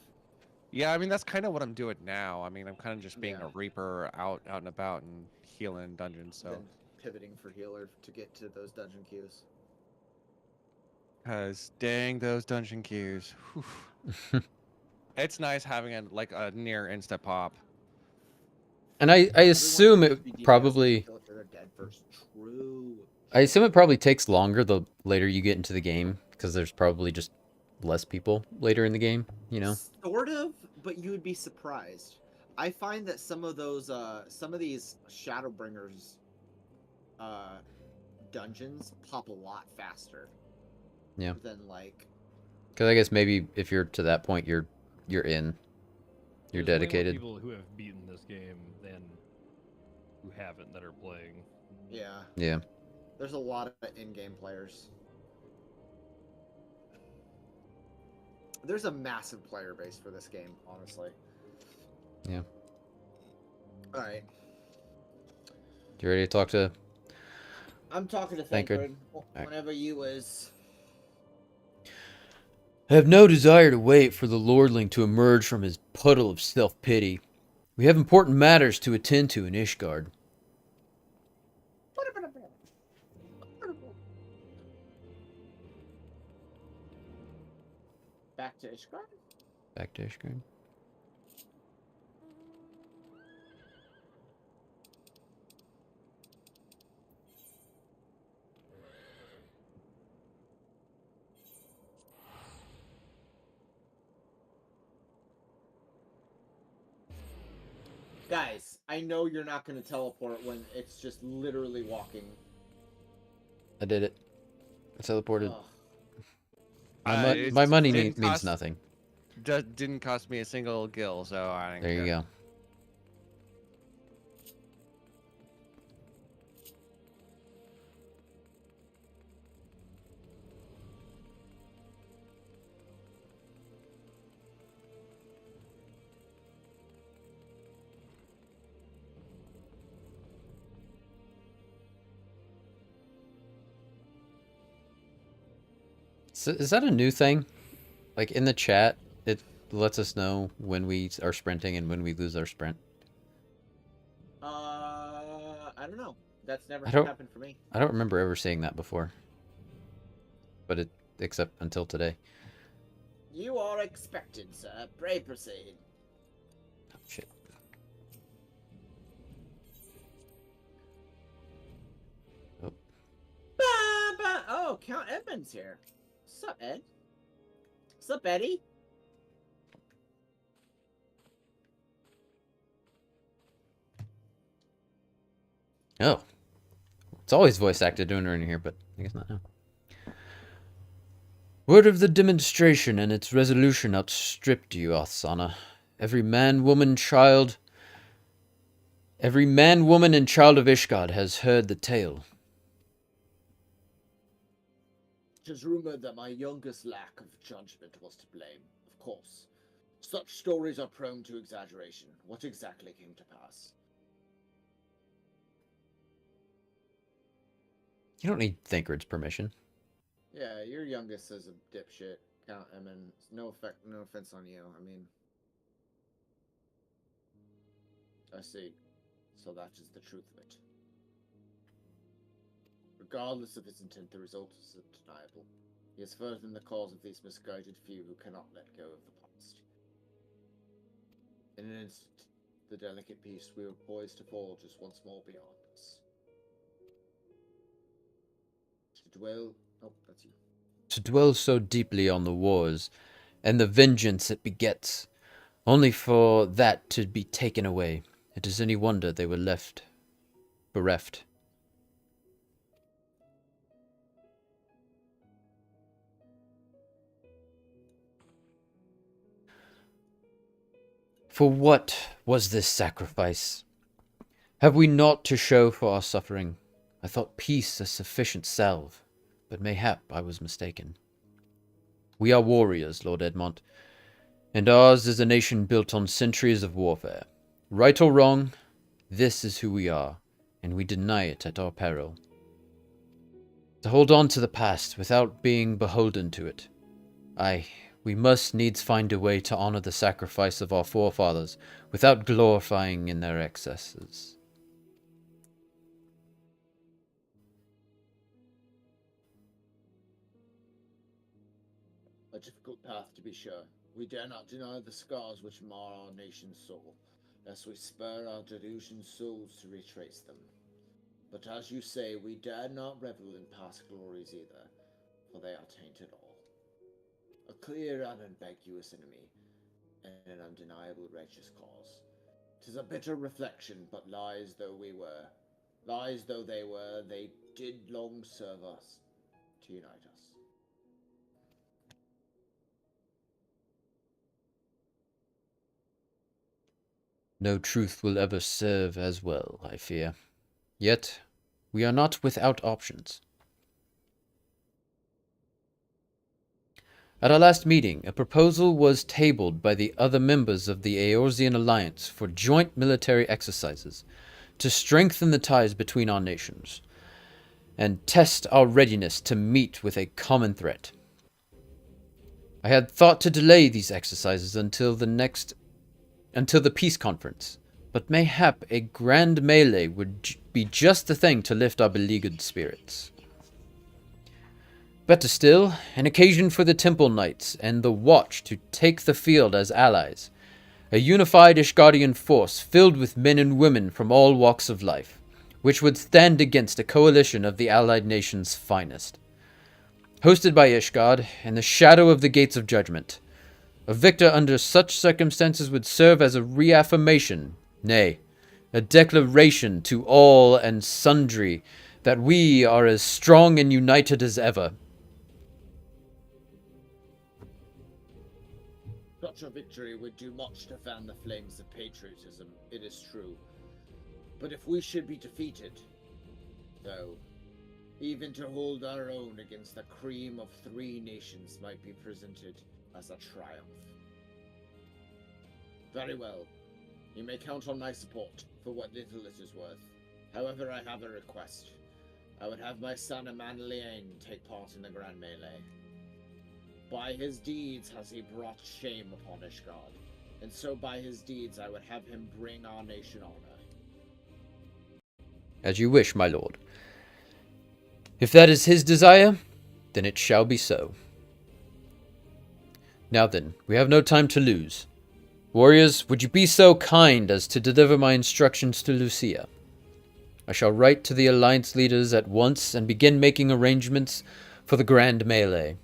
Yeah, I mean that's kind of what I'm doing now. I mean I'm kind of just being Yeah. a reaper out and about and healing dungeons. So Then pivoting for healer to get to those dungeon queues. Cause dang those dungeon queues. Whew. It's nice having a near instant pop. And I assume Everyone should it be probably... DPS until they're dead first. True. I assume it probably takes longer the later you get into the game, because there's probably just less people later in the game, you know? Sort of, but you would be surprised. I find that some of these Shadowbringers dungeons pop a lot faster. Yeah. Than like. Because I guess maybe if you're to that point, you're in. You're There's way more dedicated. people who have beaten this game than who haven't that are playing. Yeah. Yeah. There's a lot of in-game players. There's a massive player base for this game, honestly. Yeah. All right. You ready to talk to... I'm talking to Thinker. Thancred whenever you is. I have no desire to wait for the lordling to emerge from his puddle of self-pity. We have important matters to attend to in Ishgard. Back to Ishgard? Back to Ishgard. Guys, I know you're not going to teleport when it's just literally walking. I did it. I teleported. Ugh. My money didn't means cost- nothing. Didn't cost me a single gil, so I didn't There you care. go. So is that a new thing? Like in the chat, it lets us know when we are sprinting and when we lose our sprint. I don't know. That's never I don't- happened for me. I don't remember ever seeing that before. But it, except until today. You are expected, sir. Pray proceed. Oh, shit. Oh. Oh, Count Edmund's here. Sup, Ed? Sup, Eddie? Oh. It's always voice acted doing it in here, but I guess not now. Word of the demonstration and its resolution outstripped you, Othsana. Every man, woman, and child of Ishgard has heard the tale. 'Tis rumored that my youngest lack of judgment was to blame, of course. Such stories are prone to exaggeration. What exactly came to pass? You don't need Thancred's permission. Yeah, your youngest is a dipshit. Count Edmund. No offense on you. I mean, I see. So that is the truth of it. Regardless of his intent, the result is undeniable. He is furthering the cause of these misguided few who cannot let go of the past. In an instant, the delicate peace we were poised to forge is once more beyond us. To dwell... Oh, that's you. To dwell so deeply on the wars and the vengeance it begets, only for that to be taken away. It is any wonder they were left bereft. For what was this sacrifice? Have we naught to show for our suffering? I thought peace a sufficient salve, but mayhap I was mistaken. We are warriors, Lord Edmont, and ours is a nation built on centuries of warfare. Right or wrong, this is who we are, and we deny it at our peril. To hold on to the past without being beholden to it. Aye, we must needs find a way to honor the sacrifice of our forefathers without glorifying in their excesses. A difficult path, to be sure. We dare not deny the scars which mar our nation's soul, lest we spur our delusioned souls to retrace them. But as you say, we dare not revel in past glories either, for they are tainted all. A clear and ambiguous enemy, and an undeniable righteous cause. 'Tis a bitter reflection, but lies though they were, they did long serve us to unite us. No truth will ever serve as well, I fear. Yet, we are not without options. At our last meeting, a proposal was tabled by the other members of the Eorzean Alliance for joint military exercises to strengthen the ties between our nations and test our readiness to meet with a common threat. I had thought to delay these exercises until the peace conference, but mayhap a grand melee would be just the thing to lift our beleaguered spirits. Better still, an occasion for the Temple Knights and the Watch to take the field as allies. A unified Ishgardian force filled with men and women from all walks of life, which would stand against a coalition of the allied nations' finest. Hosted by Ishgard, in the shadow of the Gates of Judgment, a victor under such circumstances would serve as a reaffirmation, nay, a declaration to all and sundry that we are as strong and united as ever. Such a victory would do much to fan the flames of patriotism, it is true. But if we should be defeated, though, even to hold our own against the cream of 3 nations might be presented as a triumph. Very well. You may count on my support for what little it is worth. However, I have a request. I would have my son Amanliane take part in the Grand Melee. By his deeds has he brought shame upon Ishgard, and so by his deeds I would have him bring our nation honor. As you wish, my lord. If that is his desire, then it shall be so. Now then, we have no time to lose. Warriors, would you be so kind as to deliver my instructions to Lucia? I shall write to the alliance leaders at once and begin making arrangements for the grand melee.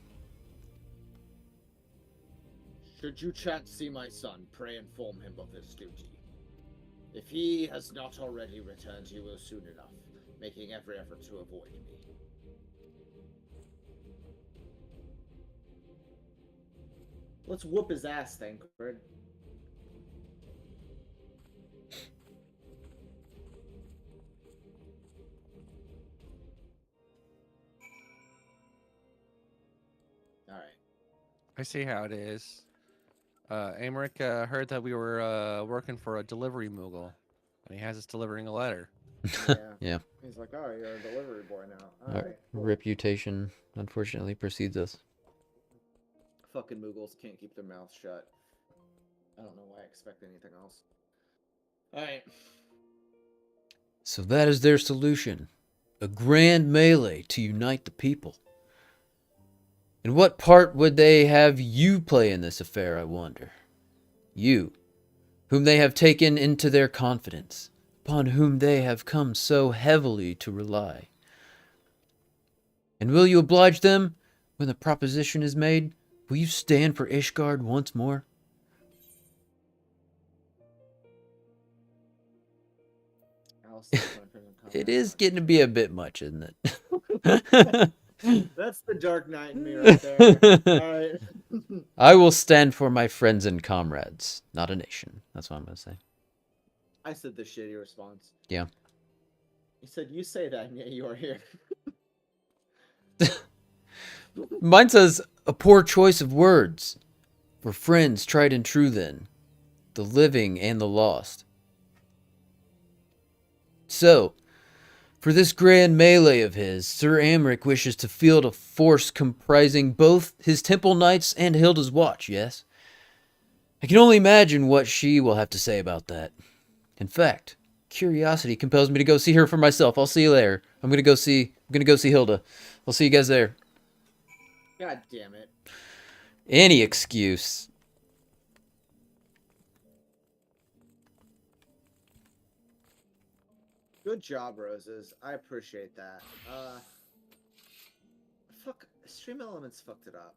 Should you chance see my son, pray inform him of his duty. If he has not already returned, he will soon enough, making every effort to avoid me. Let's whoop his ass, Thancred. Alright. I see how it is. Amric heard that we were working for a delivery Moogle, and he has us delivering a letter. Yeah. Yeah. He's like, oh, you're a delivery boy now. Our Alright. Cool. reputation, unfortunately, precedes us. Fucking Moogles can't keep their mouths shut. I don't know why I expect anything else. Alright. So that is their solution. A grand melee to unite the people. And what part would they have you play in this affair, I wonder? You, whom they have taken into their confidence, upon whom they have come so heavily to rely. And will you oblige them when the proposition is made? Will you stand for Ishgard once more? It is getting to be a bit much, isn't it? That's the Dark Knight in me right there. Alright. I will stand for my friends and comrades, not a nation. That's what I'm going to say. I said the shitty response. Yeah. He said, you say that, and yet you are here. Mine says, a poor choice of words. For friends tried and true then, the living and the lost. So, for this grand melee of his, Sir Amric wishes to field a force comprising both his temple knights and Hilda's watch, yes? I can only imagine what she will have to say about that. In fact, curiosity compels me to go see her for myself. I'll see you later. I'm gonna go see Hilda. I'll see you guys there. God damn it. Any excuse. Good job, Roses. I appreciate that. Fuck, Stream Elements fucked it up.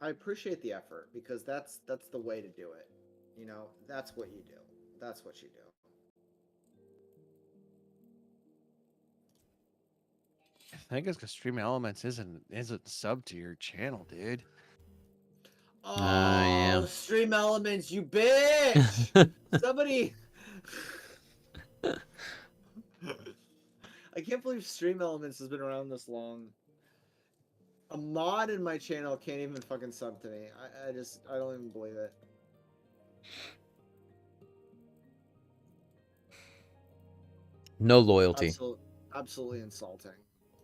I appreciate the effort, because that's the way to do it. You know, that's what you do. That's what you do. I think it's because Stream Elements isn't sub to your channel, dude. Oh, yeah. Stream Elements, you bitch! Somebody... I can't believe Stream Elements has been around this long. A mod in my channel can't even fucking sub to me. I don't even believe it. No loyalty. Absolutely insulting.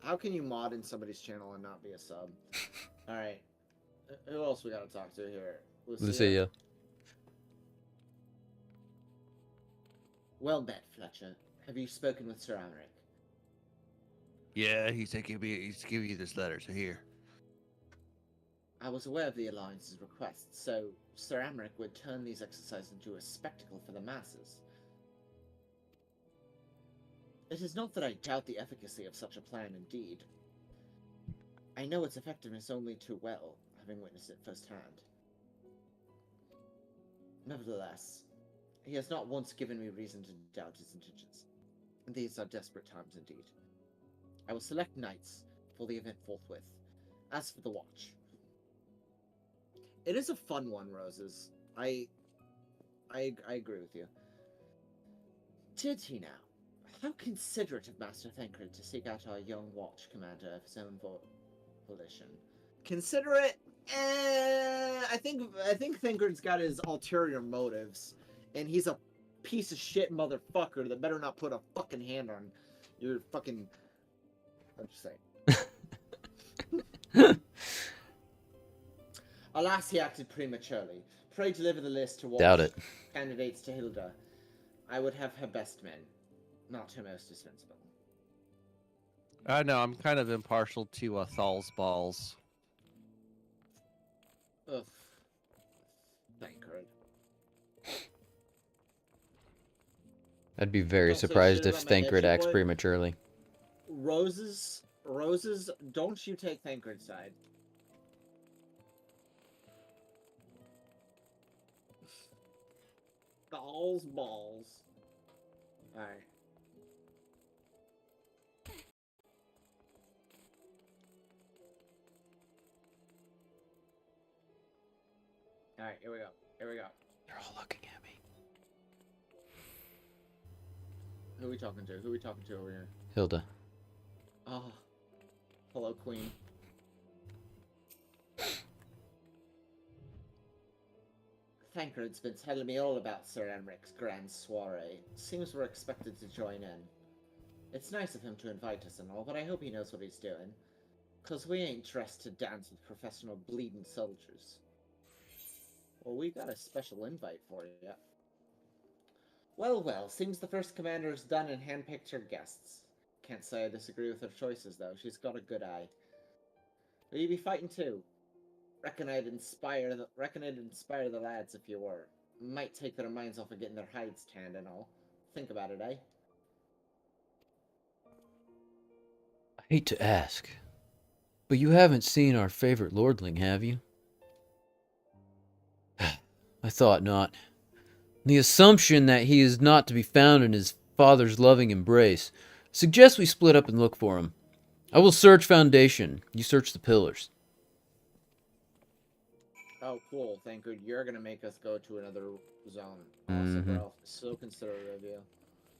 How can you mod in somebody's channel and not be a sub? Alright. Who else we gotta talk to here? Lucia. Well met, Fletcher. Have you spoken with Sir Amric? Yeah, he's giving you this letter, so here. I was aware of the Alliance's request, so Sir Amric would turn these exercises into a spectacle for the masses. It is not that I doubt the efficacy of such a plan indeed. I know its effectiveness only too well, having witnessed it firsthand. Nevertheless, he has not once given me reason to doubt his intentions. These are desperate times indeed. I will select knights assemble the event forthwith. As for the watch, it is a fun one, Roses. I agree with you. Did he now? How considerate of Master Thancred to seek out our young watch commander of his own volition. Considerate? I think Thancred's got his ulterior motives, and he's a piece of shit motherfucker that better not put a fucking hand on your fucking... I'm just saying. Alas, he acted prematurely. Pray deliver the list to watch Doubt it. candidates to Hilda. I would have her best men, not her most dispensable. No, I'm kind of impartial to Thal's balls. Ugh. Thancred. I'd be very Don't say surprised shit if about my Thancred headshot acts boy. prematurely. Roses, don't you take Thancred's side. Balls. Alright. Alright, here we go. They're all looking at me. Who are we talking to? Over here? Hilda. Oh. Hello, Queen. Thancred's been telling me all about Sir Emmeric's grand soiree. Seems we're expected to join in. It's nice of him to invite us and all, but I hope he knows what he's doing. 'Cause we ain't dressed to dance with professional bleeding soldiers. Well, we got a special invite for you. Well, seems the first commander's done and handpicked her guests. Can't say I disagree with her choices, though. She's got a good eye. Will you be fighting too? Reckon I'd inspire the lads if you were. Might take their minds off of getting their hides tanned and all. Think about it, eh? I hate to ask, but you haven't seen our favorite lordling, have you? I thought not. The assumption that he is not to be found in his father's loving embrace suggests we split up and look for him. I will search Foundation. You search the pillars. Oh, cool. Thank you. You're gonna make us go to another zone. Awesome, bro. So considerate of you.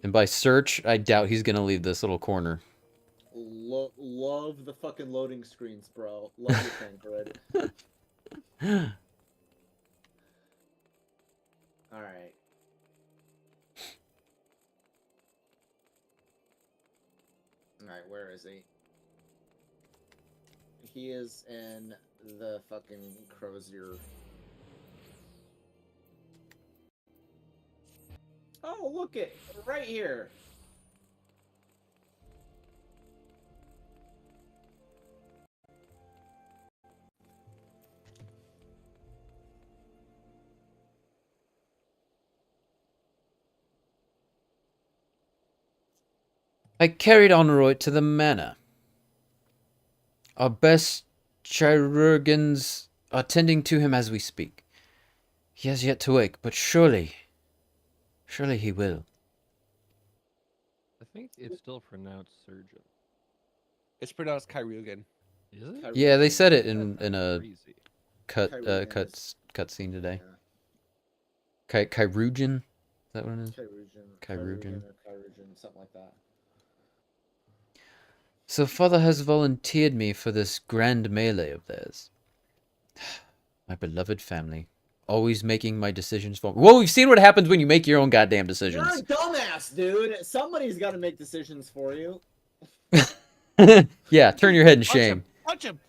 And by search, I doubt he's gonna leave this little corner. Love the fucking loading screens, bro. Love you, Thancred. Alright. Alright, where is he? He is in the fucking Crozier. Oh, look it! Right here! I carried Honoroi to the manor. Our best chirurgeons are tending to him as we speak. He has yet to wake, but surely he will. I think it's still pronounced surgeon. It's pronounced Kyrugan. Is it? Yeah, they said it in a Crazy. cut scene today. Kyrugan? Is that what it is? Kyrugan, something like that. So father has volunteered me for this grand melee of theirs. My beloved family. Always making my decisions for me. Well, we've seen what happens when you make your own goddamn decisions. You're a dumbass, dude! Somebody's gotta make decisions for you. Yeah, turn your head in shame. Punch him!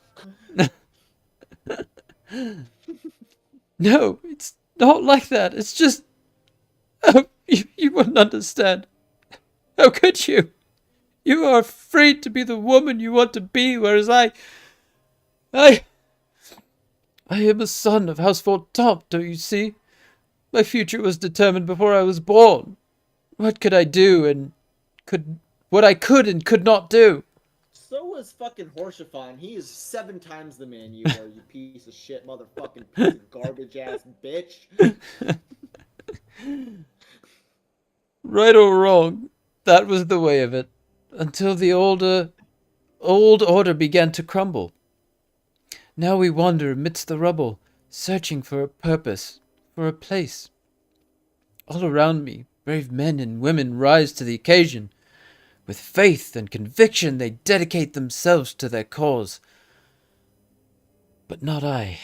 No, it's not like that. It's just... Oh, you wouldn't understand. How could you? You are afraid to be the woman you want to be, whereas I am a son of House Fortemps, don't you see? My future was determined before I was born. What could I do and what I could and could not do? So was fucking Horshathon. He is 7 times the man you are, you piece of shit motherfucking piece of garbage ass bitch. Right or wrong, that was the way of it. Until the older old order began to crumble. Now we wander amidst the rubble, searching for a purpose, for a place. All around me, brave men and women rise to the occasion. With faith and conviction, they dedicate themselves to their cause. But not I.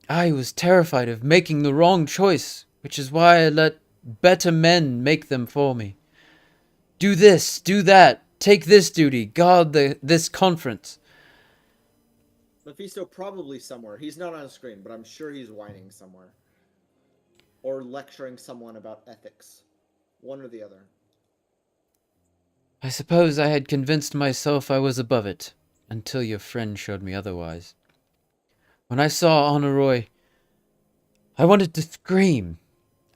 I was terrified of making the wrong choice, which is why I let better men make them for me. Do this, do that, take this duty, guard this conference. Mephisto probably somewhere. He's not on screen, but I'm sure he's whining somewhere. Or lecturing someone about ethics. One or the other. I suppose I had convinced myself I was above it, until your friend showed me otherwise. When I saw Honoroi, I wanted to scream.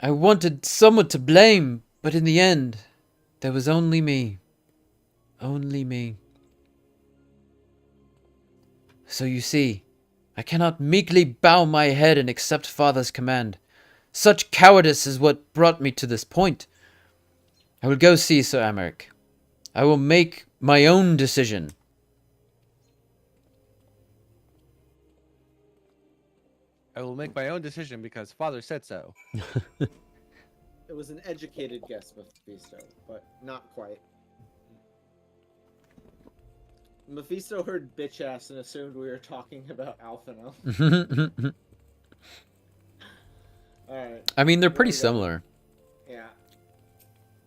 I wanted someone to blame, but in the end, there was only me. Only me. So you see, I cannot meekly bow my head and accept Father's command. Such cowardice is what brought me to this point. I will go see Sir Americ. I will make my own decision. I will make my own decision because Father said so. It was an educated guess, Mephisto, but not quite. Mephisto heard bitch ass and assumed we were talking about Alphino. Alright. I mean, they're pretty similar. Yeah.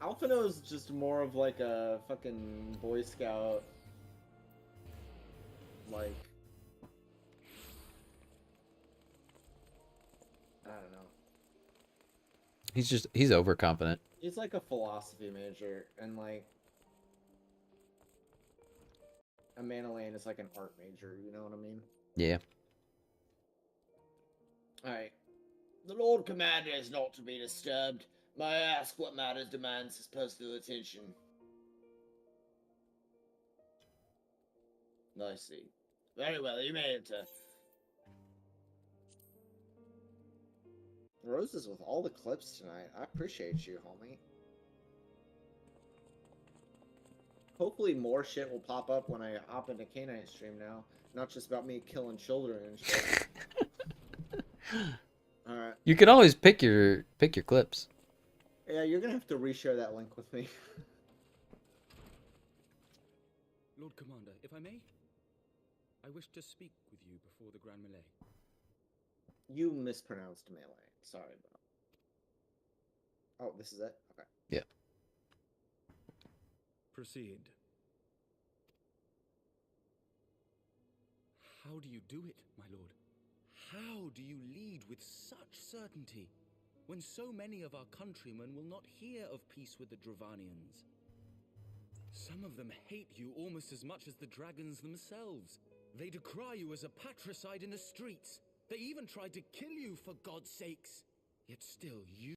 Alphino is just more of like a fucking Boy Scout. Like. I don't know. He's overconfident. He's like a philosophy major, and like. A Manalayan is like an art major, you know what I mean? Yeah. Alright. The Lord Commander is not to be disturbed. May I ask what matters demands his personal attention? I see. Very well, you may enter. Roses with all the clips tonight. I appreciate you, homie. Hopefully more shit will pop up when I hop into K-Nite stream now. Not just about me killing children and shit. Alright. You can always pick your clips. Yeah, you're gonna have to reshare that link with me. Lord Commander, if I may, I wish to speak with you before the Grand Melee. You mispronounced melee. Sorry about. Oh, this is it? Okay. Yeah. Proceed. How do you do it, my lord? How do you lead with such certainty, when so many of our countrymen will not hear of peace with the Dravanians? Some of them hate you almost as much as the dragons themselves. They decry you as a patricide in the streets. They even tried to kill you, for God's sakes. Yet still you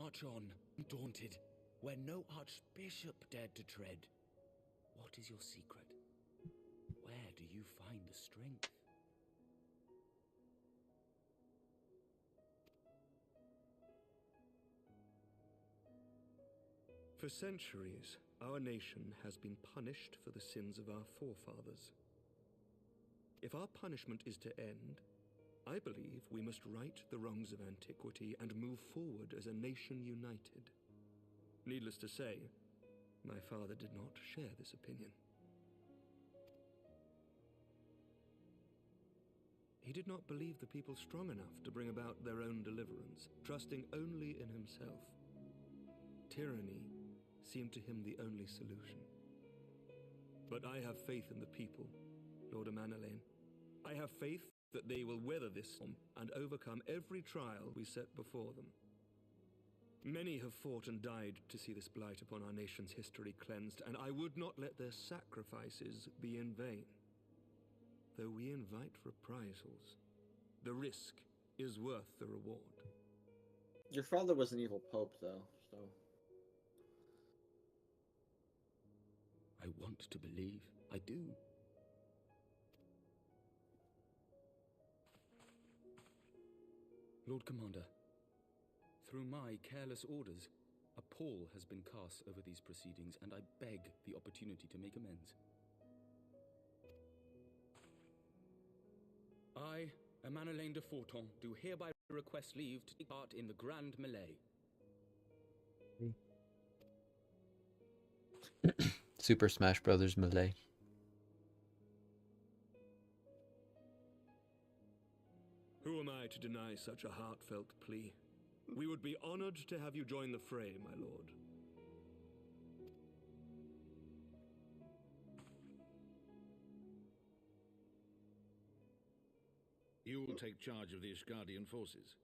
march on, daunted, where no archbishop dared to tread. What is your secret? Where do you find the strength? For centuries, our nation has been punished for the sins of our forefathers. If our punishment is to end, I believe we must right the wrongs of antiquity and move forward as a nation united. Needless to say, my father did not share this opinion. He did not believe the people strong enough to bring about their own deliverance, trusting only in himself. Tyranny seemed to him the only solution. But I have faith in the people, Lord Amanalain. I have faith that they will weather this storm and overcome every trial we set before them. Many have fought and died to see this blight upon our nation's history cleansed, and I would not let their sacrifices be in vain. Though we invite reprisals, the risk is worth the reward. Your father was an evil pope, though, so... I want to believe. I do. Lord Commander, through my careless orders, a pall has been cast over these proceedings, and I beg the opportunity to make amends. I, Emanolaine de Forton, do hereby request leave to take part in the Grand Melee. Super Smash Brothers Melee. Who am I to deny such a heartfelt plea? We would be honored to have you join the fray, my lord. You will take charge of the Ishgardian forces.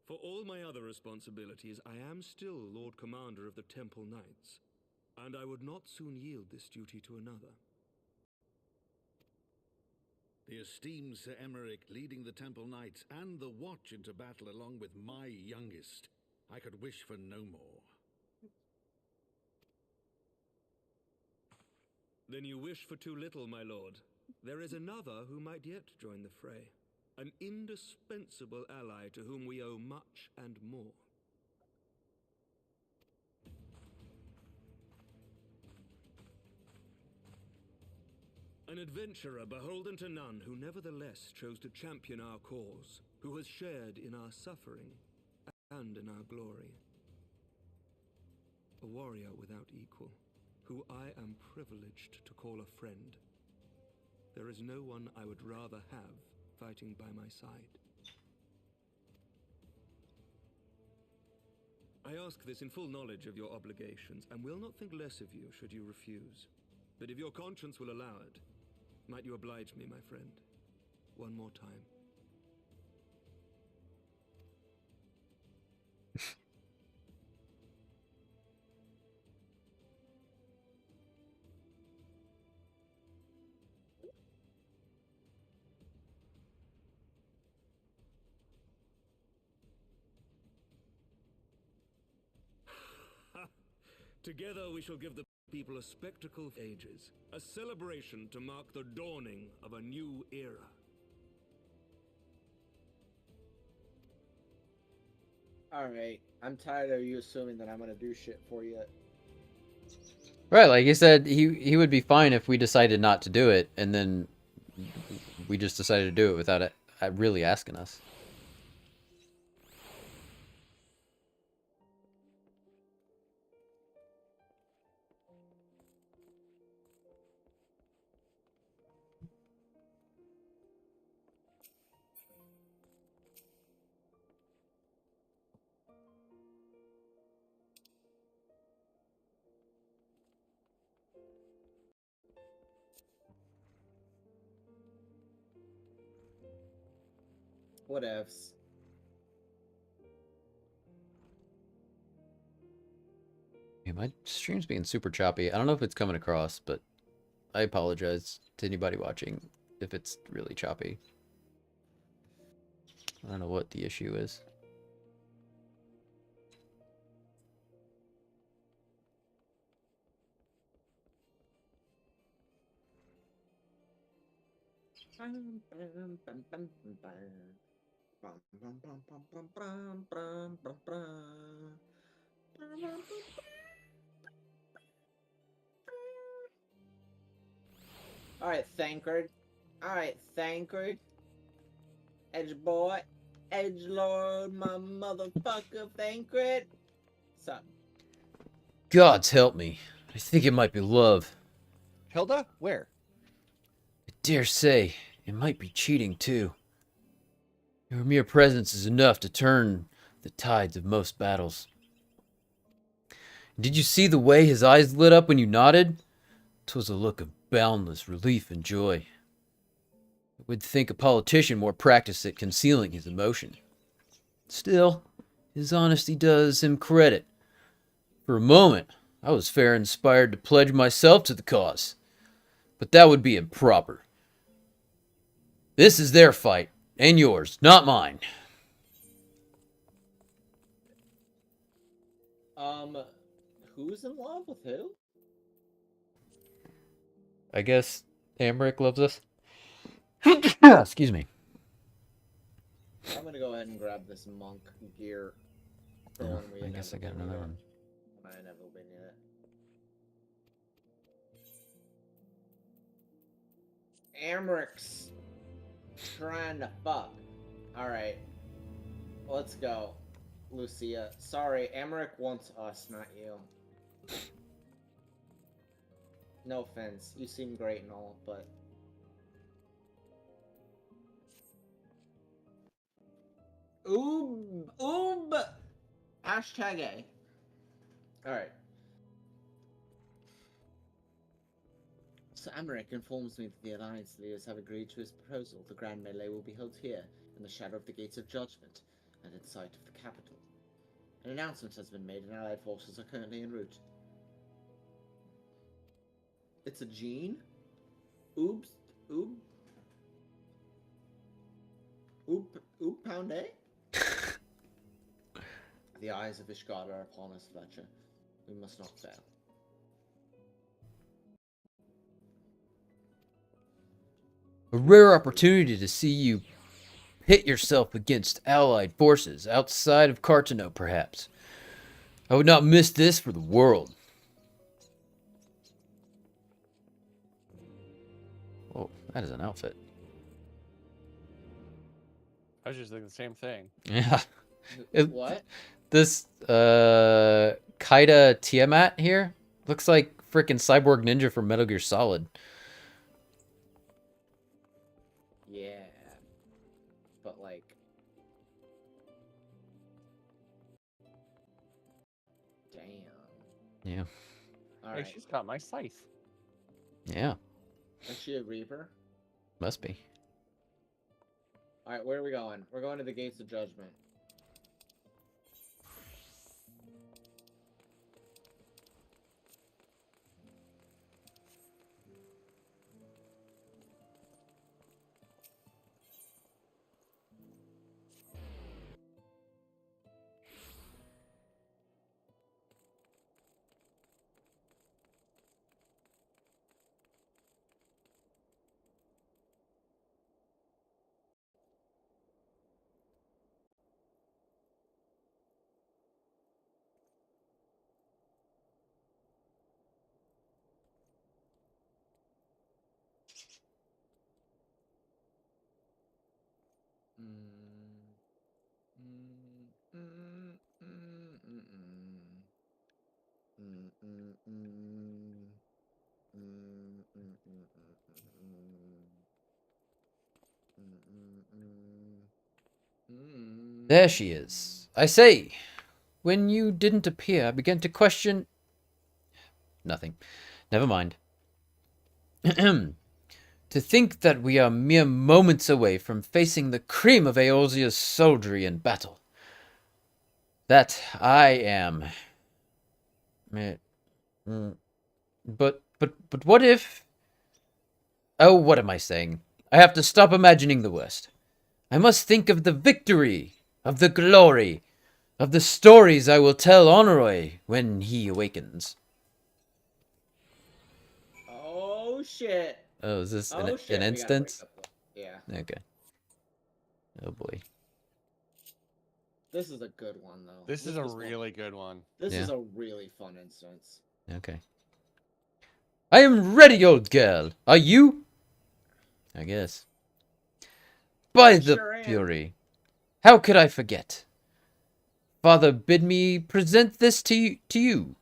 For all my other responsibilities, I am still Lord Commander of the Temple Knights, and I would not soon yield this duty to another. The esteemed Sir Emeric leading the Temple Knights and the Watch into battle along with my youngest. I could wish for no more. Then you wish for too little, my lord. There is another who might yet join the fray. An indispensable ally to whom we owe much and more. An adventurer beholden to none, who nevertheless chose to champion our cause, who has shared in our suffering and in our glory. A warrior without equal, who I am privileged to call a friend. There is no one I would rather have fighting by my side. I ask this in full knowledge of your obligations, and will not think less of you should you refuse. But if your conscience will allow it, might you oblige me, my friend, one more time? Together we shall give the people a spectacle of ages, a celebration to mark the dawning of a new era. Alright, I'm tired of you assuming that I'm gonna do shit for you. Right, like you said, he would be fine if we decided not to do it, and then we just decided to do it without it really asking us. Whatevs. Yeah, my stream's being super choppy. I don't know if it's coming across, but I apologize to anybody watching if it's really choppy. I don't know what the issue is. Alright, Thancred. Alright, Thancred. Edge boy. Edgelord, my motherfucker, Thancred. What's up? Gods help me. I think it might be love. Hilda? Where? I dare say, it might be cheating too. Your mere presence is enough to turn the tides of most battles. Did you see the way his eyes lit up when you nodded? 'Twas a look of boundless relief and joy. I would think a politician more practiced at concealing his emotion. Still, his honesty does him credit. For a moment, I was fair inspired to pledge myself to the cause. But that would be improper. This is their fight, and yours, not mine. Who's in love with who? I guess Amric loves us. Excuse me. I'm gonna go ahead and grab this monk gear. For Yeah, when we I guess I got another one. I never been yet. Amric's. Trying to fuck. Alright. Let's go. Lucia. Sorry, Emmerich wants us, not you. No offense. You seem great and all, but... Hashtag A. Alright. So Emmerich informs me that the Alliance leaders have agreed to his proposal. The Grand Melee will be held here, in the shadow of the Gates of Judgment, and in sight of the capital. An announcement has been made, and Allied forces are currently en route. It's a gene? Oops. Oop pound A? The eyes of Ishgard are upon us, Fletcher. We must not fail. A rare opportunity to see you pit yourself against allied forces outside of Cartano, perhaps. I would not miss this for the world. Oh, that is an outfit. I was just thinking the same thing. Yeah. What? This Kaida Tiamat here looks like freaking Cyborg Ninja from Metal Gear Solid. Yeah. But like... Damn. Yeah. Alright. Hey, she's got my scythe. Yeah. Is she a Reaper? Must be. Alright, where are we going? We're going to the Gates of Judgment. There she is. I say, when you didn't appear, I began to question... Nothing. Never mind. To think that we are mere moments away from facing the cream of Eorzea's soldiery in battle. That I am... But what if... Oh, what am I saying? I have to stop imagining the worst. I must think of the victory, of the glory, of the stories I will tell Honoroi when he awakens. Oh, shit. Oh, is this an We gotta instance? break up yeah. Okay. Oh, boy. This is a good one, though. This is a really good one. This is a really fun instance. Okay. I am ready, old girl. Are you? I guess. By the fury. How could I forget? Father bid me present this to you.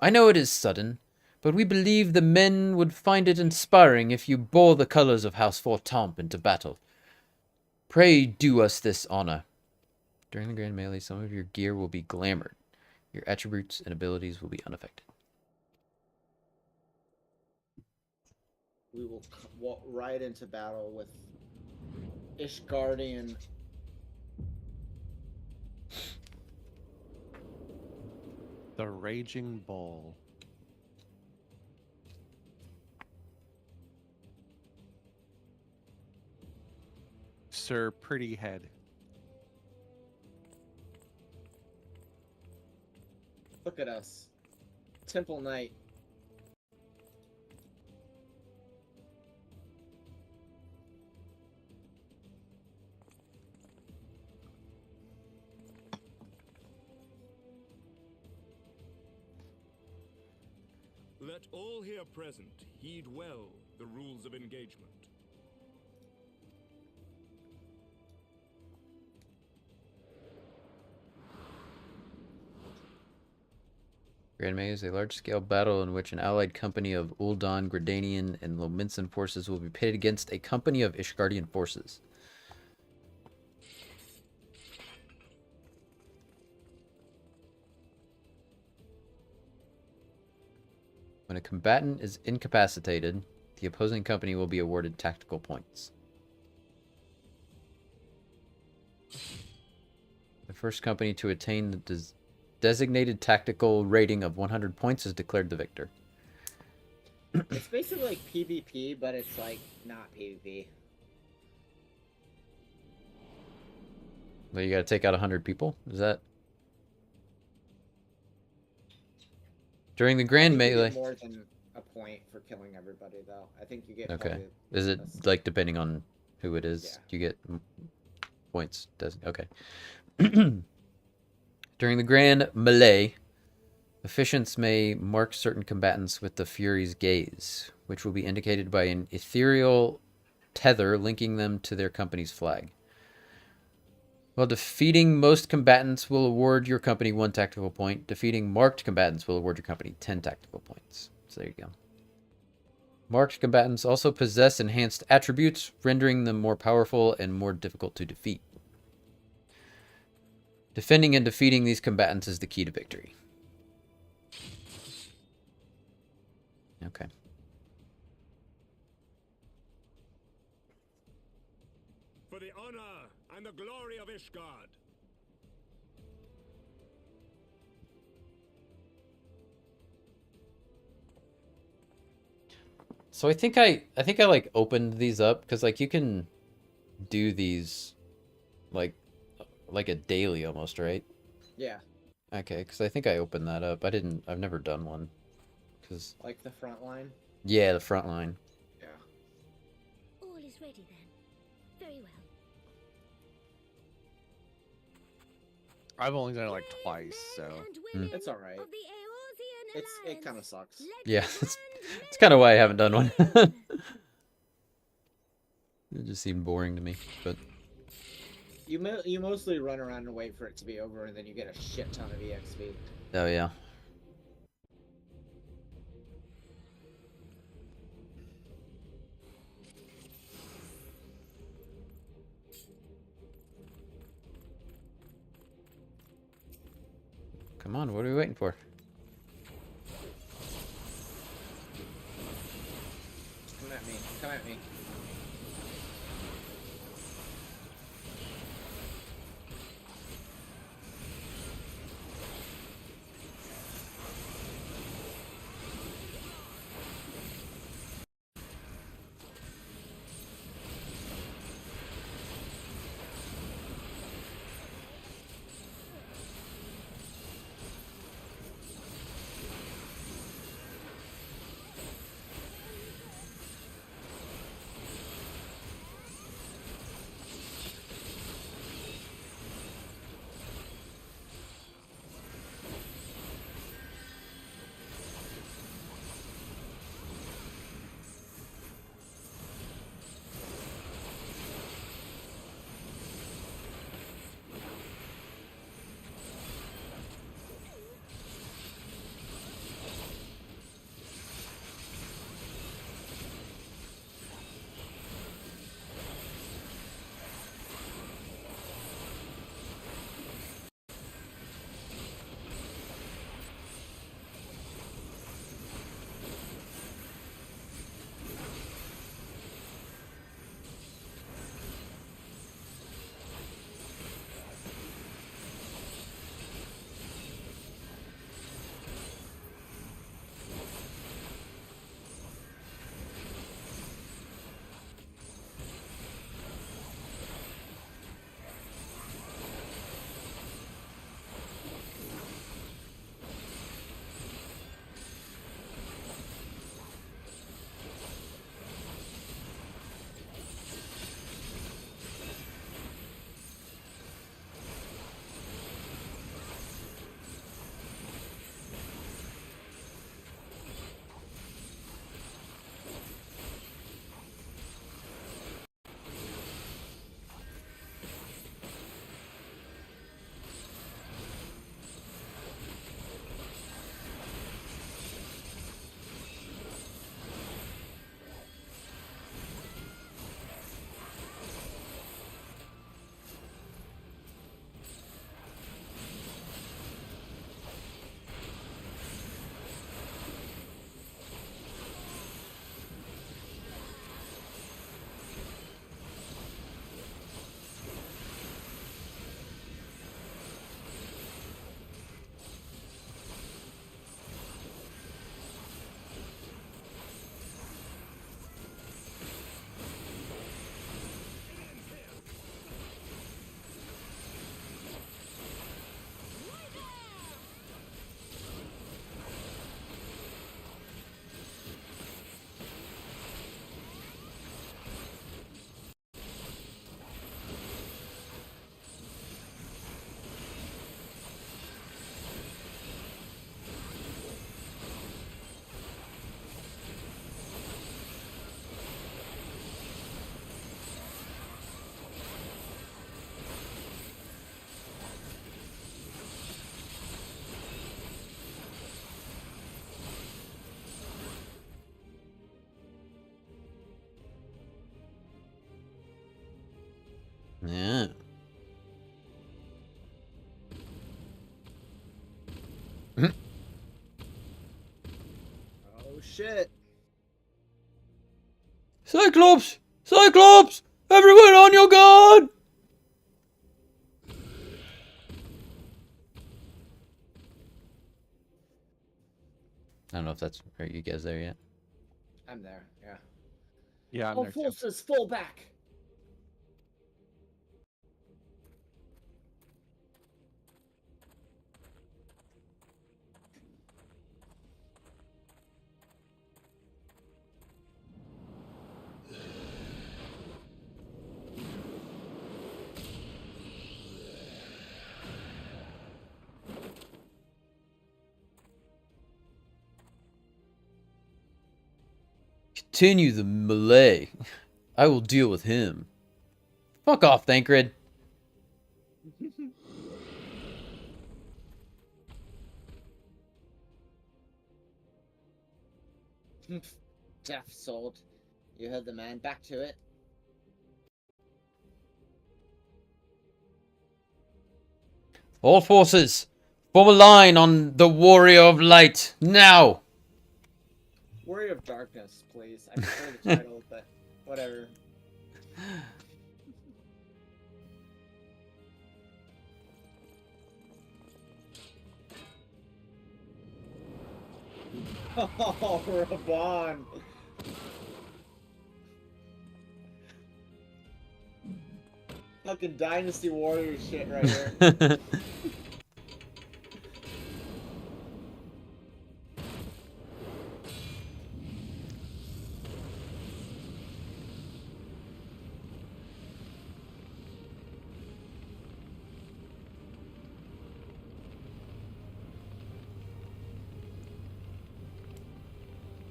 I know it is sudden, but we believe the men would find it inspiring if you bore the colors of House Fortamp into battle. Pray do us this honor. During the Grand Melee, some of your gear will be glamored. Your attributes and abilities will be unaffected. We will walk right into battle with Ishgardian. The Raging Bull. Sir Pretty Head. Look at us. Temple Knight. Let all here present heed well the rules of engagement. Grand Maze, a large-scale battle in which an allied company of Uldan, Gridanian, and Lominsan forces will be pitted against a company of Ishgardian forces. When a combatant is incapacitated, the opposing company will be awarded tactical points. The first company to attain the designated tactical rating of 100 points is declared the victor. It's basically like PvP, but it's like not PvP. Well, you got to take out 100 people? Is that? During the grand melee. You get more than a point for killing everybody, though. I think you get. Okay. Is it like depending on who it is? Yeah. You get points. Okay. During the grand melee, officiants may mark certain combatants with the Fury's gaze, which will be indicated by an ethereal tether linking them to their company's flag. While defeating most combatants will award your company 1 tactical point, defeating marked combatants will award your company 10 tactical points. So there you go. Marked combatants also possess enhanced attributes, rendering them more powerful and more difficult to defeat. Defending and defeating these combatants is the key to victory. Okay. For the honor and the glory of Ishgard. So I think I like opened these up because like you can do these like a daily almost, right? Yeah. Okay, because I think I opened that up. I've never done one. Cause like the front line? Yeah, the front line. Yeah. All is ready then. Very well. I've only done it like twice, so It's all right. It kind of sucks. Yeah, it's kind of why I haven't done one. It just seemed boring to me, but you mostly run around and wait for it to be over, and then you get a shit ton of EXP. Oh yeah. Come on, what are we waiting for? Come at me. Come at me. shit. Cyclops! Cyclops! Everyone on your guard! I don't know if that's... Are you guys there yet? I'm there, yeah. Yeah, I'm All there too. forces, fall back. Continue the melee. I will deal with him. Fuck off, Thancred. Death sword. You heard the man. Back to it. All forces, form a line on the Warrior of Light, now! Warrior of Darkness, please. I prefer the title, but whatever. Oh, Raban. Fucking Dynasty Warrior shit right here.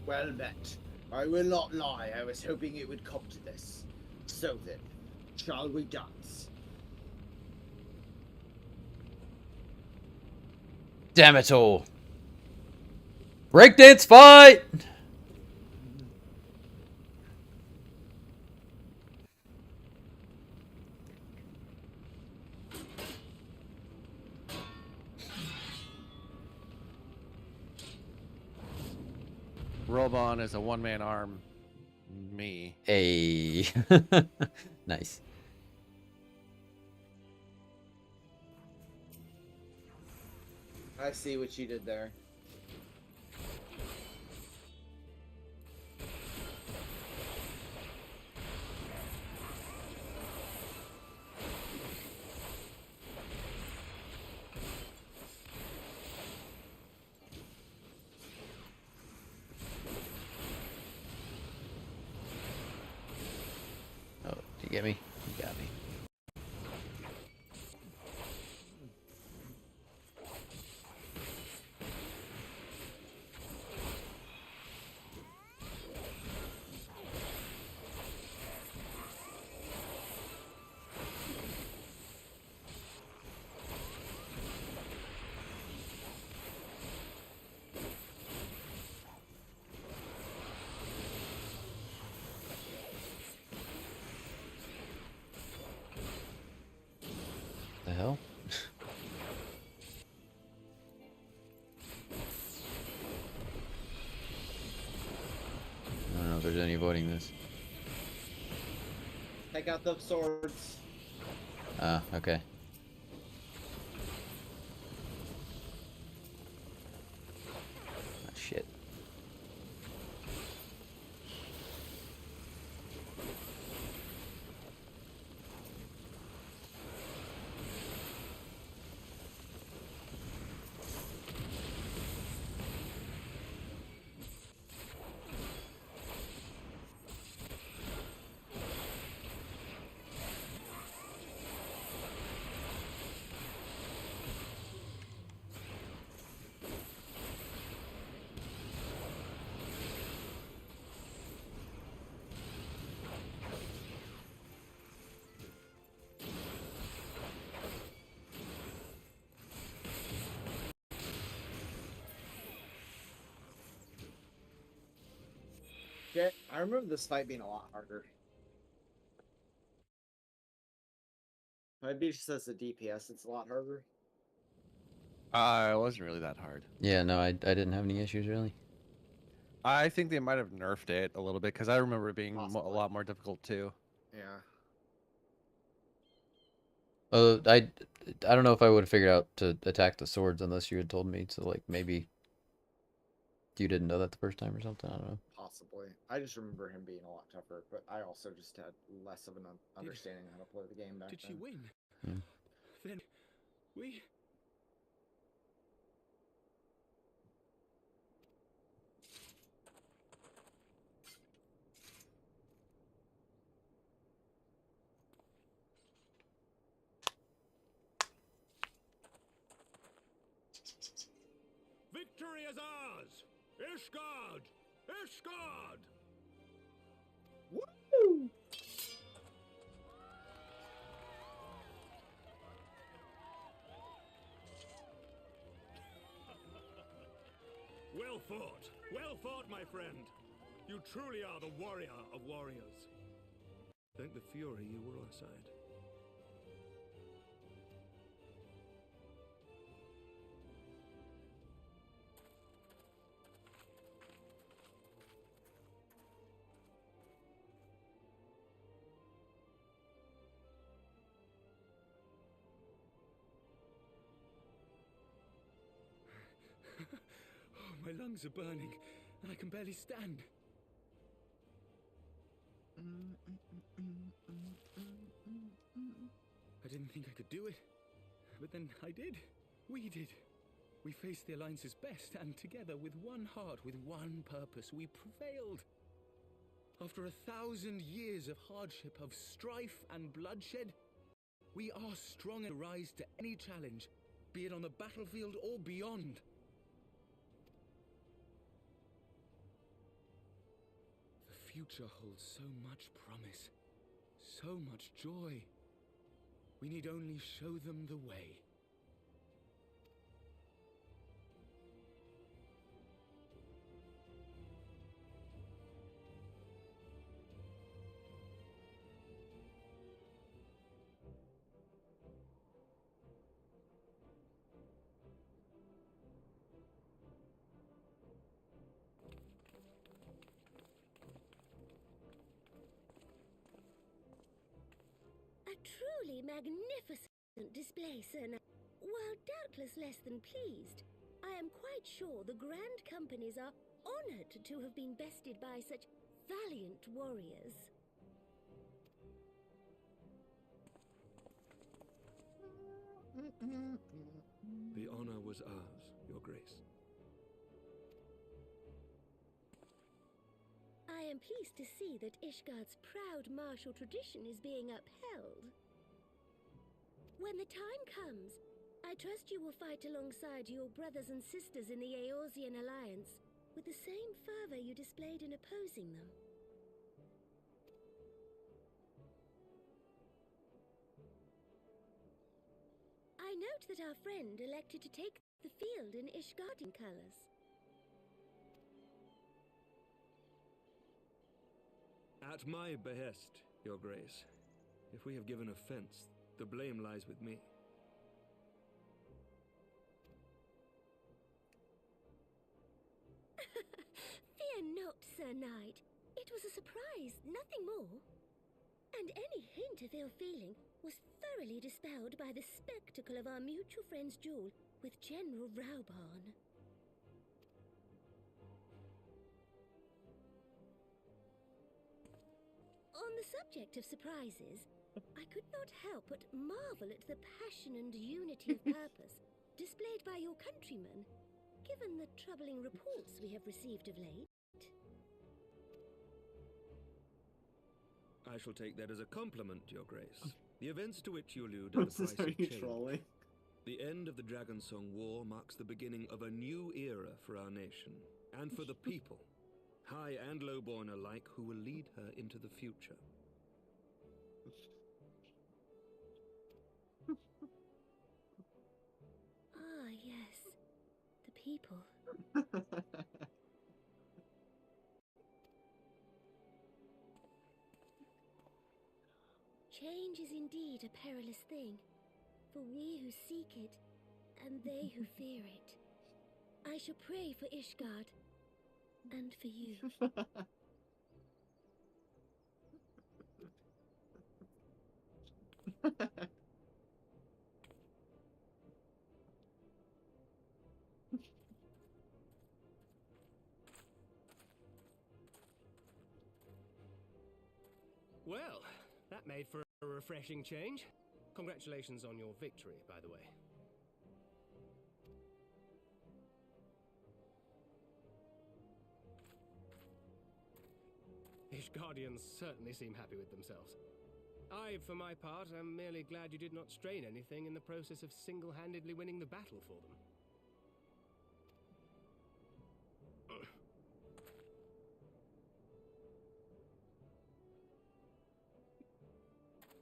Well met. I will not lie, I was hoping it would come to this. So then, shall we dance? Damn it all. Breakdance fight! Robon is a one-man arm. Me. Hey. Nice. I see what you did there. Oh, did you get me? You got me. The hell? I don't know if there's any avoiding this. Take out the swords. Ah, okay. Ah, shit. Shit, I remember this fight being a lot harder. Maybe just as a DPS, it's a lot harder. It wasn't really that hard. Yeah, no, I didn't have any issues really. I think they might have nerfed it a little bit because I remember it being a Possibly. lot more difficult too. Yeah. I don't know if I would have figured out to attack the swords unless you had told me. So like maybe you didn't know that the first time or something. I don't know. Possibly. I just remember him being a lot tougher, but I also just had less of an understanding how to play the game back Did then. she win? Hmm. Then we. Victory is ours! Ishgard! Ishgard! Woo! Well fought! Well fought, my friend! You truly are the warrior of warriors. Thank the Fury you were our side. Oh, my lungs are burning, and I can barely stand. I didn't think I could do it, but then I did. We did. We faced the Alliance's best, and together, with one heart, with one purpose, we prevailed. After 1,000 years of hardship, of strife and bloodshed, we are strong and rise to any challenge, be it on the battlefield or beyond. The future holds so much promise, so much joy. We need only show them the way. A truly magnificent display, Sir Knight. While doubtless less than pleased, I am quite sure the Grand Companies are honored to have been bested by such valiant warriors. The honor was ours, Your Grace. I am pleased to see that Ishgard's proud martial tradition is being upheld. When the time comes, I trust you will fight alongside your brothers and sisters in the Eorzean Alliance with the same fervor you displayed in opposing them. I note that our friend elected to take the field in Ishgardian colors. At my behest, Your Grace. If we have given offense, the blame lies with me. Fear not, Sir Knight. It was a surprise, nothing more. And any hint of ill feeling was thoroughly dispelled by the spectacle of our mutual friend's duel with General Raubarn. On the subject of surprises, I could not help but marvel at the passion and unity of purpose displayed by your countrymen, given the troubling reports we have received of late. I shall take that as a compliment, Your Grace. The events to which you allude are the price of change. Trolling? The end of the Dragonsong War marks the beginning of a new era for our nation, and for the people, high and lowborn alike, who will lead her into the future. Ah, yes. The people. Change is indeed a perilous thing, for we who seek it, and they who fear it. I shall pray for Ishgard. And for you. Well, that made for a refreshing change. Congratulations on your victory, by the way. Ishgardians certainly seem happy with themselves. I, for my part, am merely glad you did not strain anything in the process of single-handedly winning the battle for them.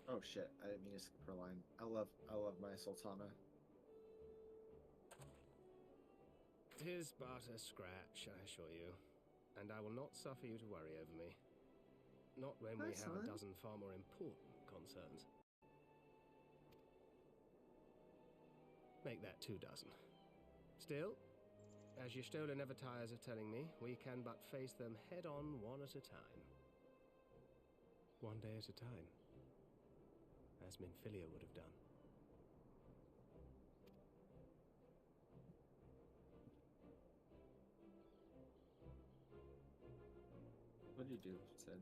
Oh shit! I didn't mean to skip her line. I love my Sultana. Tis but a scratch, I assure you, and I will not suffer you to worry over me. Not when we have a dozen far more important concerns. Make that 2 dozen. Still, as your Stola never tires of telling me, we can but face them head-on one at a time. One day at a time. As Minfilia would have done. What did you do? She said.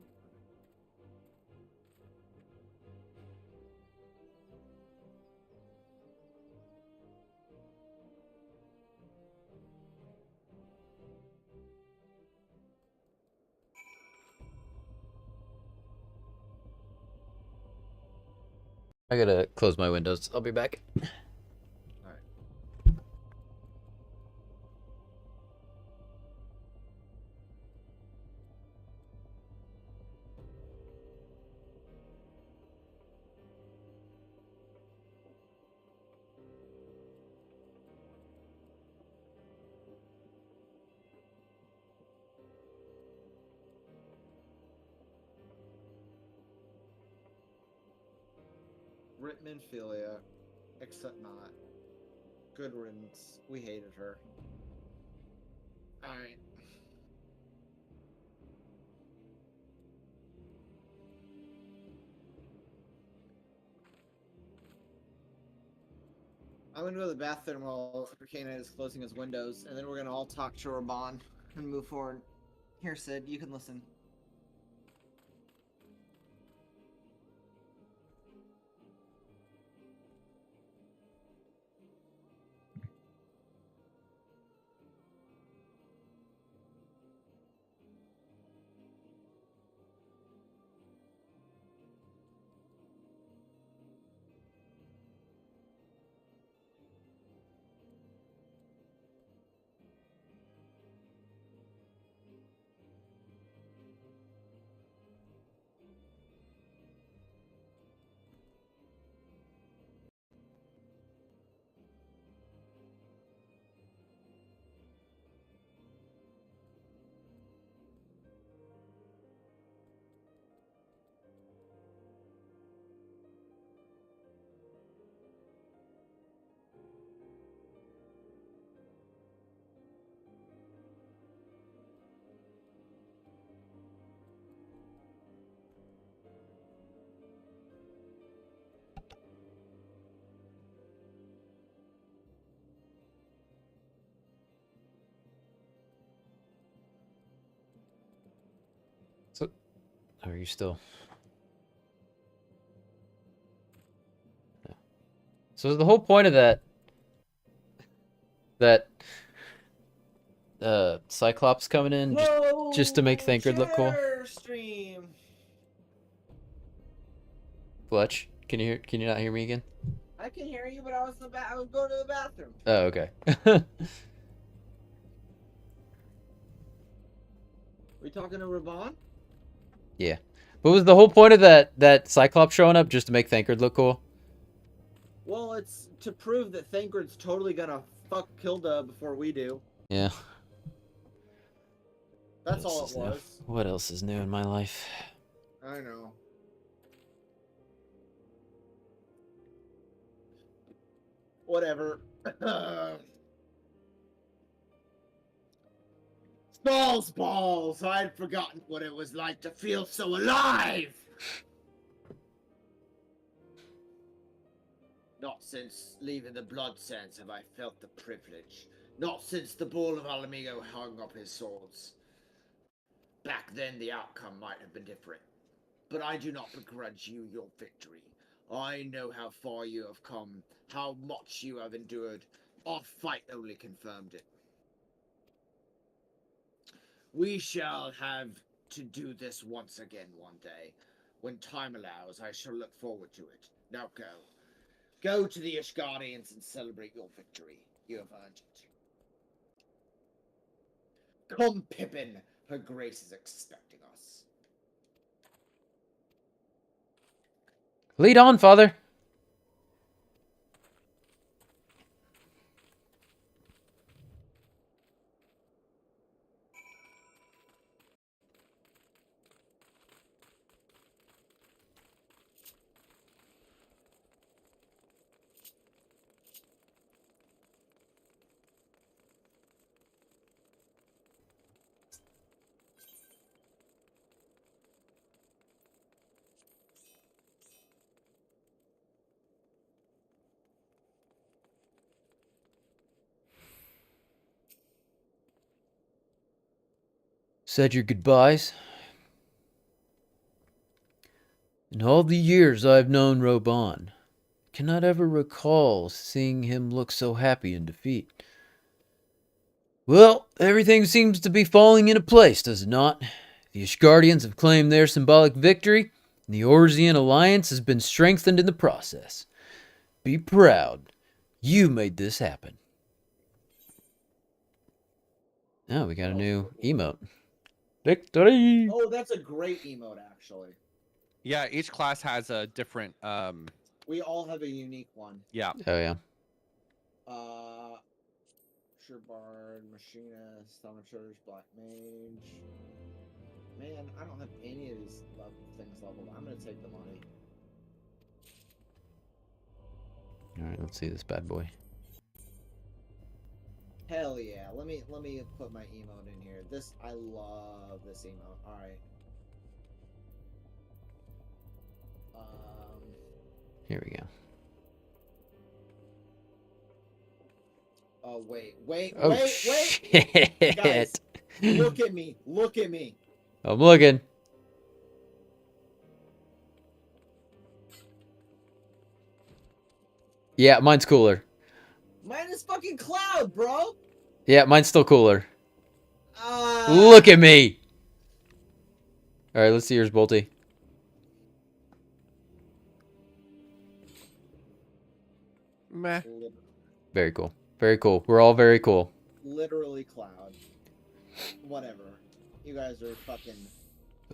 I gotta close my windows. I'll be back. Ritman Philia, except not. Good riddance. We hated her. Alright. I'm gonna go to the bathroom while K-Nite is closing his windows, and then we're gonna all talk to Raban and move forward. Here, Sid, you can listen. So, are you still? No. So the whole point of that Cyclops coming in just to make Thancred look cool. Stream. Fletch, can you not hear me again? I can hear you, but I was going to the bathroom. Oh, okay. We talking to Raban? Yeah. But was the whole point of that Cyclops showing up just to make Thancred look cool? Well, it's to prove that Thancred's totally gonna fuck Kilda before we do. Yeah. That's all it was. What else is new in my life? I know. Whatever. Balls! I'd forgotten what it was like to feel so alive! Not since leaving the Blood Sands have I felt the privilege. Not since the Bull of Alamigo hung up his swords. Back then, the outcome might have been different. But I do not begrudge you your victory. I know how far you have come, how much you have endured. Our fight only confirmed it. We shall have to do this once again one day. When time allows, I shall look forward to it. Now go. Go to the Ishgardians and celebrate your victory. You have earned it. Come, Pippin. Her grace is expecting us. Lead on, father. Said your goodbyes. In all the years I've known Roban, cannot ever recall seeing him look so happy in defeat. Well, everything seems to be falling into place, does it not? The Ishgardians have claimed their symbolic victory, and the Orzian alliance has been strengthened in the process. Be proud. You made this happen. Oh, we got a new emote. Victory! Oh, that's a great emote, actually. Yeah, each class has a different. We all have a unique one. Yeah. Oh, yeah. Bard, Machinist, Thaumaturge, Black Mage. Man, I don't have any of these things leveled. I'm gonna take the money. Alright, let's see this bad boy. Hell yeah. Let me put my emote in here. I love this emote. Alright. Here we go. Oh, wait. Oh, shit. Guys, look at me. Look at me. I'm looking. Yeah, mine's cooler. Mine is fucking Cloud, bro. Yeah, mine's still cooler. Look at me. All right, let's see yours, Bolty. Meh. Very cool. Very cool. We're all very cool. Literally Cloud. Whatever. You guys are fucking...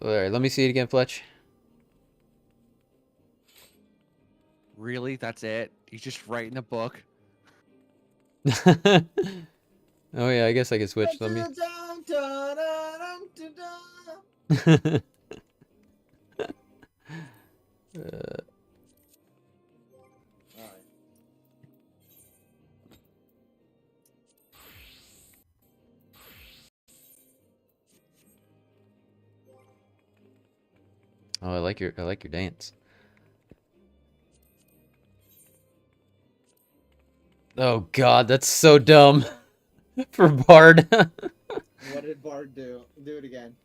Alright, let me see it again, Fletch. Really? That's it? He's just writing a book? Oh yeah, I guess I can switch. Let me... Oh, I like your dance. Oh god, that's so dumb. For Bard. What did Bard do? Do it again.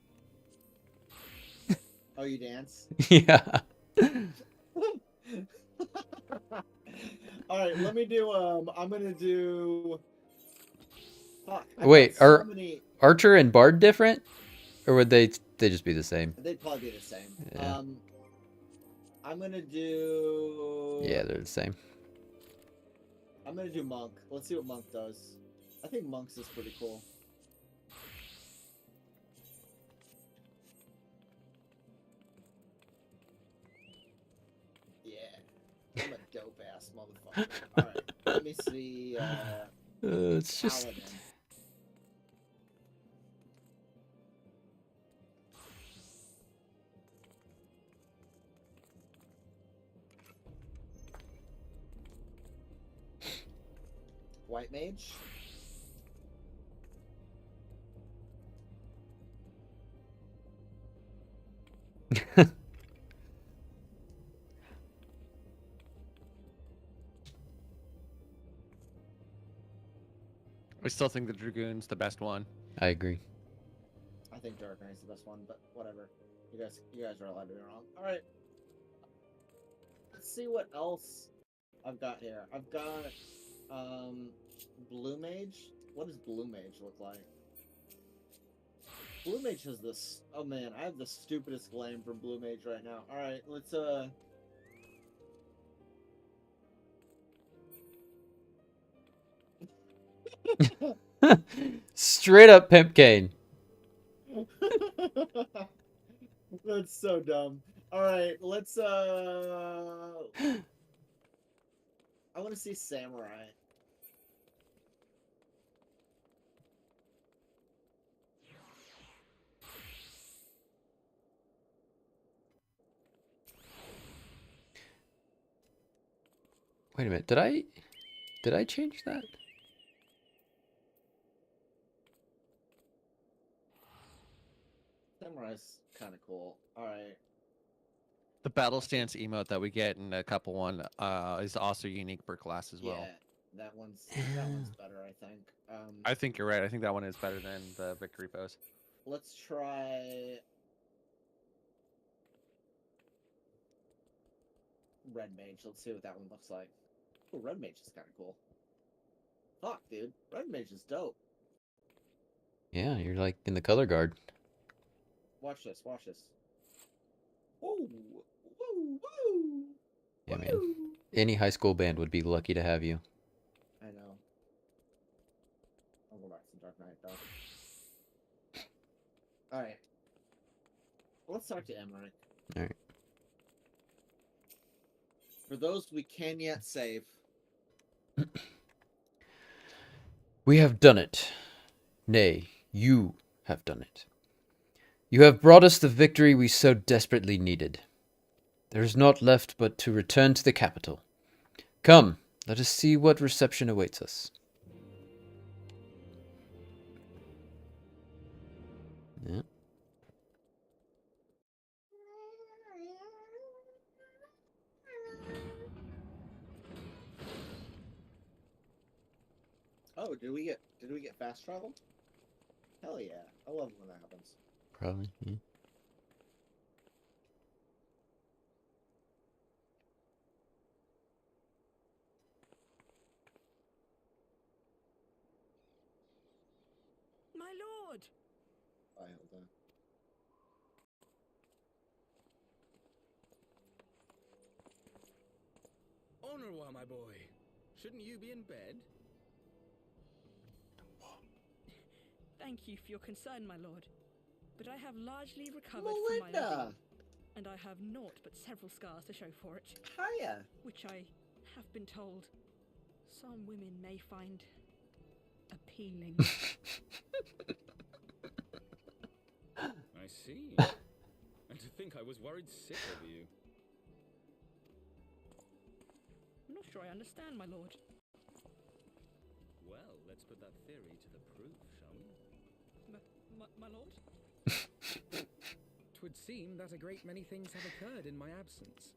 Oh, you dance? Yeah. Alright, let me do, I'm gonna do... Fuck, Wait, are many... Archer and Bard different? Or would they just be the same? They'd probably be the same. Yeah. I'm gonna do... Yeah, they're the same. I'm gonna do Monk. Let's see what Monk does. I think Monk's is pretty cool. Yeah. I'm a dope-ass motherfucker. Alright, let me see, it's just... Paladin. White Mage. I still think the Dragoon's the best one. I agree. I think Dark Knight's the best one, but whatever. You guys are allowed to be wrong. All right. Let's see what else I've got here. I've got Blue Mage. What does Blue Mage look like? Blue Mage has this. Oh man, I have the stupidest glam for Blue Mage right now. All right, let's Straight up pimp cane. That's so dumb. All right, let's I want to see Samurai. Wait a minute. Did I change that? Samurai's kind of cool. All right. The battle stance emote that we get in a couple one is also unique per class as well. Yeah, that one's better, I think. I think you're right. I think that one is better than the victory pose. Let's try Red Mage. Let's see what that one looks like. Oh, Red Mage is kind of cool. Fuck, dude. Red Mage is dope. Yeah, you're like in the color guard. Watch this. Watch this. Woo! Woo! Woo! Yeah, man. Any high school band would be lucky to have you. I know. I'll go back to Dark Knight, though. Alright. Let's talk to Emmerich. Alright. For those we can yet save. We have done it. Nay, you have done it. You have brought us the victory we so desperately needed. There is naught left but to return to the capital. Come, let us see what reception awaits us. Yeah. Oh, did we get fast travel? Hell yeah. I love when that happens. Probably, yeah. My lord! I hold on. Honorwa, my boy. Shouldn't you be in bed? Thank you for your concern, my lord. But I have largely recovered from my Melinda! levy, and I have naught but several scars to show for it. Hiya! Which I have been told some women may find appealing. I see. And to think I was worried sick of you. I'm not sure I understand, my lord. Well, let's put that theory to the proof, shall we? My lord? 'Twould seem that a great many things have occurred in my absence.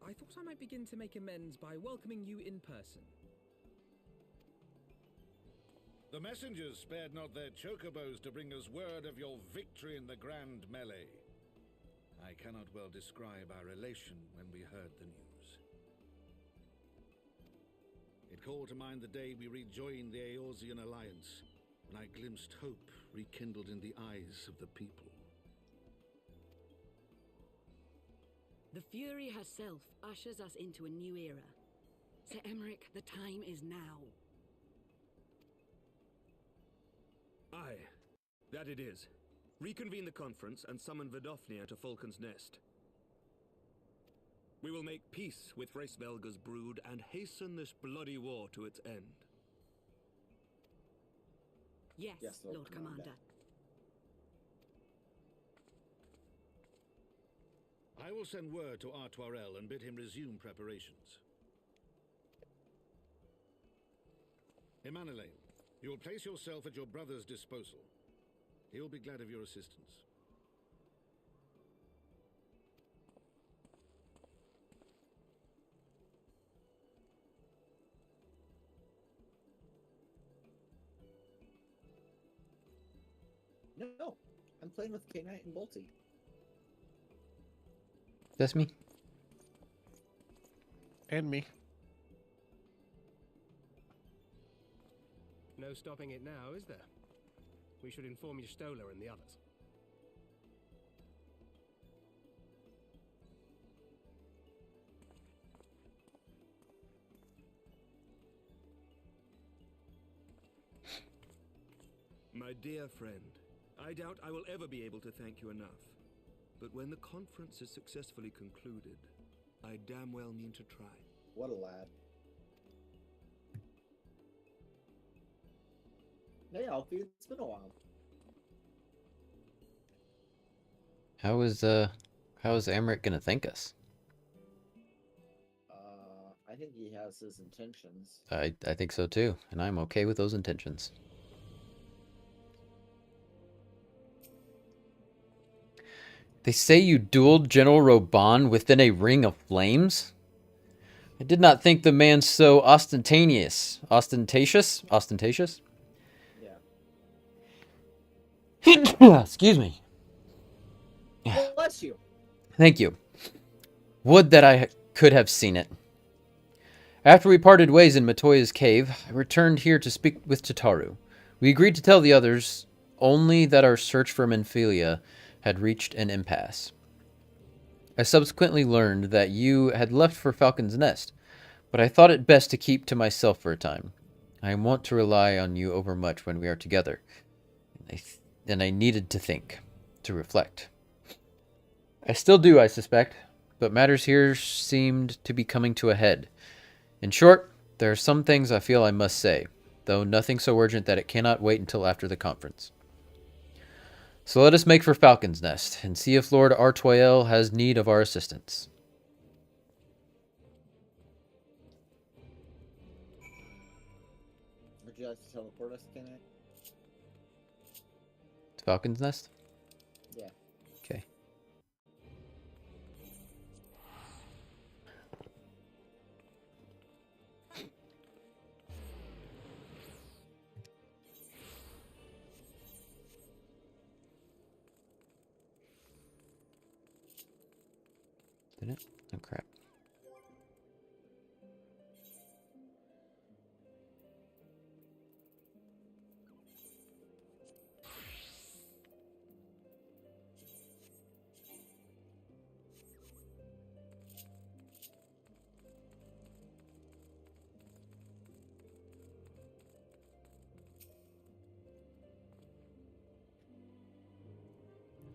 I thought I might begin to make amends by welcoming you in person. The messengers spared not their chocobos to bring us word of your victory in the grand melee. I cannot well describe our elation when we heard the news. It called to mind the day we rejoined the Eorzean alliance, when I glimpsed hope rekindled in the eyes of the people. The Fury herself ushers us into a new era. Sir Emmerich, the time is now. Aye, that it is. Reconvene the conference and summon Vidofnir to Falcon's Nest. We will make peace with Hraesvelga's brood and hasten this bloody war to its end. Yes, Lord Commander. I will send word to Artoirel and bid him resume preparations. Emanuele, you will place yourself at your brother's disposal. He will be glad of your assistance. No, I'm playing with K-Nite and Bolty. That's me. And me. No stopping it now, is there? We should inform your Stoller and the others. My dear friend, I doubt I will ever be able to thank you enough. But when the conference is successfully concluded, I damn well mean to try. What a lad. Hey, Alfie, it's been a while. How is Amrit gonna thank us? I think he has his intentions. I think so too, and I'm okay with those intentions. They say you dueled General Roban within a ring of flames? I did not think the man so ostentatious. Ostentatious? Ostentatious? Yeah. Excuse me. Bless you. Thank you. Would that I could have seen it. After we parted ways in Matoya's cave, I returned here to speak with Tataru. We agreed to tell the others only that our search for Menphilia had reached an impasse. I subsequently learned that you had left for Falcon's Nest, but I thought it best to keep to myself for a time. I want to rely on you overmuch when we are together, and I needed to think, to reflect. I still do, I suspect, but matters here seemed to be coming to a head. In short, there are some things I feel I must say, though nothing so urgent that it cannot wait until after the conference. So let us make for Falcon's Nest, and see if Lord Artoyel has need of our assistance. Would you like to teleport us, K-Nite? Falcon's Nest? Yeah. Okay. Did it? Oh, crap.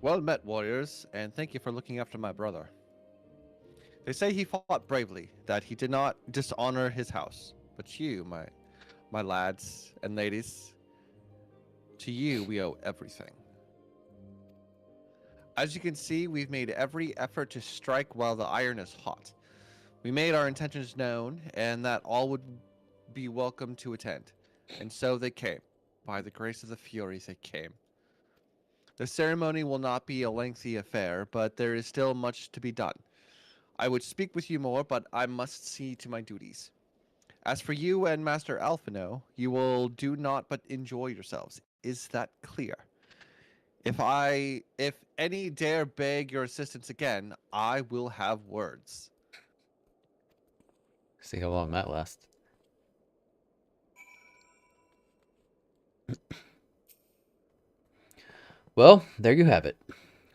Well met, warriors, and thank you for looking after my brother. They say he fought bravely, that he did not dishonor his house. But you, my lads and ladies, to you we owe everything. As you can see, we've made every effort to strike while the iron is hot. We made our intentions known, and that all would be welcome to attend. And so they came. By the grace of the Furies, they came. The ceremony will not be a lengthy affair, but there is still much to be done. I would speak with you more, but I must see to my duties. As for you and Master Alphino, you will do naught but enjoy yourselves. Is that clear? If any dare beg your assistance again, I will have words. See how long that lasts. Well, there you have it.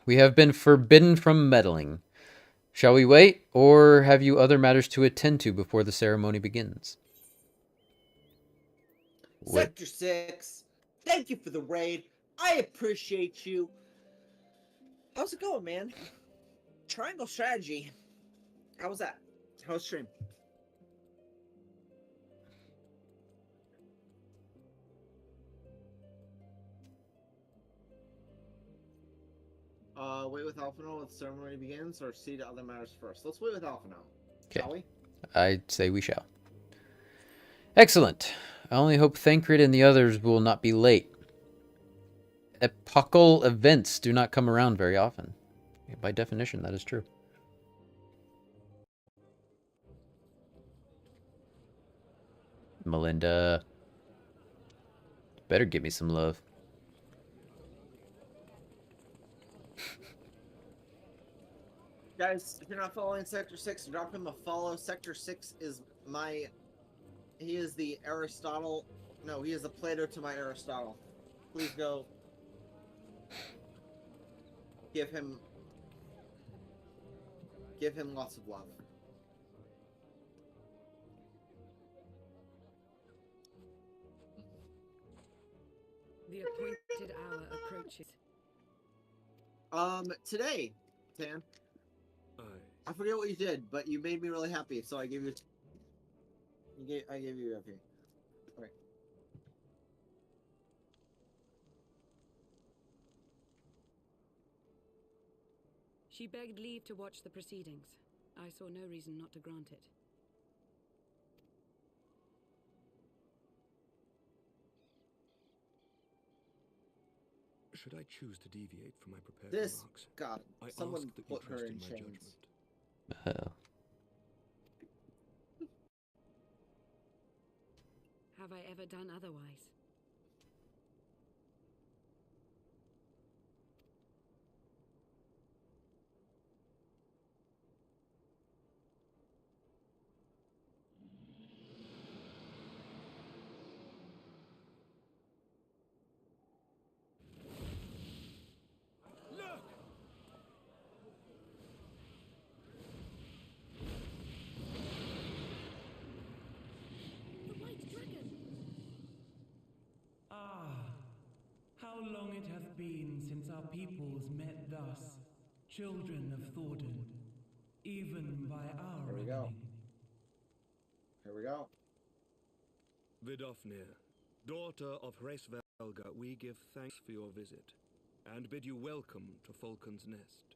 We have been forbidden from meddling. Shall we wait, or have you other matters to attend to before the ceremony begins? Sector 6, thank you for the raid. I appreciate you. How's it going, man? Triangle strategy. How was that? How was stream? Wait with Alphino when the ceremony begins, or see to other matters first? Let's wait with Alphino. Shall we? I'd say we shall. Excellent. I only hope Thancred and the others will not be late. Epochal events do not come around very often. By definition, that is true. Melinda. Better give me some love. Guys, if you're not following Sector 6, drop him a follow. Sector 6 is my... He is the Aristotle... No, he is the Plato to my Aristotle. Please go... Give him lots of love. The appointed hour approaches. Today, Tan. I forget what you did, but you made me really happy, so I gave you. I gave you everything. All right. She begged leave to watch the proceedings. I saw no reason not to grant it. Should I choose to deviate from my prepared This remarks, God, I someone ask that you put her trust in my chains. judgment. Have I ever done otherwise? The white dragon! Ah, how long it hath been since our peoples met thus, children of Thordan, even by our Here we go. reckoning. Here we go. Vidofnir, daughter of Hraesvelga, we give thanks for your visit, and bid you welcome to Falcon's Nest.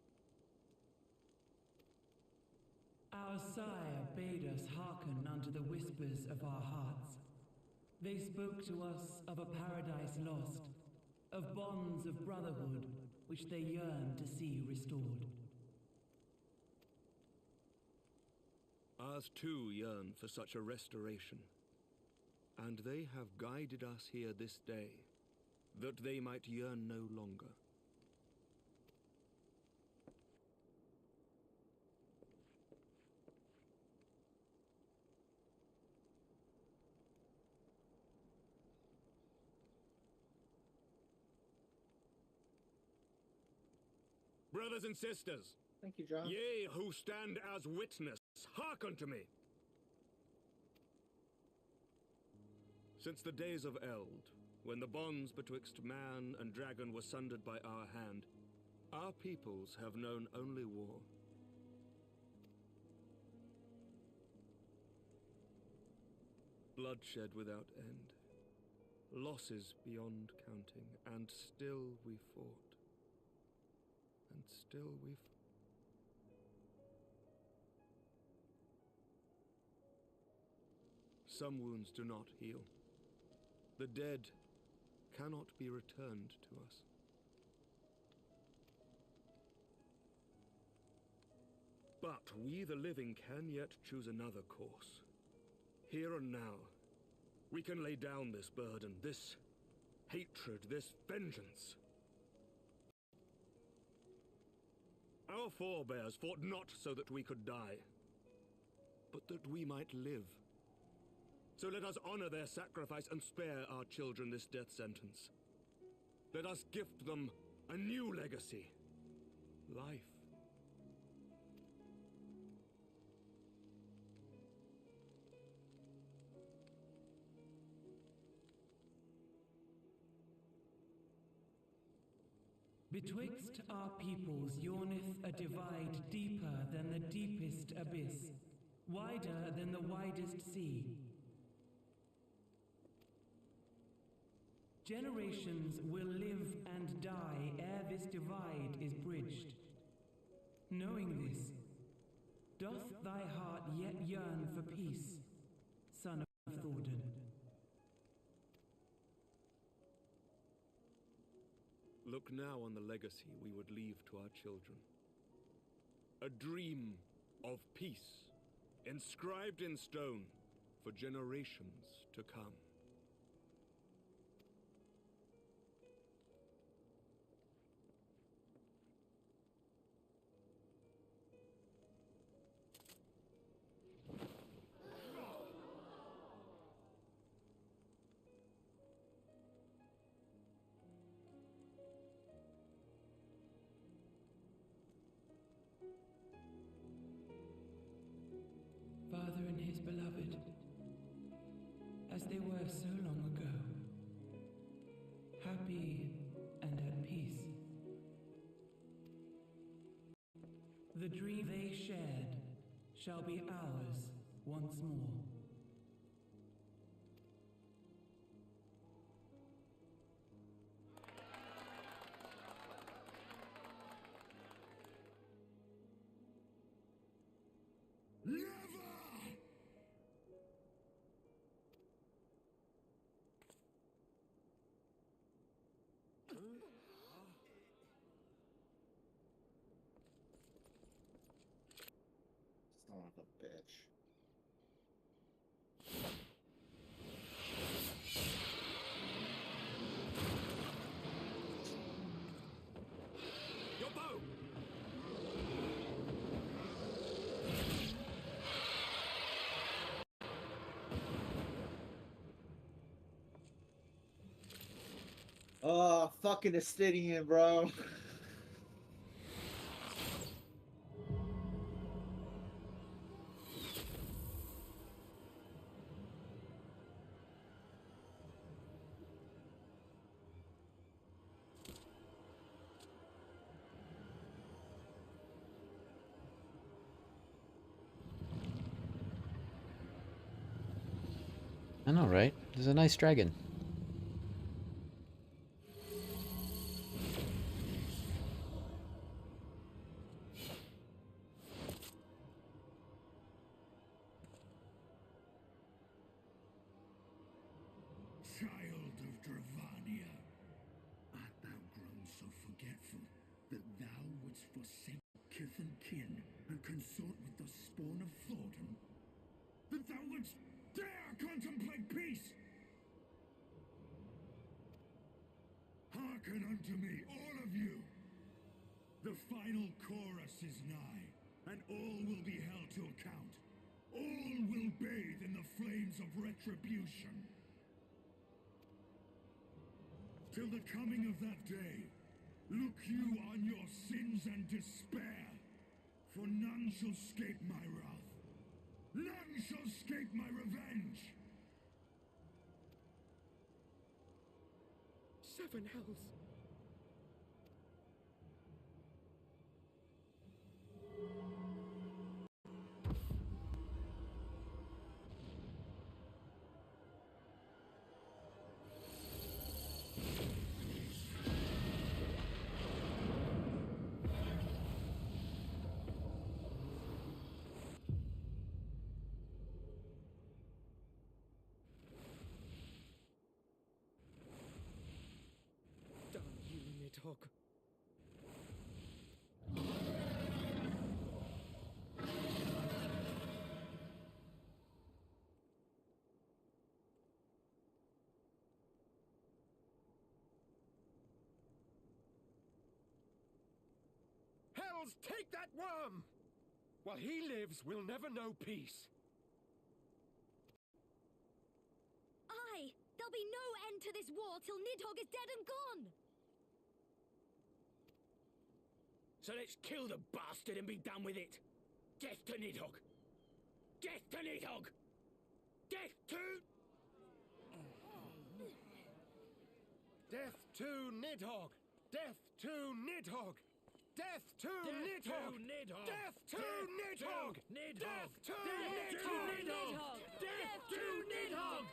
Our sire bade us hearken unto the whispers of our hearts. They spoke to us of a paradise lost, of bonds of brotherhood which they yearned to see restored. Ours too yearn for such a restoration, and they have guided us here this day, that they might yearn no longer. Brothers and sisters, thank you, John. Ye who stand as witness, hearken to me. Since the days of Eld, when the bonds betwixt man and dragon were sundered by our hand, our peoples have known only war. Bloodshed without end, losses beyond counting, and still we fought. And still we Some wounds do not heal. The dead cannot be returned to us. But we, the living, can yet choose another course. Here and now, we can lay down this burden, this hatred, this vengeance. Our forebears fought not so that we could die, but that we might live. So let us honor their sacrifice and spare our children this death sentence. Let us gift them a new legacy. Life. Betwixt our peoples yawneth a divide deeper than the deepest abyss, wider than the widest sea. Generations will live and die ere this divide is bridged. Knowing this, doth thy heart yet yearn for peace, son of Thordan? Look now on the legacy we would leave to our children. A dream of peace, inscribed in stone for generations to come. they were so long ago, happy and at peace. The dream they shared shall be ours once more. Son of a bitch. Your bow! Oh, fucking Astidian, bro. I know, right? There's a nice dragon. Child of Dravania, art thou grown so forgetful that thou wouldst forsake kith and kin and consort with the spawn of Thornton? That thou wouldst dare contemplate peace? Hearken unto me, all of you! The final chorus is nigh, and all will be held to account. All will bathe in the flames of retribution. Till the coming of that day, look you on your sins and despair, for none shall escape my wrath. None shall escape my revenge. Seven hells. Damn you, Nidhogg. Hells, take that worm! While he lives, we'll never know peace. Aye! There'll be no end to this war till Nidhogg is dead and gone! So let's kill the bastard and be done with it. Death to Nidhogg! Death to Nidhogg! Death to... Death to Nidhogg! Death to Nidhogg! Death to Nidhogg! Death to Nidhogg! Death to Nidhogg! Death to Nidhogg!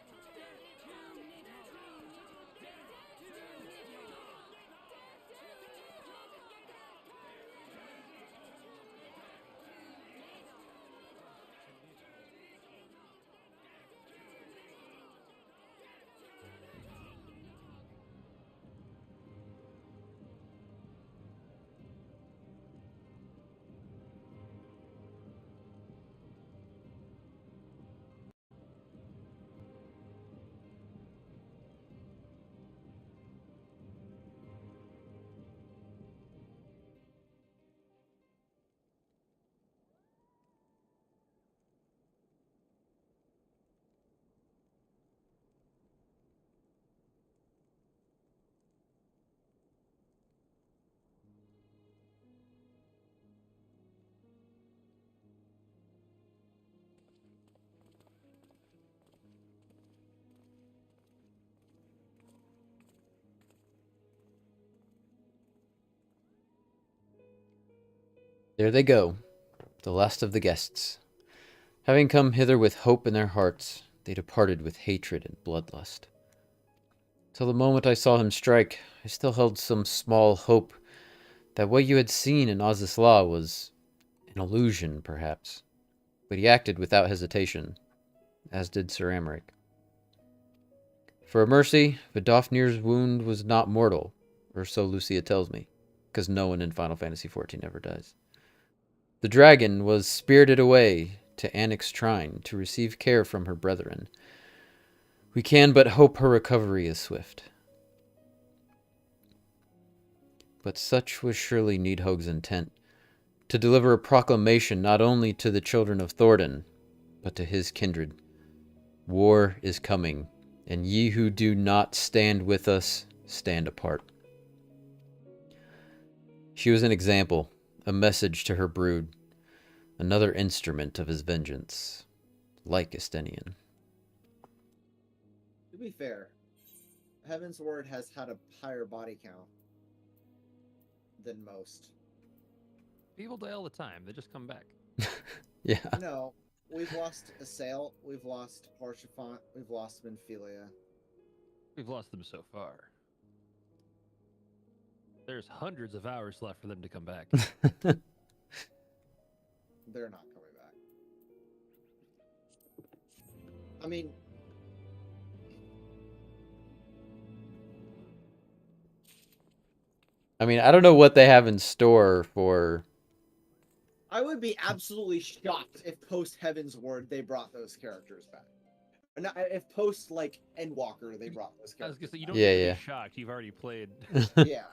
There they go, the last of the guests. Having come hither with hope in their hearts, they departed with hatred and bloodlust. Till the moment I saw him strike, I still held some small hope that what you had seen in Ozisla was an illusion, perhaps. But he acted without hesitation, as did Sir Amric. For a mercy, Vidofnir's wound was not mortal, or so Lucia tells me, because no one in Final Fantasy XIV ever dies. The dragon was spirited away to Annick's shrine to receive care from her brethren. We can but hope her recovery is swift. But such was surely Needhog's intent, to deliver a proclamation not only to the children of Thordan, but to his kindred. War is coming, and ye who do not stand with us, stand apart. She was an example, a message to her brood, another instrument of his vengeance, like Estenian. To be fair, Heaven's Word has had a higher body count than most. People die all the time. They just come back. Yeah. No, we've lost Assail, we've lost Haurchefant, we've lost Minfilia. We've lost them so far. There's hundreds of hours left for them to come back. They're not coming back. I mean, I don't know what they have in store for... I would be absolutely shocked if post Heaven's Word they brought those characters back. No, if post like Endwalker they brought those I was characters. gonna say you don't Yeah, need to yeah. be shocked. You've already played. Yeah.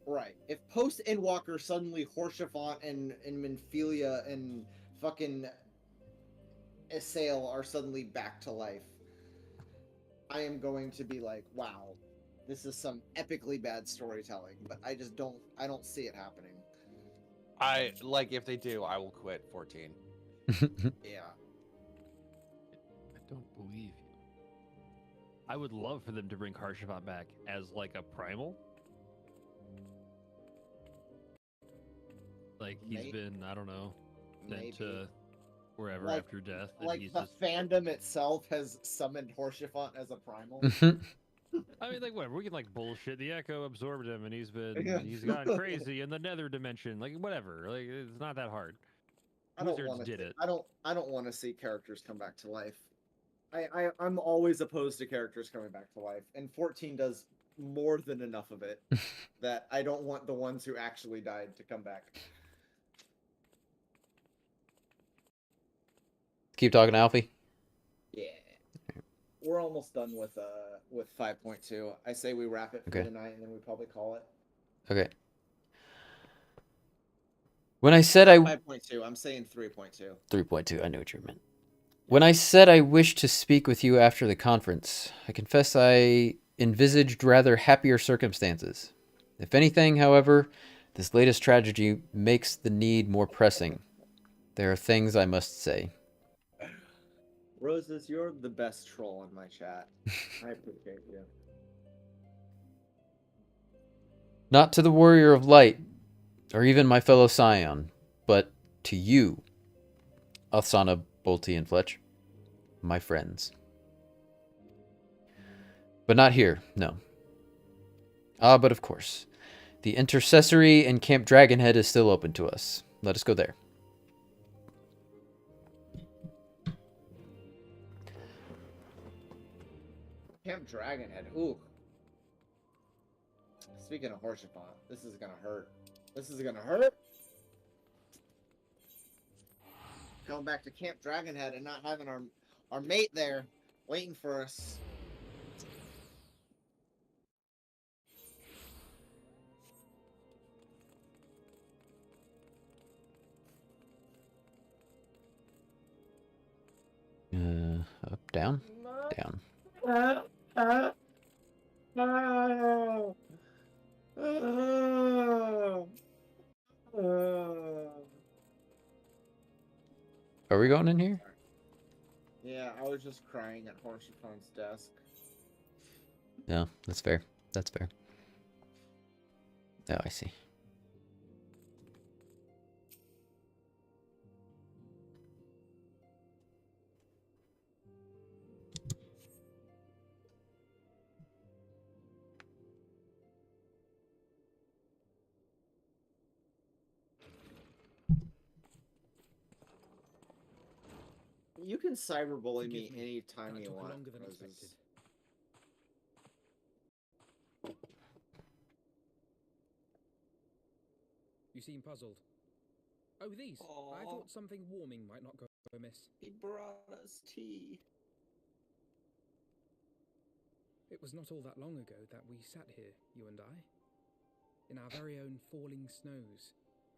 Right. If post Endwalker suddenly Haurchefant and Minfilia and fucking Assail are suddenly back to life, I am going to be like, wow, this is some epically bad storytelling, but I don't see it happening. I like if they do, I will quit 14. Yeah. I don't believe you. I would love for them to bring Haurchefant back as like a primal. Like he's been, I don't know, sent to wherever Like- after death. And Like he's the just, fandom itself has summoned Haurchefant as a primal. I mean, like whatever. We can like bullshit. The Echo absorbed him, and he's Yeah. gone crazy in the Nether dimension. Like whatever. Like it's not that hard. I don't Wizards want to. did it. I don't want to see characters come back to life. I'm always opposed to characters coming back to life, and 14 does more than enough of it that I don't want the ones who actually died to come back. Keep talking, Alfie. Yeah. We're almost done with 5.2. I say we wrap it for Okay. tonight, and then we probably call it. Okay. When I said 5.2, I'm saying 3.2. 3.2, I know what you meant. When I said I wished to speak with you after the conference, I confess I envisaged rather happier circumstances. If anything, however, this latest tragedy makes the need more pressing. There are things I must say. Roses, you're the best troll in my chat. I appreciate you. Not to the warrior of light, or even my fellow scion, but to you, Althana, Bolty, and Fletch, my friends. But not here, no. Ah, but of course. The Intercessory in Camp Dragonhead is still open to us. Let us go there. Camp Dragonhead. Ooh. Speaking of Haurchefant, this is gonna hurt. This is gonna hurt. Going back to Camp Dragonhead and not having our mate there waiting for us. Up, down, down. Are we going in here? Yeah, I was just crying at Haurchefant's desk. No, that's fair. That's fair. Oh, I see. You can cyberbully me Forgive me, anytime that you took want. longer than Moses. expected. You seem puzzled. Oh, these. I Aw. thought something warming might not go amiss. He brought us tea. It was not all that long ago that we sat here, you and I, in our very own falling snows,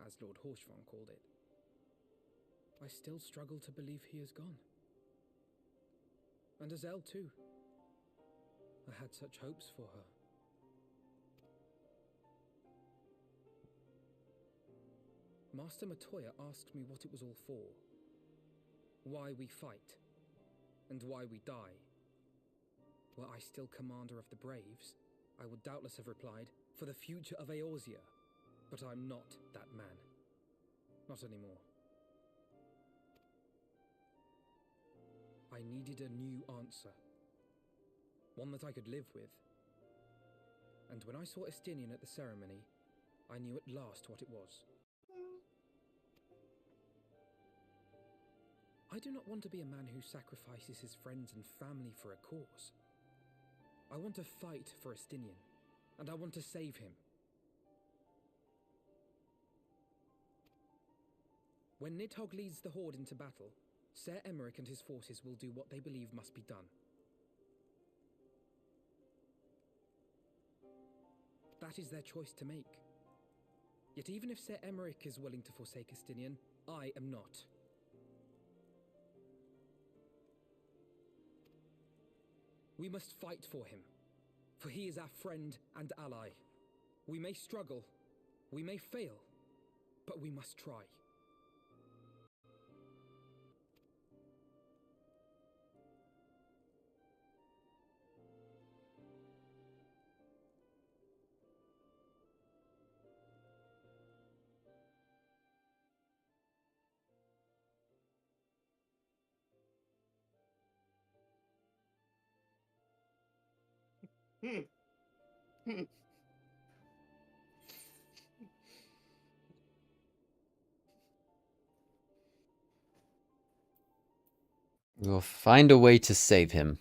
as Lord Horshvon called it. I still struggle to believe he is gone. And Azelle too. I had such hopes for her. Master Matoya asked me what it was all for. Why we fight. And why we die. Were I still commander of the Braves, I would doubtless have replied, for the future of Eorzea. But I'm not that man. Not anymore. I needed a new answer. One that I could live with. And when I saw Estinian at the ceremony, I knew at last what it was. I do not want to be a man who sacrifices his friends and family for a cause. I want to fight for Estinian, and I want to save him. When Nidhogg leads the Horde into battle, Ser Emeric and his forces will do what they believe must be done. That is their choice to make. Yet even if Ser Emeric is willing to forsake Estinian, I am not. We must fight for him, for he is our friend and ally. We may struggle, we may fail, but we must try. We will find a way to save him.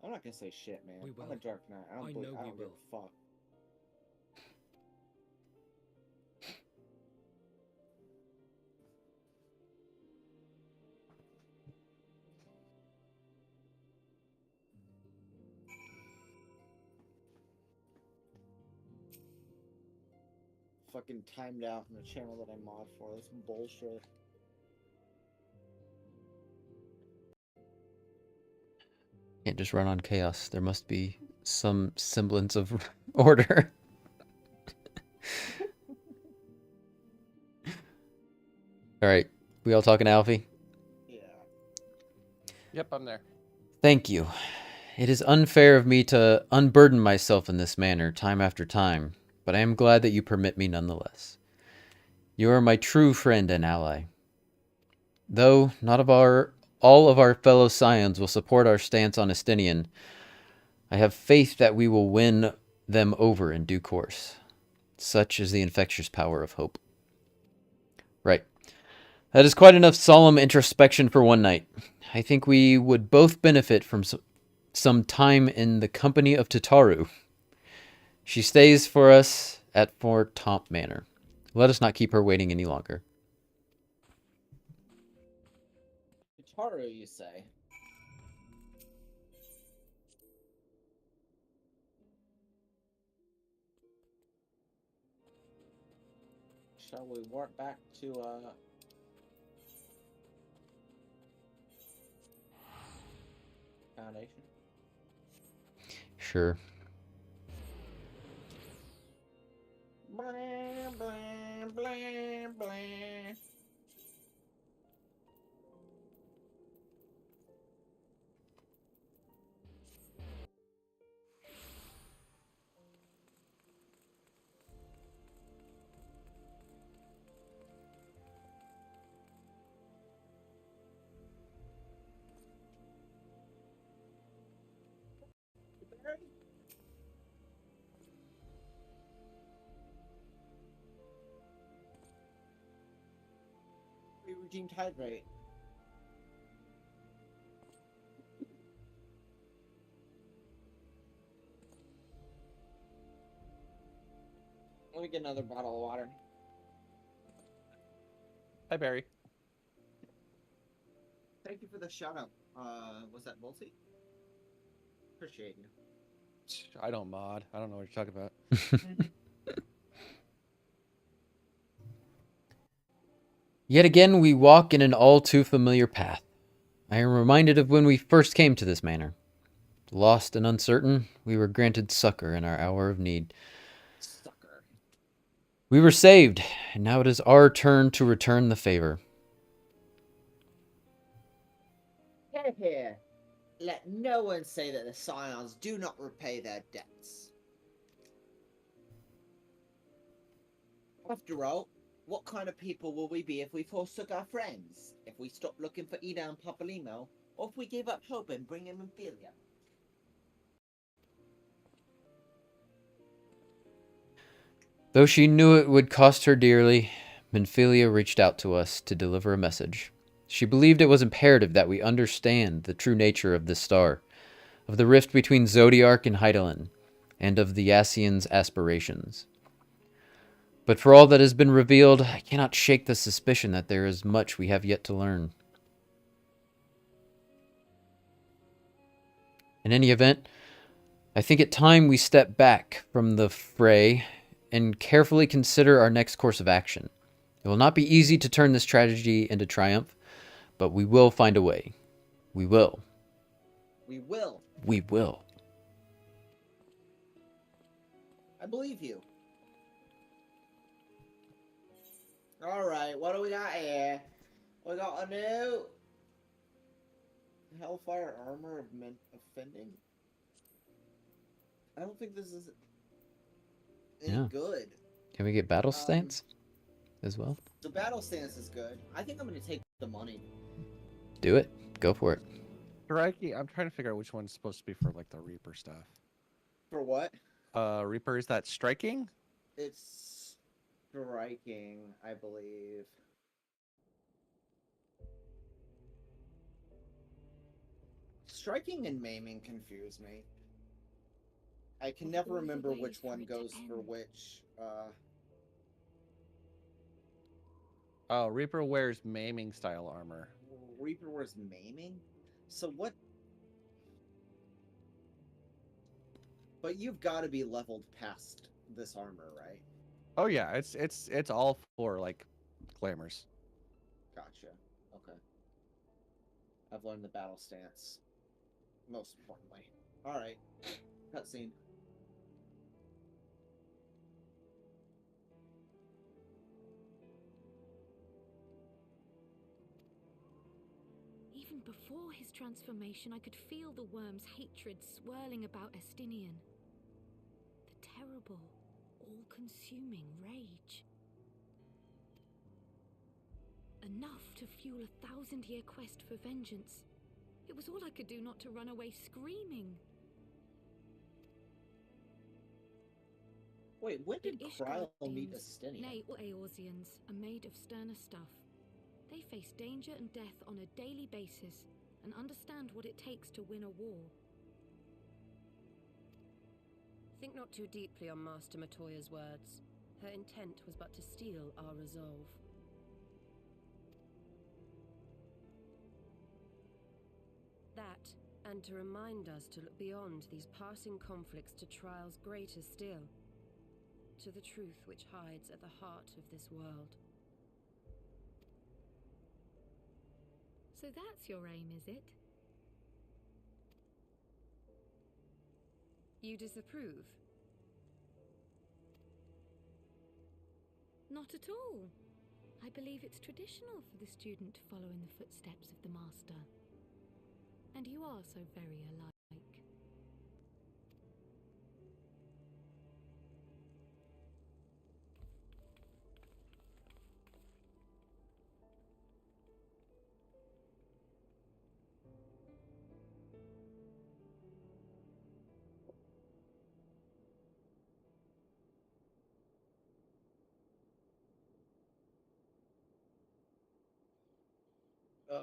I'm not gonna say shit, man. We I'm will. a Dark Knight. I I don't know we give will. a fuck. Fucking timed out in the channel that I mod for. That's bullshit. Can't just run on chaos. There must be some semblance of order. All right. We all talking, Alfie? Yeah. Yep, I'm there. Thank you. It is unfair of me to unburden myself in this manner time after time, but I am glad that you permit me nonetheless. You are my true friend and ally. Though not of all of our fellow scions will support our stance on Estinian, I have faith that we will win them over in due course. Such is the infectious power of hope. Right. That is quite enough solemn introspection for one night. I think we would both benefit from some time in the company of Tataru. She stays for us at Fort Tomp Manor. Let us not keep her waiting any longer. Tataru, you say? Shall we warp back to, Foundation? Sure. Blam, blam, blam, blam. redeemed hydrate. Let me get another bottle of water. Hi, Barry. Thank you for the shout out. Was that Multi? Appreciate you. I don't mod. I don't know what you're talking about. Yet again, we walk in an all too familiar path. I am reminded of when we first came to this manor. Lost and uncertain, we were granted succor in our hour of need. Sucker. We were saved, and now it is our turn to return the favor. Hear, hear. Let no one say that the Scions do not repay their debts. After all, what kind of people will we be if we forsook our friends? If we stopped looking for Ida and Papalymo? Or if we gave up hope and bring in Ophelia? Though she knew it would cost her dearly, Minfilia reached out to us to deliver a message. She believed it was imperative that we understand the true nature of this star, of the rift between Zodiark and Hydaelyn, and of the Yassian's aspirations. But for all that has been revealed, I cannot shake the suspicion that there is much we have yet to learn. In any event, I think it time we step back from the fray and carefully consider our next course of action. It will not be easy to turn this tragedy into triumph, but we will find a way. We will. We will. We will. I believe you. Alright, what do we got here? We got a new Hellfire Armor of Offending. I don't think this is any good. Can we get battle stance as well? The battle stance is good. I think I'm going to take the money. Do it. Go for it. Striking. I'm trying to figure out which one's supposed to be for like the Reaper stuff. For what? Reaper, is that striking? It's striking, I believe. Striking and maiming confuse me. I can never remember which one goes for which. Oh, Reaper wears maiming style armor. Reaper wears maiming? So what? But you've got to be leveled past this armor, right? Oh yeah, it's all for like glamours. Gotcha. Okay. I've learned the battle stance. Most importantly. Alright. Cutscene. Even before his transformation, I could feel the worm's hatred swirling about Estinian. The terrible, all-consuming rage. Enough to fuel a 1,000-year quest for vengeance. It was all I could do not to run away screaming. Wait, when did Kryl meet Estinian? Nay, all Eorzeans are made of sterner stuff. They face danger and death on a daily basis and understand what it takes to win a war. Think not too deeply on Master Matoya's words. Her intent was but to steal our resolve. That, and to remind us to look beyond these passing conflicts to trials greater still, to the truth which hides at the heart of this world. So that's your aim, is it? You disapprove? Not at all. I believe it's traditional for the student to follow in the footsteps of the master. And you are so very alike. Uh,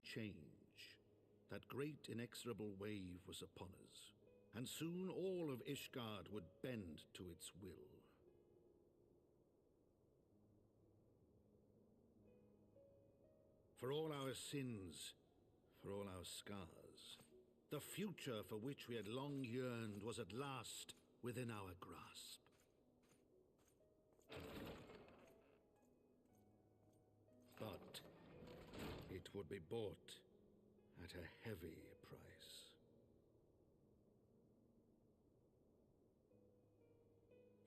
Change. That great inexorable wave was upon us, and soon all of Ishgard would bend to its will. For all our sins, for all our scars, the future for which we had long yearned was at last within our grasp. But it would be bought at a heavy price.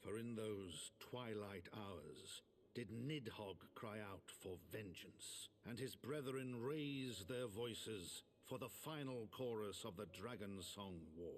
For in those twilight hours did Nidhogg cry out for vengeance, and his brethren raise their voices for the final chorus of the Dragon Song War.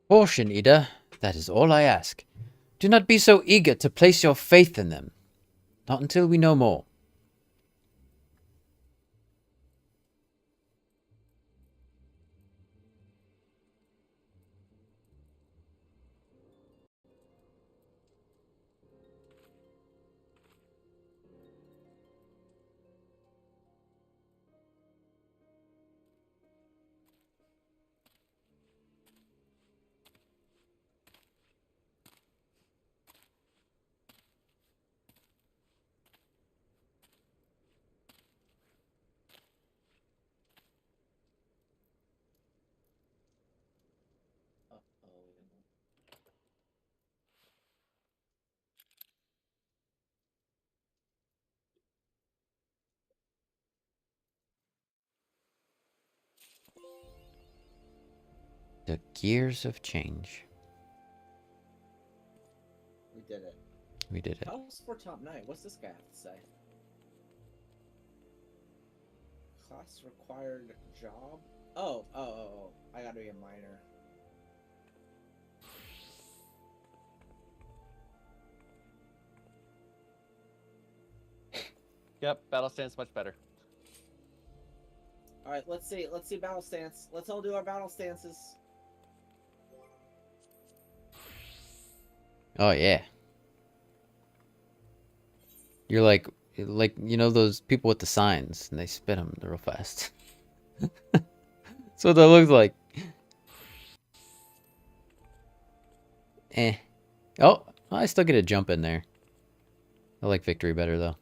Portion Eater, that is all I ask. Do not be so eager to place your faith in them. Not until we know more. The gears of change. We did it. We did it. House for top 9. What's this guy have to say? Class required job? Oh. I gotta be a minor. Yep, battle stance much better. Alright, let's see battle stance. Let's all do our battle stances. Oh yeah. You're like you know those people with the signs and they spin them real fast. That's what that looks like. Oh, I still get a jump in there. I like victory better though.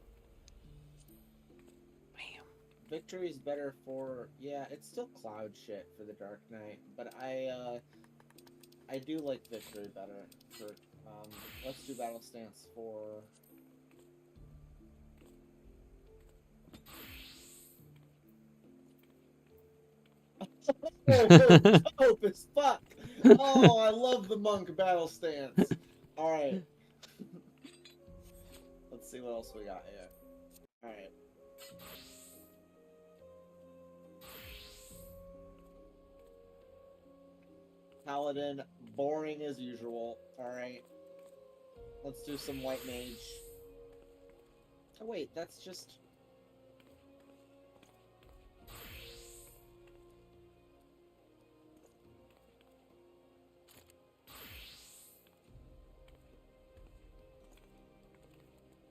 Victory is better for, yeah, it's still cloud shit for the Dark Knight, but I do like victory better for, let's do battle stance for... Oh, dope as fuck! Oh, I love the monk battle stance. Alright. Let's see what else we got here. Alright. Paladin, boring as usual. Alright. Let's do some white mage. Oh wait, that's just...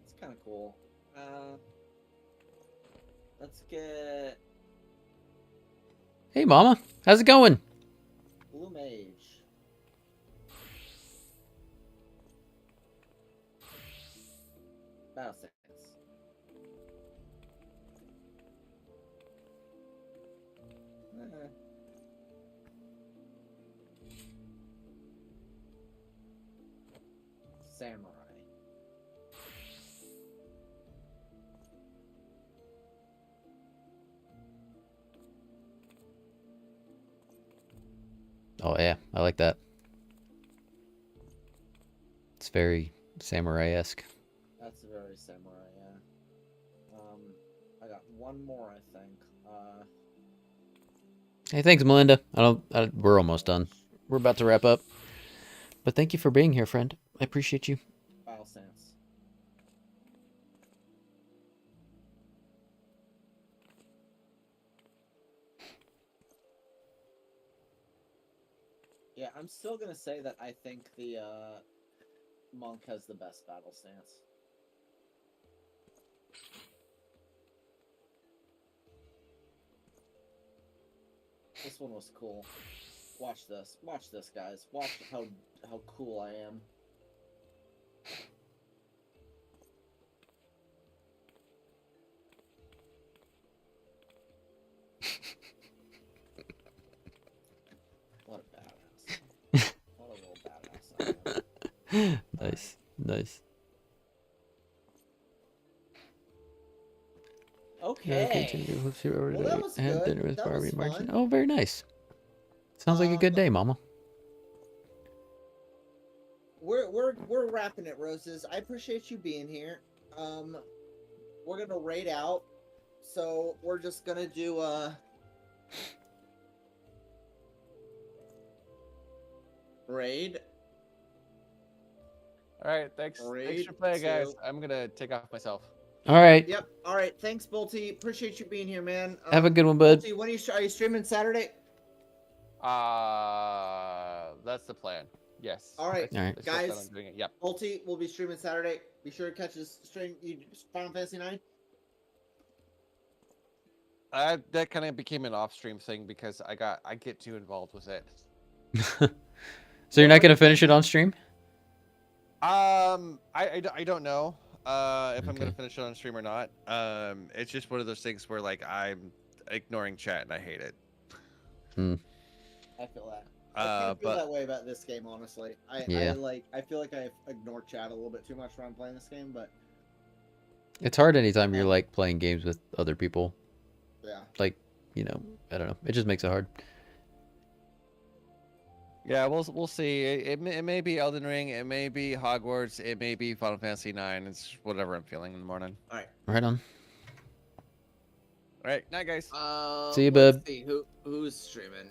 It's kind of cool. Let's get... Hey mama, how's it going? Blue mage. Battle stance. Samurai. Oh yeah, I like that. It's very samurai-esque. That's very samurai, yeah. I got one more, I think. Hey, thanks, Melinda. We're almost done. We're about to wrap up. But thank you for being here, friend. I appreciate you. Battle stance. Yeah, I'm still gonna say that I think the monk has the best battle stance. This one was cool. Watch this. Watch this, guys. Watch how cool I am. What a badass. What a little badass I am. Nice. Nice. Okay. Well, that was Had good. dinner with That Barbie was Marching. fun. Oh, very nice. Sounds like a good day, Mama. We're wrapping it, Roses. I appreciate you being here. We're gonna raid out, so we're just gonna do raid. All right, thanks. Thanks Raid for playing, guys. two. I'm gonna take off myself. All right. Yep. All right. Thanks, Bolty. Appreciate you being here, man. Have a good one, bud. Bolty, when are you streaming Saturday? That's the plan. Yes. All right, All right. I still plan guys. on doing it. Yep. Bolty will be streaming Saturday. Be sure to catch his stream. Final Fantasy 9. That kind of became an off-stream thing because I get too involved with it. So you're not gonna finish it on stream? I don't know if I'm Okay. gonna finish it on stream or not. It's just one of those things where like I'm ignoring chat and I hate it. I feel that. I feel but that way about this game, honestly. Yeah. I feel like I ignore chat a little bit too much when I'm playing this game, but It's hard anytime you're like playing games with other people. yeah. Like, you know, I don't know. It just makes it hard. yeah, we'll see. It may be Elden Ring, it may be Hogwarts, it may be Final Fantasy 9. It's whatever I'm feeling in the morning. All right. Right on. All right, night, guys. See you, let's bub. see who's streaming.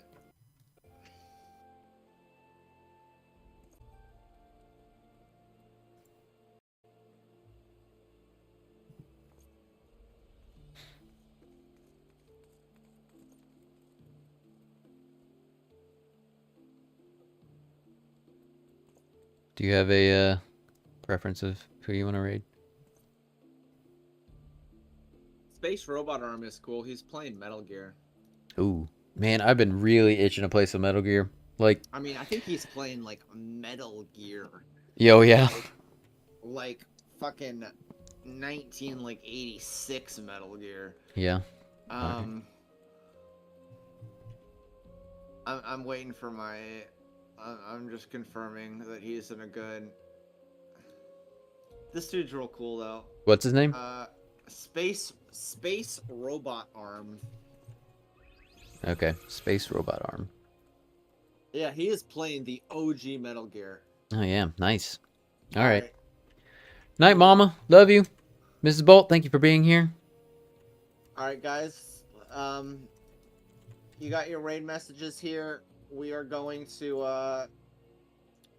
Do you have a preference of who you want to raid? Space Robot Arm is cool. He's playing Metal Gear. Ooh, man, I've been really itching to play some Metal Gear. Like, I mean, I think he's playing like Metal Gear. yo, yeah. Like fucking 1986 Metal Gear. Yeah. I'm waiting for my. I'm just confirming that he's in a good. This dude's real cool though. What's his name? Space Robot Arm. Okay, Space Robot Arm. Yeah, he is playing the OG Metal Gear. Oh yeah, nice. All right. Night, Mama. Love you, Mrs. Bolt. Thank you for being here. All right, guys. You got your raid messages here. We are going to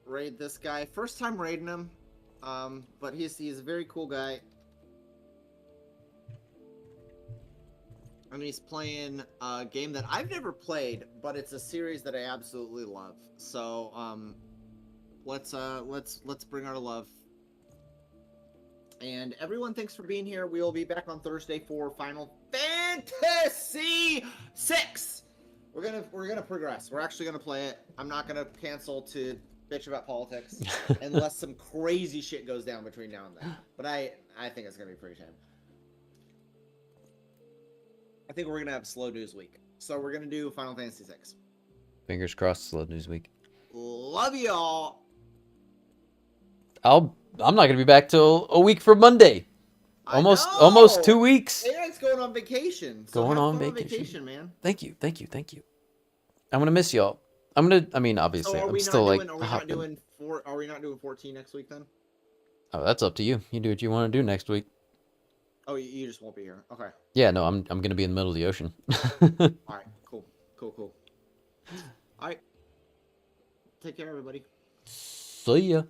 raid this guy. First time raiding him, but he's a very cool guy. And he's playing a game that I've never played, but it's a series that I absolutely love. So let's bring our love. And everyone, thanks for being here. We will be back on Thursday for Final Fantasy VI. We're gonna progress. We're actually gonna play it. I'm not gonna cancel to bitch about politics unless some crazy shit goes down between now and then. But I think it's gonna be pretty tame. I think we're gonna have slow news week, so we're gonna do Final Fantasy VI. Fingers crossed. Slow news week. Love y'all. I'm not gonna be back till a week from Monday. Almost 2 weeks. K-Nite's going on vacation. So Going have on fun vacation. man. Thank you. I'm gonna miss y'all. I'm gonna. I mean, obviously, So are I'm we still not like doing? Are we not hopping. doing four? Are we not doing 14 next week then? Oh, that's up to you. You do what you want to do next week. Oh, you just won't be here. Okay. Yeah, no, I'm gonna be in the middle of the ocean. All right. Cool. Cool. All right. Take care, everybody. See ya.